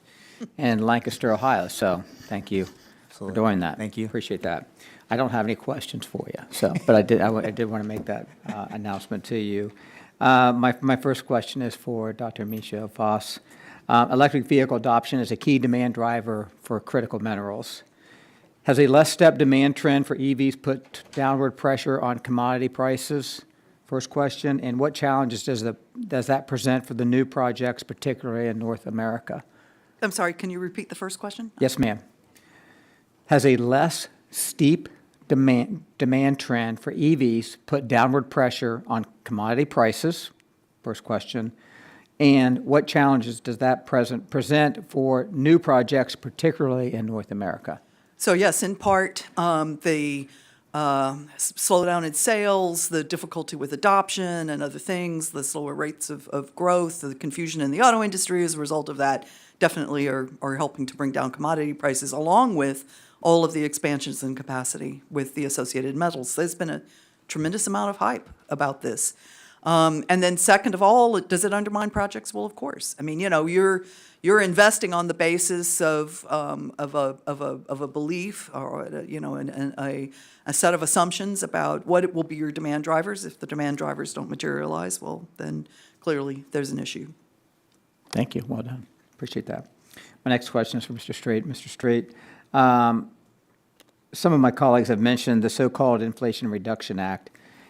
in Lancaster, Ohio, so thank you for doing that. Thank you. Appreciate that. I don't have any questions for you, so, but I did want to make that announcement to you. My first question is for Dr. Michelle Voss. Electric vehicle adoption is a key demand driver for critical minerals. Has a less step demand trend for EVs put downward pressure on commodity prices? First question. And what challenges does that present for the new projects, particularly in North America? I'm sorry, can you repeat the first question? Yes, ma'am. Has a less steep demand trend for EVs put downward pressure on commodity prices? First question. And what challenges does that present for new projects, particularly in North America? So yes, in part, the slowdown in sales, the difficulty with adoption and other things, the slower rates of growth, the confusion in the auto industry as a result of that definitely are helping to bring down commodity prices, along with all of the expansions in capacity with the associated metals. There's been a tremendous amount of hype about this. And then second of all, does it undermine projects? Well, of course. I mean, you're investing on the basis of a belief or, a set of assumptions about what it will be your demand drivers. If the demand drivers don't materialize, well, then clearly there's an issue. Thank you. Well done. Appreciate that. My next question is for Mr. Straight. Mr. Straight, some of my colleagues have mentioned the so-called Inflation Reduction Act.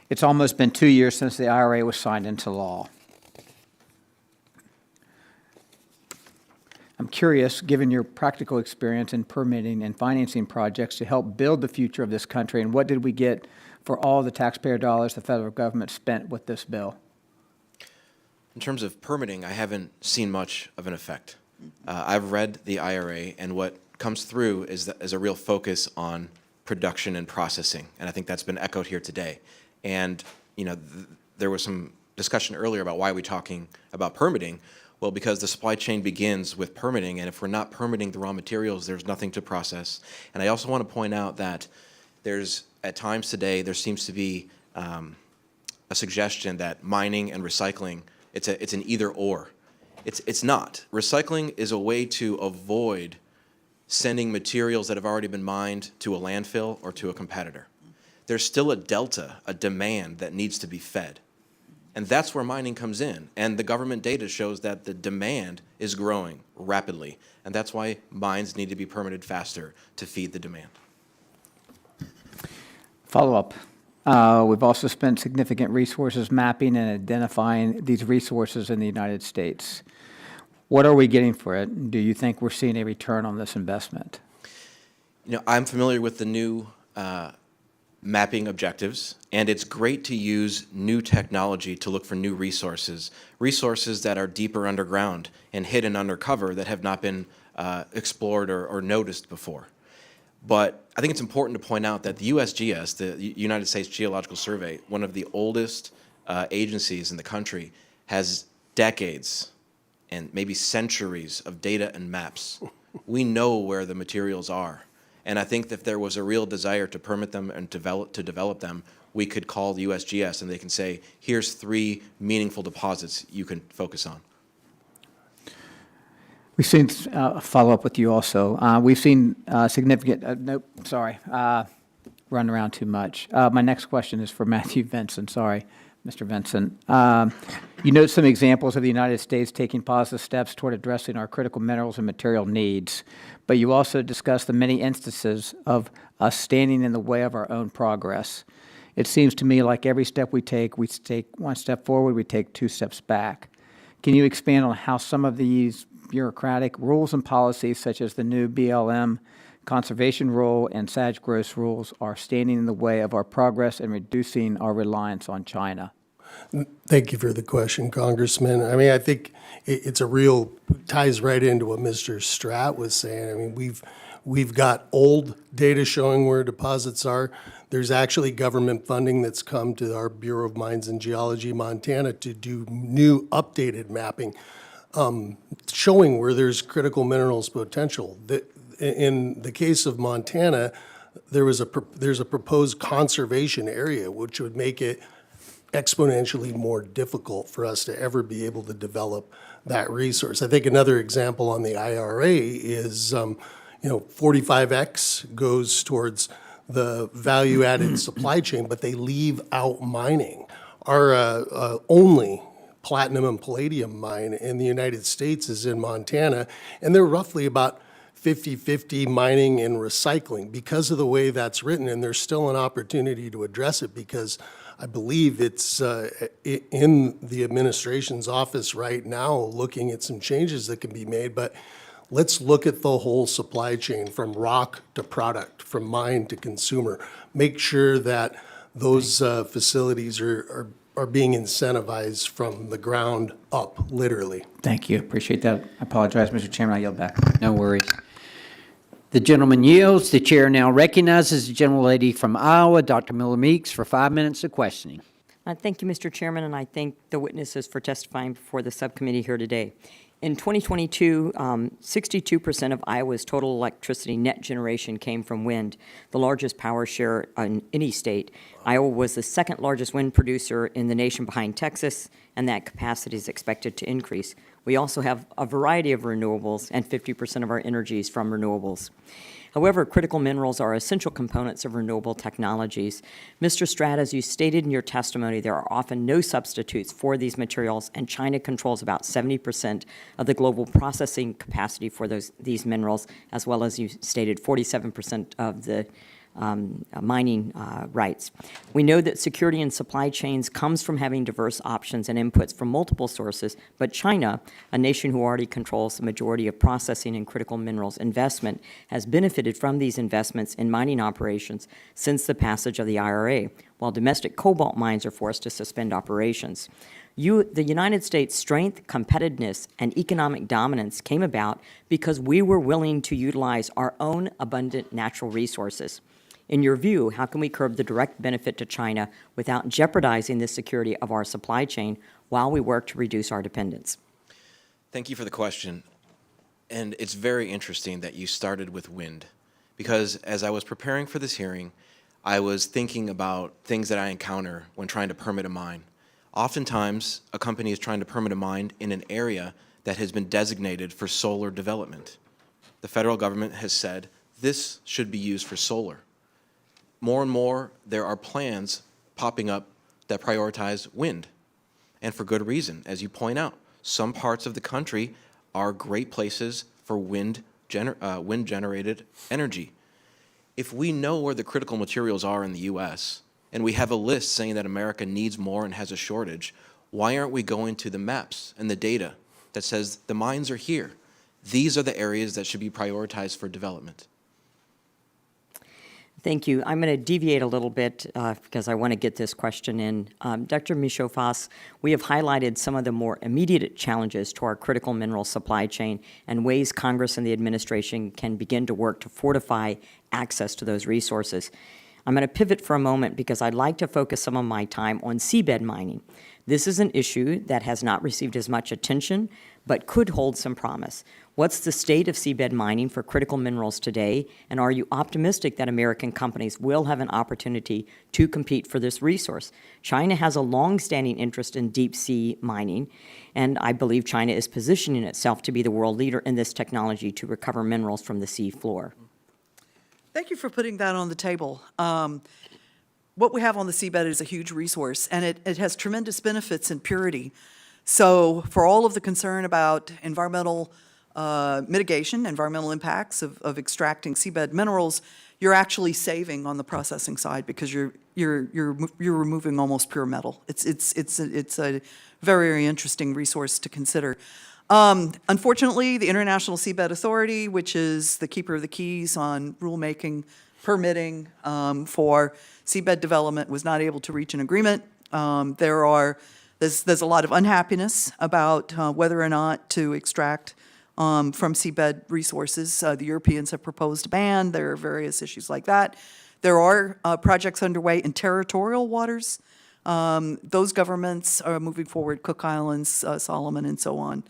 It's almost been 2 years since the IRA was signed into law. I'm curious, given your practical experience in permitting and financing projects to help build the future of this country, and what did we get for all the taxpayer dollars the federal government spent with this bill? In terms of permitting, I haven't seen much of an effect. I've read the IRA, and what comes through is a real focus on production and processing, and I think that's been echoed here today. And there was some discussion earlier about why are we talking about permitting. Well, because the supply chain begins with permitting, and if we're not permitting the raw materials, there's nothing to process. And I also want to point out that at times today, there seems to be a suggestion that mining and recycling, it's an either or. It's not. Recycling is a way to avoid sending materials that have already been mined to a landfill or to a competitor. There's still a delta, a demand that needs to be fed. And that's where mining comes in. And the government data shows that the demand is growing rapidly. And that's why mines need to be permitted faster to feed the demand. Follow-up. We've also spent significant resources mapping and identifying these resources in the United States. What are we getting for it? Do you think we're seeing a return on this investment? I'm familiar with the new mapping objectives, and it's great to use new technology to look for new resources that are deeper underground and hidden under cover that have not been explored or noticed before. But I think it's important to point out that the USGS, the United States Geological Survey, one of the oldest agencies in the country, has decades and maybe centuries of data and maps. We know where the materials are. And I think that if there was a real desire to permit them and to develop them, we could call the USGS and they can say, here's 3 meaningful deposits you can focus on. We've seen, follow up with you also, we've seen significant, run around too much. My next question is for Matthew Vinson, sorry, Mr. Vinson. You note some examples of the United States taking positive steps toward addressing our critical minerals and material needs, but you also discussed the many instances of us standing in the way of our own progress. It seems to me like every step we take 1 step forward, we take 2 steps back. Can you expand on how some of these bureaucratic rules and policies, such as the new BLM conservation rule and SAG-GROSS rules, are standing in the way of our progress and reducing our reliance on China? Thank you for the question, Congressman. I mean, I think it's ties right into what Mr. Stratt was saying. I mean, we've got old data showing where deposits are. There's actually government funding that's come to our Bureau of Mines and Geology, Montana, to do new updated mapping, showing where there's critical minerals potential. In the case of Montana, there's a proposed conservation area, which would make it exponentially more difficult for us to ever be able to develop that resource. I think another example on the IRA is, 45X goes towards the value-added supply chain, but they leave out mining. Our only platinum and palladium mine in the United States is in Montana, and they're roughly about 50-50 mining and recycling because of the way that's written, and there's still an opportunity to address it because I believe it's in the administration's office right now looking at some changes that can be made, but let's look at the whole supply chain from rock to product, from mine to consumer. Make sure that those facilities are are being incentivized from the ground up, literally. Thank you. Appreciate that. I apologize, Mr. Chairman. I yield back. No worries. The gentleman yields. The chair now recognizes the gentlelady from Iowa, Dr. Miller Meeks, for 5 minutes of questioning. Thank you, Mr. Chairman, and I thank the witnesses for testifying before the subcommittee here today. In 2022, 62% of Iowa's total electricity net generation came from wind, the largest power share in any state. Iowa was the second largest wind producer in the nation behind Texas, and that capacity is expected to increase. We also have a variety of renewables, and 50% of our energy is from renewables. However, critical minerals are essential components of renewable technologies. Mr. Stratt, as you stated in your testimony, there are often no substitutes for these materials, and China controls about 70% of the global processing capacity for these minerals, as well as you stated 47% of the mining rights. We know that security in supply chains comes from having diverse options and inputs from multiple sources, but China, a nation who already controls the majority of processing and critical minerals investment, has benefited from these investments in mining operations since the passage of the IRA, while domestic cobalt mines are forced to suspend operations. The United States' strength, competitiveness, and economic dominance came about because we were willing to utilize our own abundant natural resources. In your view, how can we curb the direct benefit to China without jeopardizing the security of our supply chain while we work to reduce our dependence? Thank you for the question. And it's very interesting that you started with wind, because as I was preparing for this hearing, I was thinking about things that I encounter when trying to permit a mine. Oftentimes, a company is trying to permit a mine in an area that has been designated for solar development. The federal government has said this should be used for solar. More and more, there are plans popping up that prioritize wind, and for good reason. As you point out, some parts of the country are great places for wind-generated energy. If we know where the critical materials are in the U.S., and we have a list saying that America needs more and has a shortage, why aren't we going to the maps and the data that says the mines are here? These are the areas that should be prioritized for development. Thank you. I'm going to deviate a little bit because I want to get this question in. Dr. Michaud-Foss, we have highlighted some of the more immediate challenges to our critical mineral supply chain and ways Congress and the administration can begin to work to fortify access to those resources. I'm going to pivot for a moment because I'd like to focus some of my time on seabed mining. This is an issue that has not received as much attention, but could hold some promise. What's the state of seabed mining for critical minerals today, and are you optimistic that American companies will have an opportunity to compete for this resource? China has a long-standing interest in deep-sea mining, and I believe China is positioning itself to be the world leader in this technology to recover minerals from the sea floor. Thank you for putting that on the table. What we have on the seabed is a huge resource, and it has tremendous benefits in purity. So for all of the concern about environmental mitigation, environmental impacts of extracting seabed minerals, you're actually saving on the processing side because you're removing almost pure metal. It's a very, very interesting resource to consider. Unfortunately, the International Seabed Authority, which is the keeper of the keys on rulemaking, permitting for seabed development, was not able to reach an agreement. There's a lot of unhappiness about whether or not to extract from seabed resources. The Europeans have proposed a ban. There are various issues like that. There are projects underway in territorial waters. Those governments are moving forward, Cook Islands, Solomon, and so on.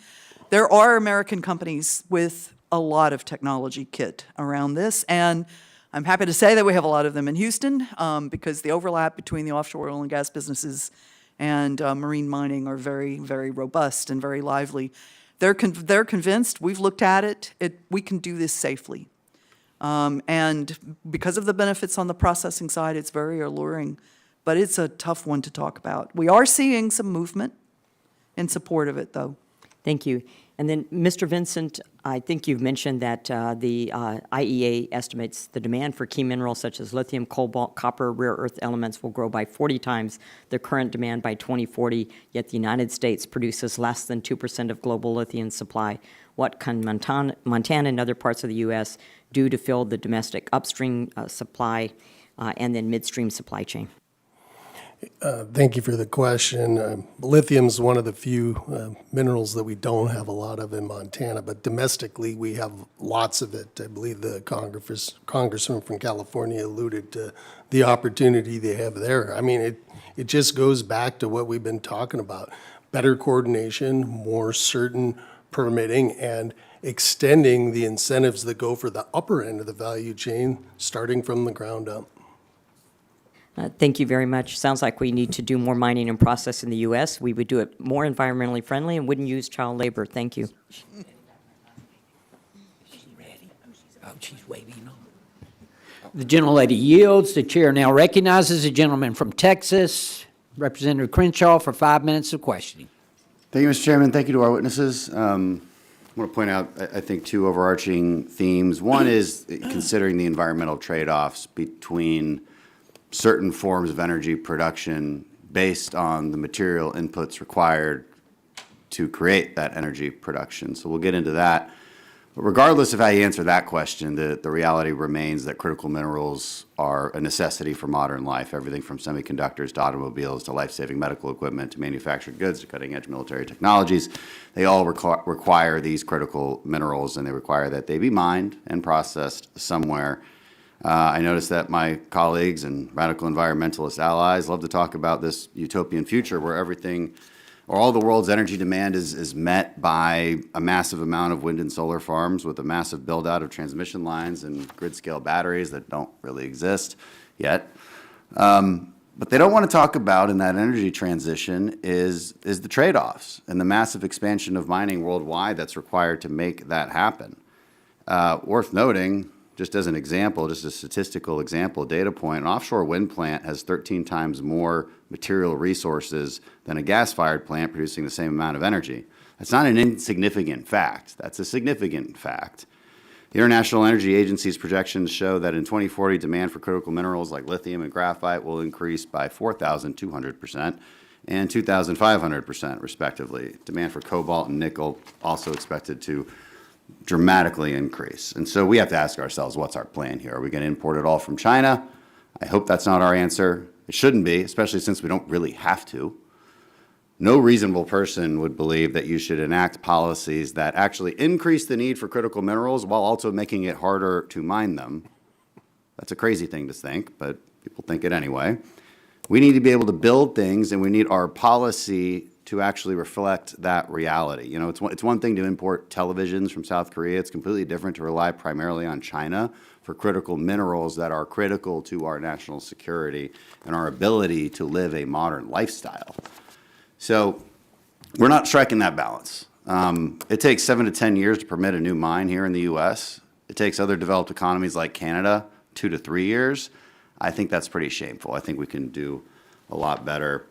There are American companies with a lot of technology kit around this, and I'm happy to say that we have a lot of them in Houston because the overlap between the offshore oil and gas businesses and marine mining are very, very robust and very lively. They're convinced, we've looked at it, we can do this safely. And because of the benefits on the processing side, it's very alluring, but it's a tough one to talk about. We are seeing some movement in support of it, though. Thank you. And then, Mr. Vincent, I think you've mentioned that the IEA estimates the demand for key minerals such as lithium, cobalt, copper, rare earth elements will grow by 40 times the current demand by 2040, yet the United States produces less than 2% of global lithium supply. What can Montana and other parts of the U.S. do to fill the domestic upstream supply and then midstream supply chain? Thank you for the question. Lithium's one of the few minerals that we don't have a lot of in Montana, but domestically, we have lots of it. I believe the congressman from California alluded to the opportunity they have there. I mean, it just goes back to what we've been talking about. Better coordination, more certain permitting, and extending the incentives that go for the upper end of the value chain, starting from the ground up. Thank you very much. Sounds like we need to do more mining and process in the U.S. We would do it more environmentally friendly and wouldn't use child labor. Thank you. Oh, she's waving on. The gentlelady yields. The chair now recognizes the gentleman from Texas, Representative Crenshaw, for 5 minutes of questioning. Thank you, Mr. Chairman. Thank you to our witnesses. I want to point out, I think, two overarching themes. One is considering the environmental trade-offs between certain forms of energy production based on the material inputs required to create that energy production. So we'll get into that. But regardless of how you answer that question, the reality remains that critical minerals are a necessity for modern life. Everything from semiconductors to automobiles to life-saving medical equipment to manufactured goods to cutting-edge military technologies, they all require these critical minerals, and they require that they be mined and processed somewhere. I noticed that my colleagues and radical environmentalist allies love to talk about this utopian future where everything, or all the world's energy demand is met by a massive amount of wind and solar farms with a massive build-out of transmission lines and grid-scale batteries that don't really exist yet. But they don't want to talk about in that energy transition is the trade-offs and the massive expansion of mining worldwide that's required to make that happen. Worth noting, just as an example, just a statistical example, data point, an offshore wind plant has 13 times more material resources than a gas-fired plant producing the same amount of energy. That's not an insignificant fact. That's a significant fact. The International Energy Agency's projections show that in 2040, demand for critical minerals like lithium and graphite will increase by 4,200% and 2,500%, respectively. Demand for cobalt and nickel also expected to dramatically increase. And so we have to ask ourselves, what's our plan here? Are we going to import it all from China? I hope that's not our answer. It shouldn't be, especially since we don't really have to. No reasonable person would believe that you should enact policies that actually increase the need for critical minerals while also making it harder to mine them. That's a crazy thing to think, but people think it anyway. We need to be able to build things, and we need our policy to actually reflect that reality. You know, it's one thing to import televisions from South Korea. It's completely different to rely primarily on China for critical minerals that are critical to our national security and our ability to live a modern lifestyle. So we're not striking that balance. It takes 7 to 10 years to permit a new mine here in the U.S. It takes other developed economies like Canada 2 to 3 years. I think that's pretty shameful. I think we can do a lot better.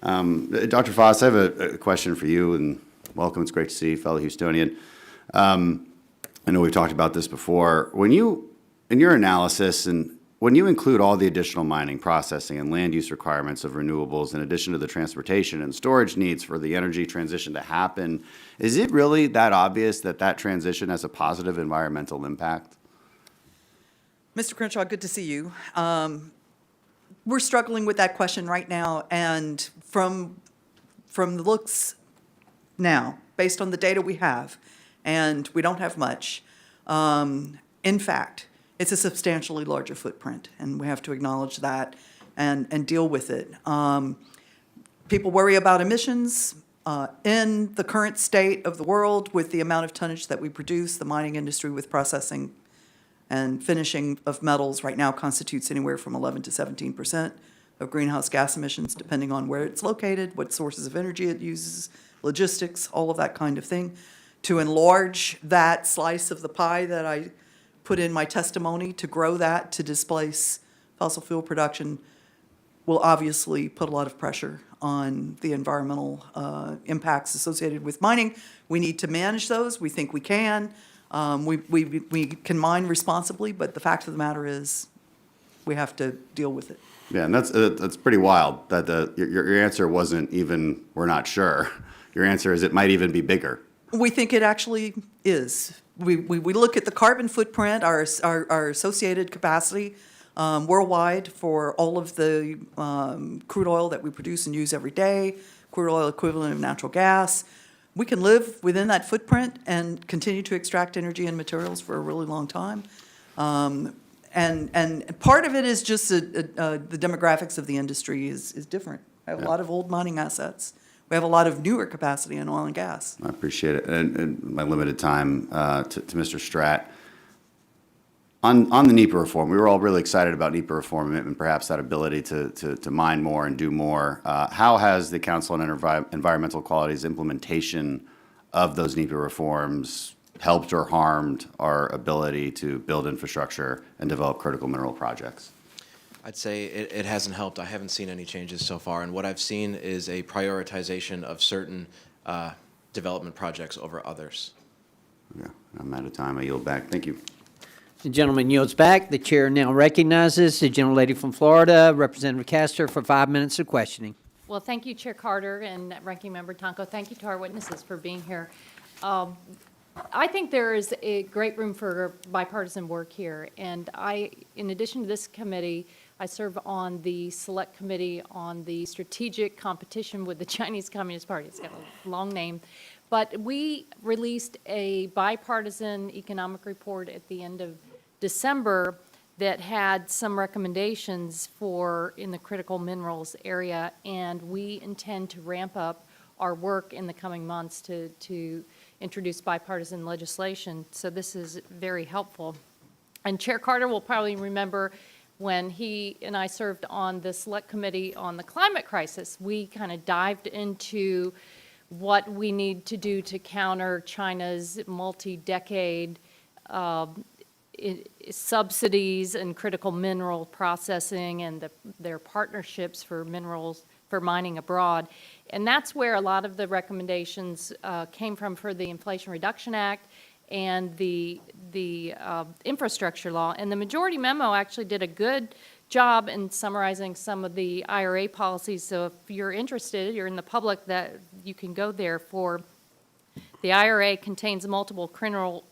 Dr. Foss, I have a question for you, and welcome. It's great to see you, fellow Houstonian. I know we've talked about this before. When you, in your analysis, and when you include all the additional mining, processing, and land use requirements of renewables, in addition to the transportation and storage needs for the energy transition to happen, is it really that obvious that that transition has a positive environmental impact? Mr. Crenshaw, good to see you. We're struggling with that question right now, and from the looks now, based on the data we have, and we don't have much, in fact, it's a substantially larger footprint, and we have to acknowledge that and deal with it. People worry about emissions. In the current state of the world, with the amount of tonnage that we produce, the mining industry with processing and finishing of metals right now constitutes anywhere from 11 to 17% of greenhouse gas emissions, depending on where it's located, what sources of energy it uses, logistics, all of that kind of thing. To enlarge that slice of the pie that I put in my testimony, to grow that, to displace fossil fuel production, will obviously put a lot of pressure on the environmental impacts associated with mining. We need to manage those. We think we can. We can mine responsibly, but the fact of the matter is we have to deal with it. Yeah, and that's pretty wild that your answer wasn't even, we're not sure. Your answer is it might even be bigger. We think it actually is. We look at the carbon footprint, our associated capacity worldwide for all of the crude oil that we produce and use every day, crude oil equivalent of natural gas. We can live within that footprint and continue to extract energy and materials for a really long time. And part of it is just the demographics of the industry is different. I have a lot of old mining assets. We have a lot of newer capacity in oil and gas. I appreciate it. And my limited time to Mr. Stratt. On the NEPA reform, we were all really excited about NEPA reform and perhaps that ability to mine more and do more. How has the Council on Environmental Quality's implementation of those NEPA reforms helped or harmed our ability to build infrastructure and develop critical mineral projects? I'd say it hasn't helped. I haven't seen any changes so far, and what I've seen is a prioritization of certain development projects over others. Yeah, I'm out of time. I yield back. Thank you. The gentleman yields back. The chair now recognizes the gentlelady from Florida, Representative Castor, for 5 minutes of questioning. Well, thank you, Chair Carter and Ranking Member Tonko. Thank you to our witnesses for being here. I think there is a great room for bipartisan work here, and in addition to this committee, I serve on the Select Committee on the Strategic Competition with the Chinese Communist Party. It's got a long name. But we released a bipartisan economic report at the end of December that had some recommendations in the critical minerals area, and we intend to ramp up our work in the coming months to introduce bipartisan legislation. So this is very helpful. And Chair Carter will probably remember when he and I served on the Select Committee on the climate crisis, we kind of dived into what we need to do to counter China's multi-decade subsidies and critical mineral processing and their partnerships for minerals, for mining abroad. And that's where a lot of the recommendations came from for the Inflation Reduction Act and the infrastructure law. And the majority memo actually did a good job in summarizing some of the IRA policies. So if you're interested, you're in the public, that you can go there for. The IRA contains multiple critical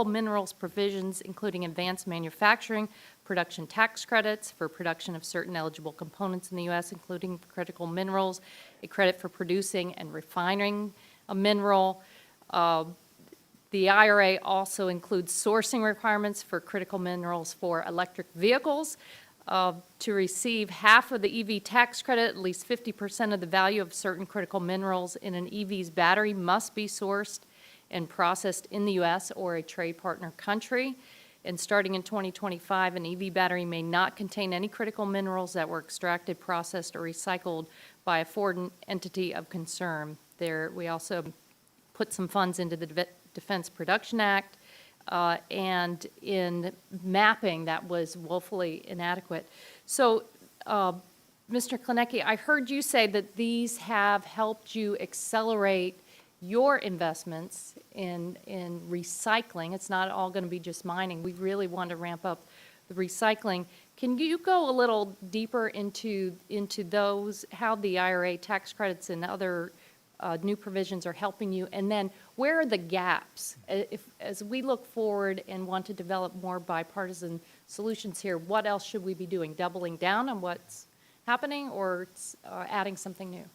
minerals provisions, including advanced manufacturing, production tax credits for production of certain eligible components in the U.S., including critical minerals, a credit for producing and refining a mineral. The IRA also includes sourcing requirements for critical minerals for electric vehicles. To receive half of the EV tax credit, at least 50% of the value of certain critical minerals in an EV's battery must be sourced and processed in the U.S. or a trade partner country. And starting in 2025, an EV battery may not contain any critical minerals that were extracted, processed, or recycled by a foreign entity of concern. We also put some funds into the Defense Production Act, and in mapping that was woefully inadequate. So, Mr. Klinecki, I heard you say that these have helped you accelerate your investments in recycling. It's not all going to be just mining. We really want to ramp up the recycling. Can you go a little deeper into those, how the IRA tax credits and other new provisions are helping you? And then where are the gaps? As we look forward and want to develop more bipartisan solutions here, what else should we be doing? Doubling down on what's happening or adding something new?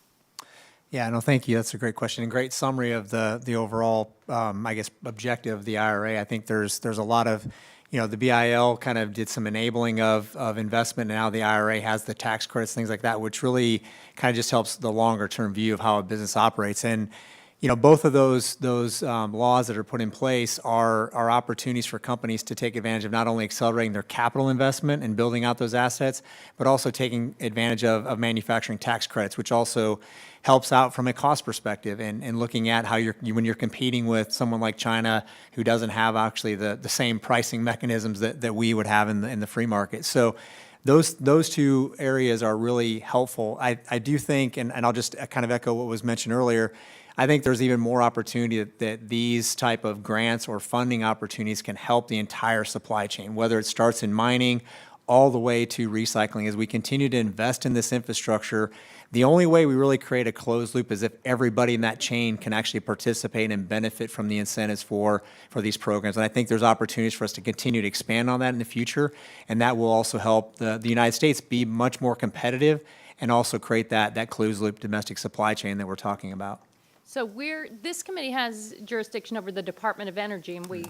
Yeah, no, thank you. That's a great question and great summary of the overall, I guess, objective of the IRA. I think there's a lot of, the BIL kind of did some enabling of investment, and now the IRA has the tax credits, things like that, which really kind of just helps the longer term view of how a business operates. And both of those laws that are put in place are opportunities for companies to take advantage of not only accelerating their capital investment and building out those assets, but also taking advantage of manufacturing tax credits, which also helps out from a cost perspective and looking at how when you're competing with someone like China who doesn't have actually the same pricing mechanisms that we would have in the free market. So those two areas are really helpful. I do think, and I'll just kind of echo what was mentioned earlier, I think there's even more opportunity that these type of grants or funding opportunities can help the entire supply chain, whether it starts in mining all the way to recycling. As we continue to invest in this infrastructure, The only way we really create a closed loop is if everybody in that chain can actually participate and benefit from the incentives for these programs. And I think there's opportunities for us to continue to expand on that in the future, and that will also help the United States be much more competitive and also create that closed loop domestic supply chain that we're talking about. So this committee has jurisdiction over the Department of Energy, and we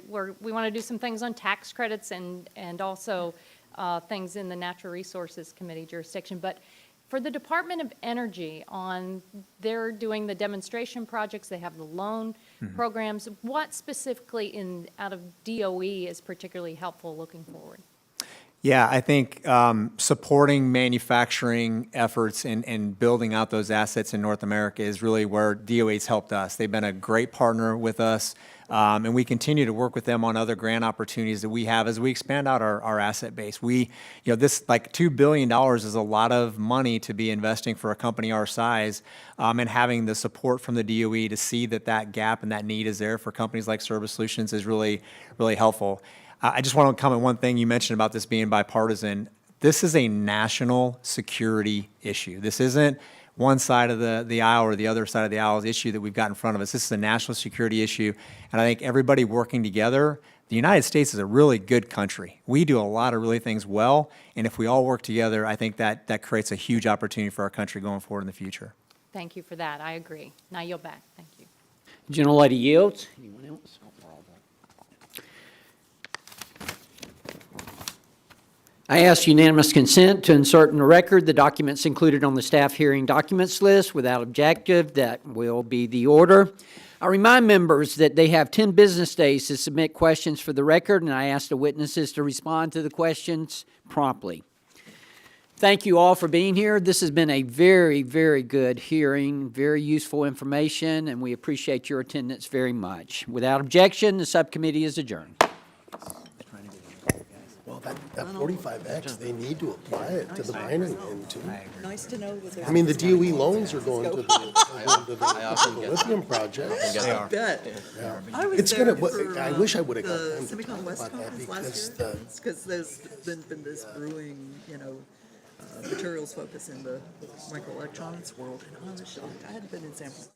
want to do some things on tax credits and also things in the Natural Resources Committee jurisdiction. But for the Department of Energy, they're doing the demonstration projects, they have the loan programs. What specifically out of DOE is particularly helpful looking forward? Yeah, I think supporting manufacturing efforts and building out those assets in North America is really where DOA's helped us. They've been a great partner with us, and we continue to work with them on other grant opportunities that we have as we expand out our asset base. This like $2 billion is a lot of money to be investing for a company our size, and having the support from the DOE to see that gap and that need is there for companies like Service Solutions is really, really helpful. I just want to comment one thing you mentioned about this being bipartisan. This is a national security issue. This isn't one side of the aisle or the other side of the aisle's issue that we've got in front of us. This is a national security issue, and I think everybody working together, the United States is a really good country. We do a lot of really things well, and if we all work together, I think that creates a huge opportunity for our country going forward in the future. Thank you for that. I agree. Now yield back. Thank you. Gentlelady yields. Anyone else? I ask unanimous consent to insert in the record the documents included on the staff hearing documents list. Without objective, that will be the order. I remind members that they have 10 business days to submit questions for the record, and I ask the witnesses to respond to the questions promptly. Thank you all for being here. This has been a very, very good hearing, very useful information, and we appreciate your attendance very much. Without objection, the subcommittee is adjourned. Well, that 45X, they need to apply it to the mining end too. Nice to know that there's. I mean, the DOE loans are going to the lithium project. I bet. Yeah. I was It's there gonna, for, I wish I would have got the time to Semicon talk West about that conference last because year, because there's been this brewing, materials focus in the microelectronics world, and I was shocked. I hadn't been in San Francisco.